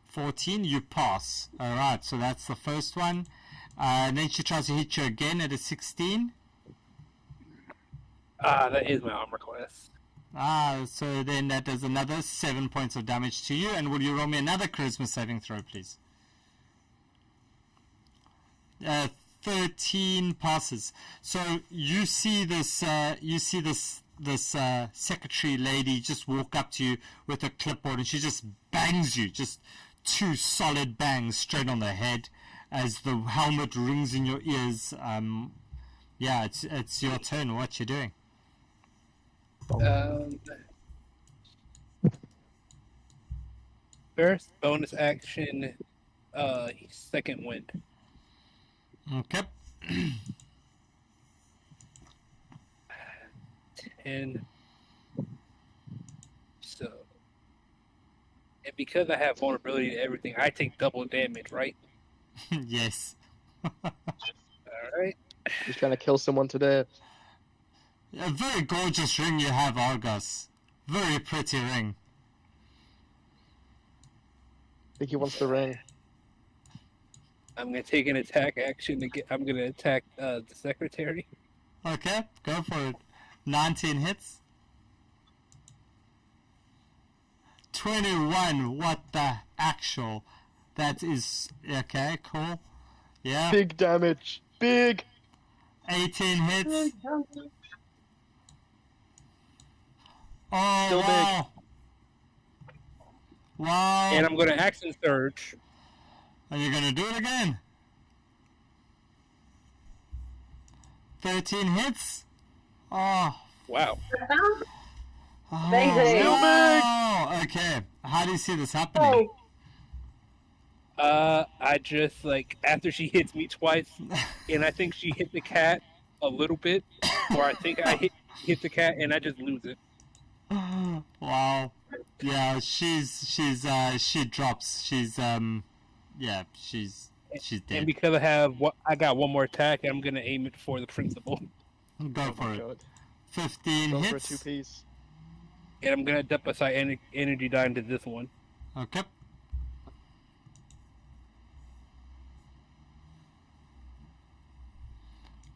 14. You pass. All right. So that's the first one. And then she tries to hit you again at a 16. That is my armor class. So then that does another 7 points of damage to you. And will you roll me another charisma saving throw, please? 13 passes. So you see this secretary lady just walk up to you with a clipboard, and she just bangs you, just 2 solid bangs straight on the head, as the helmet rings in your ears. Yeah, it's your turn. What you doing? First bonus action, second wind. Okay. And so, and because I have vulnerability to everything, I take double damage, right? Yes. All right. He's trying to kill someone today. A very gorgeous ring you have, Argus. Very pretty ring. I think he wants the ring. I'm gonna take an attack action to get. I'm gonna attack the secretary. Okay, go for it. 19 hits. 21. What the actual? That is okay. Cool. Yeah. Big damage. Big. 18 hits. Oh, Still big. wow. Wow. And I'm gonna action surge. Are you gonna do it again? 13 hits? Oh. Wow. Oh, Amazing. wow. Okay. How do you see this happening? I just like after she hits me twice, and I think she hit the cat a little bit, or I think I hit the cat and I just lose it. Wow. Yeah, she drops. She's yeah, she's dead. And because I got one more attack, I'm gonna aim it for the principal, Go for it. God. 15 Go for a hits. 2-piece. and I'm gonna dump a side energy die into this one. Okay.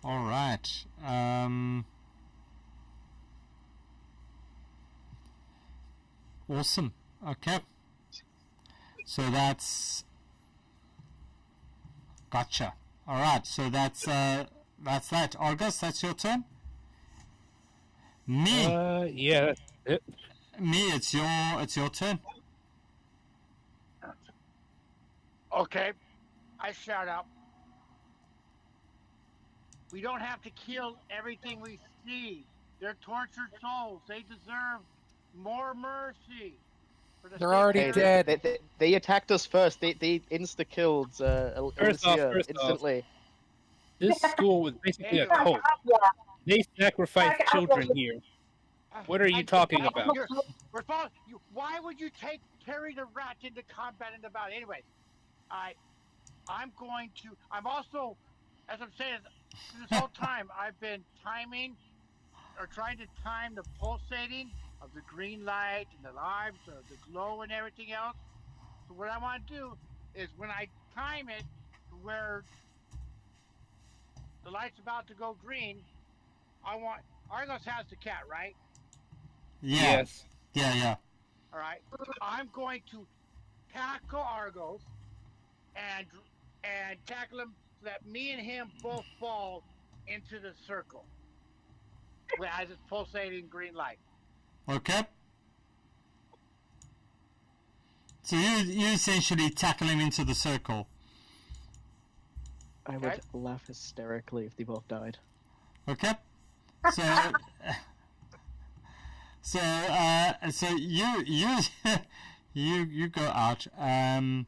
All right. Awesome. Okay. So that's gotcha. All right. So that's that. Argus, that's your turn. Me, Yeah, that's it. it's your turn. Okay. I shout out. We don't have to kill everything we see. They're tortured souls. They deserve more mercy. For the They're sake already of- dead. They attacked us first. They insta-killed First Alicia off. instantly. This school was basically a Anyway. cult. They sacrificed children here. What are you talking about? Why would you carry the rat into combat in the battle? Anyways, I'm also, as I'm saying, this whole time I've been timing or trying to time the pulsating of the green light and the lives, or the glow and everything else. So what I want to do is when I time it to where the light's about to go green, Argos has the cat, right? Yeah. Yes. Yeah. All right. I'm going to tackle Argos and tackle him so that me and him both fall into the circle as it's pulsating green light. Okay. So you essentially tackle him into the circle. I would laugh hysterically if they both died. Okay. So so you go out. And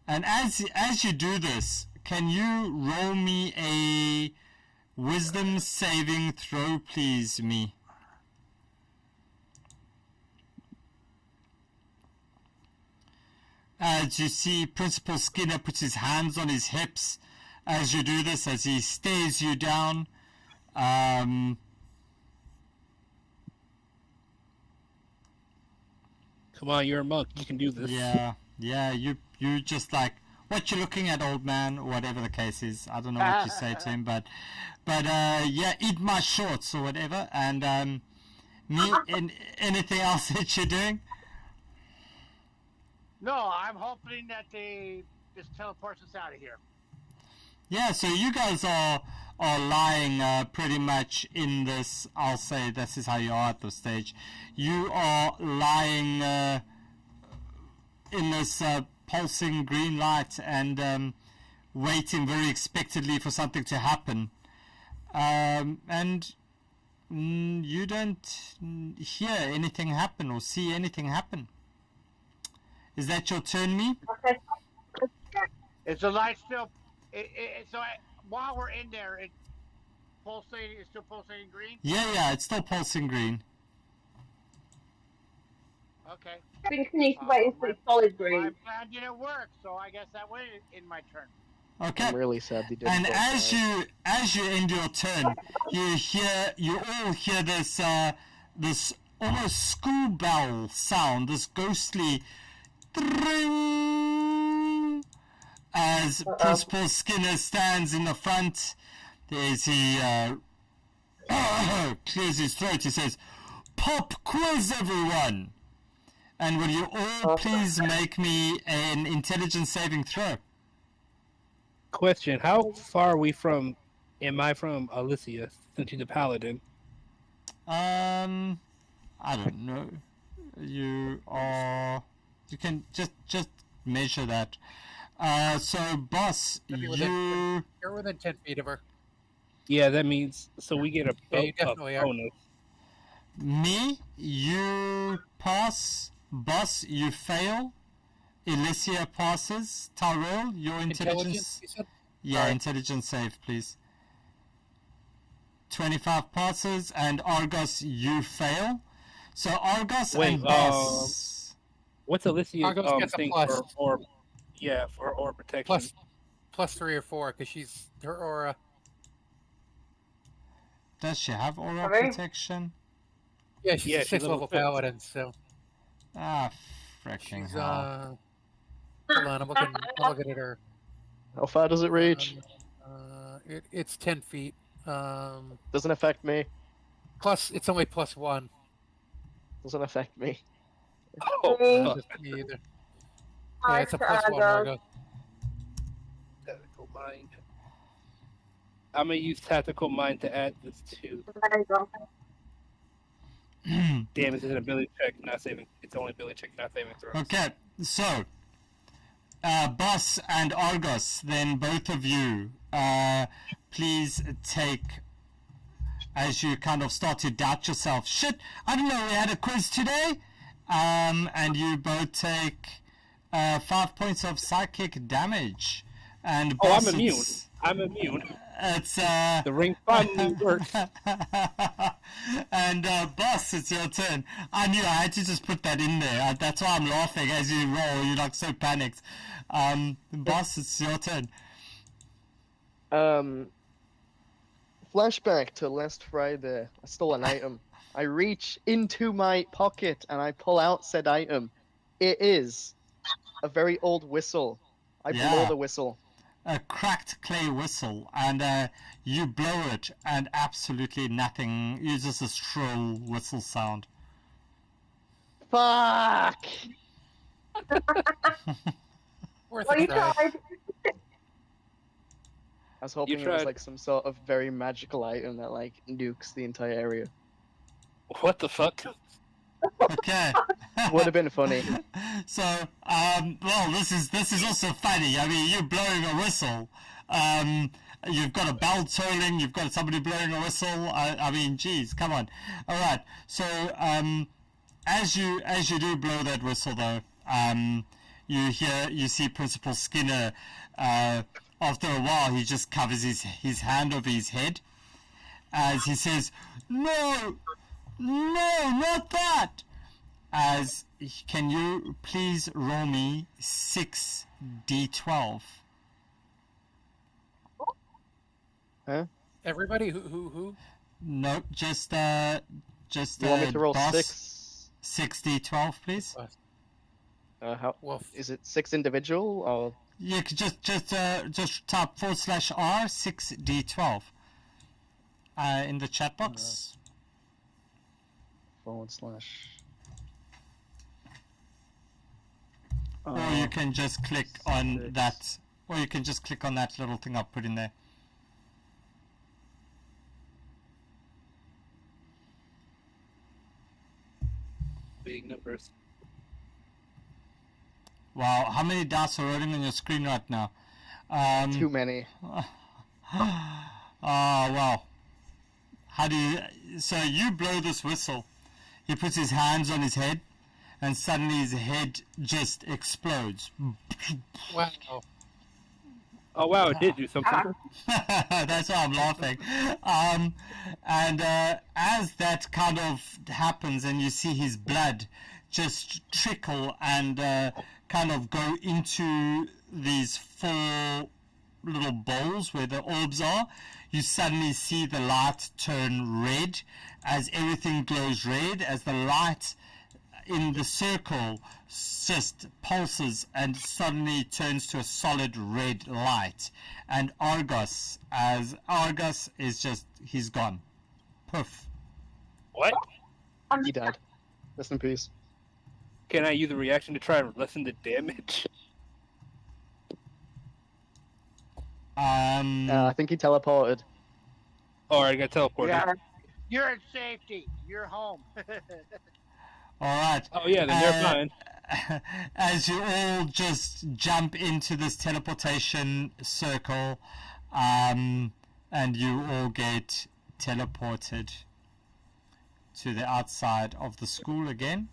as you do this, can you roll me a wisdom saving throw, please, me? As you see, Principal Skinner puts his hands on his hips as you do this, as he stares you down. Come on, you're a monk. You can do this. Yeah, you just like, what you looking at, old man, or whatever the case is. I don't know what you say to him, but yeah, eat my shorts or whatever. And anything else that you're doing? No, I'm hoping that they just teleport us out of here. Yeah, so you guys are lying pretty much in this. I'll say this is how you are at this stage. You are lying in this pulsing green light, and waiting very expectantly for something to happen. And you don't hear anything happen or see anything happen. Is that your turn, me? Okay. Is the light still? While we're in there, it's pulsating. It's still pulsating green. Yeah, it's still pulsing green. Okay. I think you need to wait until it's solid My green. plan didn't work, so I guess that went in my turn. Okay. I'm really sad they didn't. And vote as you end your turn, you all hear this this almost school bell sound, this ghostly tring, as Principal Skinner stands in the front. As he clears his throat, he says, "Pop quiz, everyone!" And will you all please make me an intelligence saving throw? Question: How far are we from? Am I from Alicia since she's a paladin? I don't know. You are. You can just measure that. So, boss, You're within 10 feet of her. Yeah, that means so we get a Yeah, you definitely are. bonus. me, you pass. Boss, you fail. Elysia passes. Tyrell, your intelligence. You said? Yeah, Sorry. intelligence save, please. 25 passes, and Argos, you fail. So Argos Wait, and Boss. What's Alicia's Argos gets a thing plus. for orb? Yeah, for orb protection. Plus 3 or 4, because her aura. Does she have aura Sorry? protection? Yeah, she's Yeah, a she's 6 level level 6. paladin, so Ah, freaking she's hell. hold on, I'm looking at her. How far does it reach? It's 10 feet. Doesn't affect me. Plus, it's only plus 1. Doesn't affect me. Oh, fuck. Just me either. Hi, Yeah, it's a plus 1, Argos. Margo. Tactical mind. I'm gonna use tactical mind to add this to. There you go. Damn, it's an ability check, not saving. It's only ability check, not saving throws. Okay, so Boss and Argos, then both of you, please take, as you kind of start to doubt yourself, shit, I didn't know we had a quiz today, and you both take 5 points of psychic damage. And Oh, Boss, I'm immune. it's- I'm immune. It's The ring finally works. And Boss, it's your turn. I knew I had to just put that in there. That's why I'm laughing as you roll. You're like so panicked. Boss, it's your turn. Flashback to last Friday. I stole an item. I reach into my pocket and I pull out said item. It is a very old whistle. I blow Yeah. the whistle. A cracked clay whistle, and you blow it, and absolutely nothing. It's just a shrill whistle sound. Fuck! Worth Well, a you try. tried. I was hoping it was tried. like some sort of very magical item that like nukes the entire area. What the fuck? Okay. Would have been funny. So, well, this is also funny. I mean, you blowing a whistle. You've got a bell tolling. You've got somebody blowing a whistle. I mean, geez, come on. All right. So, as you do blow that whistle, though, you see Principal Skinner. After a while, he just covers his hand over his head, as he says, "No, not that." Can you please roll me 6d12? Huh? Everybody, who? No, just You want me to roll Boss, 6? 6d12, please. How Well, is it 6 individual or You could just type /r 6d12 in the chat box. /? Or you can just click on that. Or you can just click on that little thing I've put in there. Big numbers. Wow, how many dice are rolling on your screen right now? Too many. Well. How do you... So you blow this whistle. He puts his hands on his head, and suddenly his head just explodes. Wow. Oh wow, it did do something. That's why I'm laughing. And as that kind of happens, and you see his blood just trickle and kind of go into these 4 little bowls where the orbs are, you suddenly see the light turn red as everything glows red, as the light in the circle just pulses and suddenly turns to a solid red light. And Argus is just, he's gone. Poof. What? He died. Rest in peace. Can I use a reaction to try and lessen the damage? I think he teleported. Oh, I got teleported. Yeah. You're in safety. You're home. Alright. Oh yeah, then they're fine. As you all just jump into this teleportation circle, and you all get teleported to the outside of the school again.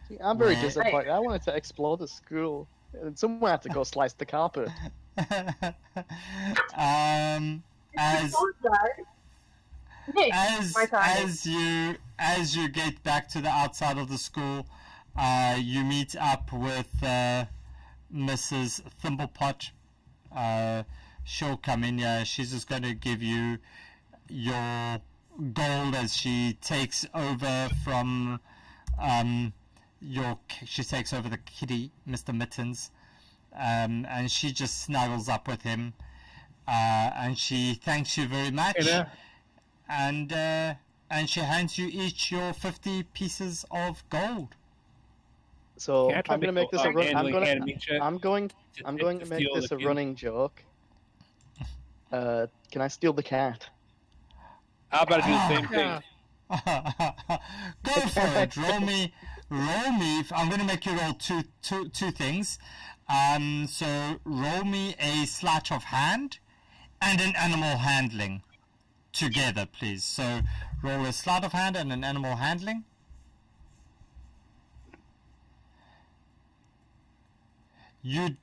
See, I'm very Right. disappointed. I wanted to explore the school. And someone had to go slice the carpet. As Nick, as my time. as you get back to the outside of the school, you meet up with Mrs. Thimblepot. She'll come in here. She's just going to give you your gold as she takes over from she takes over the kitty, Mr. Mittens, and she just snuggles up with him, and she thanks you very much. And she hands you each your 50 pieces of gold. So Can I try I'm gonna make this a run. I'm going to make steal this the a kid? running joke. Can I steal the cat? How about I do the same thing? Go for it. Roll me. I'm going to make you roll two things. So roll me a sleight of hand and an animal handling together, please. So roll a sleight of hand and an animal handling. You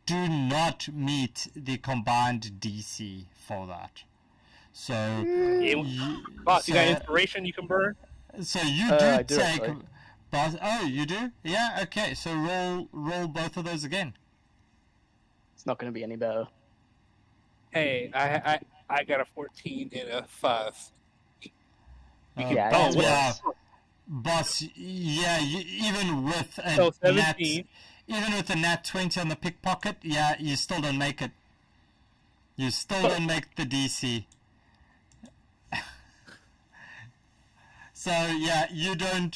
do not meet the combined DC for that. So, Boss, you got inspiration you can burn? so you I do do, take. actually. Boss, oh, you do? Yeah. Okay. So roll both of those again. It's not going to be any better. Hey, I got a 14 and a 5. Yeah, Oh, it's what? worse. Boss. Yeah. Even with a So nat, 17. even with a nat 20 on the pickpocket, yeah, you still don't make it. You still don't make the DC. So yeah, you don't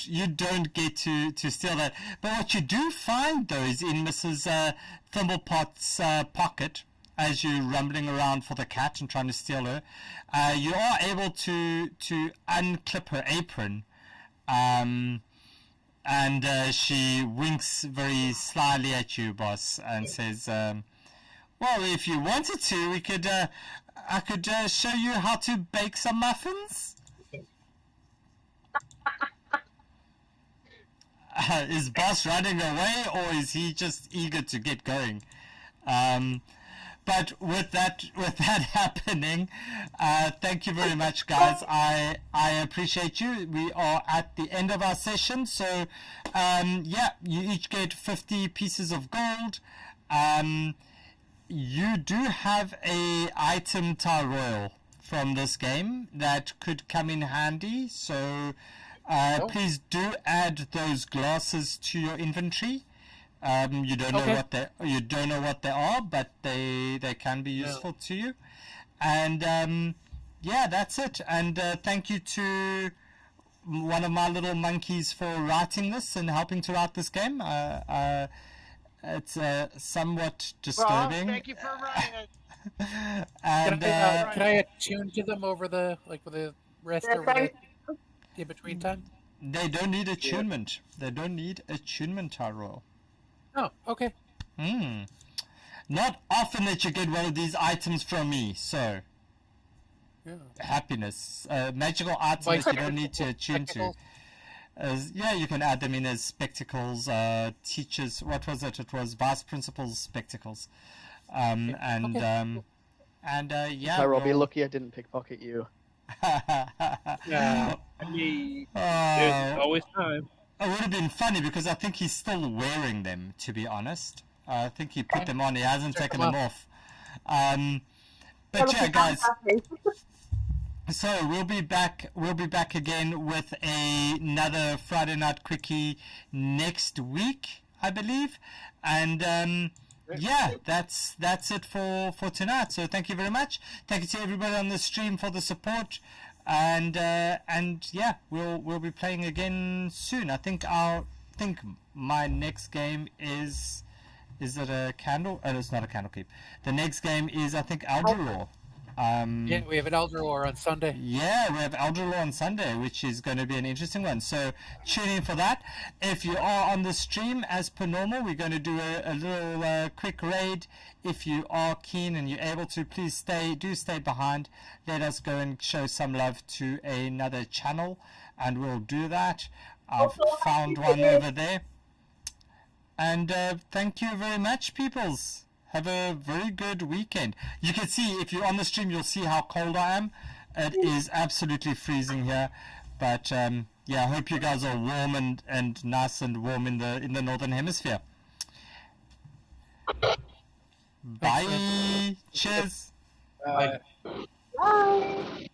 get to steal that. But what you do find though is in Mrs. Thimblepot's pocket, as you're rumbling around for the cat and trying to steal her, you are able to unclip her apron, and she winks very slyly at you, boss, and says, "Well, if you wanted to, we could I could show you how to bake some muffins." Is boss running away, or is he just eager to get going? But with that happening, thank you very much, guys. I appreciate you. We are at the end of our session, so yeah, you each get 50 pieces of gold. You do have a item tile royal from this game that could come in handy, so please do add those glasses to your inventory. You don't know what they are, but they can be useful to you. And yeah, that's it. And thank you to one of my little monkeys for writing this and helping to write this game. It's somewhat disturbing. Well, thank you for writing it. And Can I attune to them over the with the rest Yeah, over the thank- in between time? they don't need attunement. They don't need attunement, Tyrell. Oh, okay. Not often that you get one of these items from me, so Yeah. happiness. Magical items Like that you don't need to attune to. spectacles. Yeah, you can add them in as spectacles, teachers, what was it? It was vice principal's spectacles. Yeah. Tyrell, be we'll- lucky I didn't pickpocket you. Yeah. I mean, there's always time. It would have been funny because I think he's still wearing them, to be honest. I think he put them on, he hasn't taken them off. But yeah, guys, so we'll be back again with another Friday Night Quickie next week, I believe. And yeah, that's it for tonight. So thank you very much. Thank you to everybody on the stream for the support. And yeah, we'll be playing again soon. I think my next game is it a candle? Oh, it's not a candle keep. The next game is, I think, Eldralore. Yeah, we have an Eldralore on Sunday. Yeah, we have Eldralore on Sunday, which is going to be an interesting one. So tune in for that. If you are on the stream, as per normal, we're going to do a little quick raid. If you are keen and you're able to, please stay behind. Let us go and show some love to another channel, and we'll do that. I've found one over there. And thank you very much, peoples. Have a very good weekend. You can see, if you're on the stream, you'll see how cold I am. It is absolutely freezing here. But yeah, I hope you guys are warm and nice and warm in the northern hemisphere. Bye. Cheers. Bye. Bye.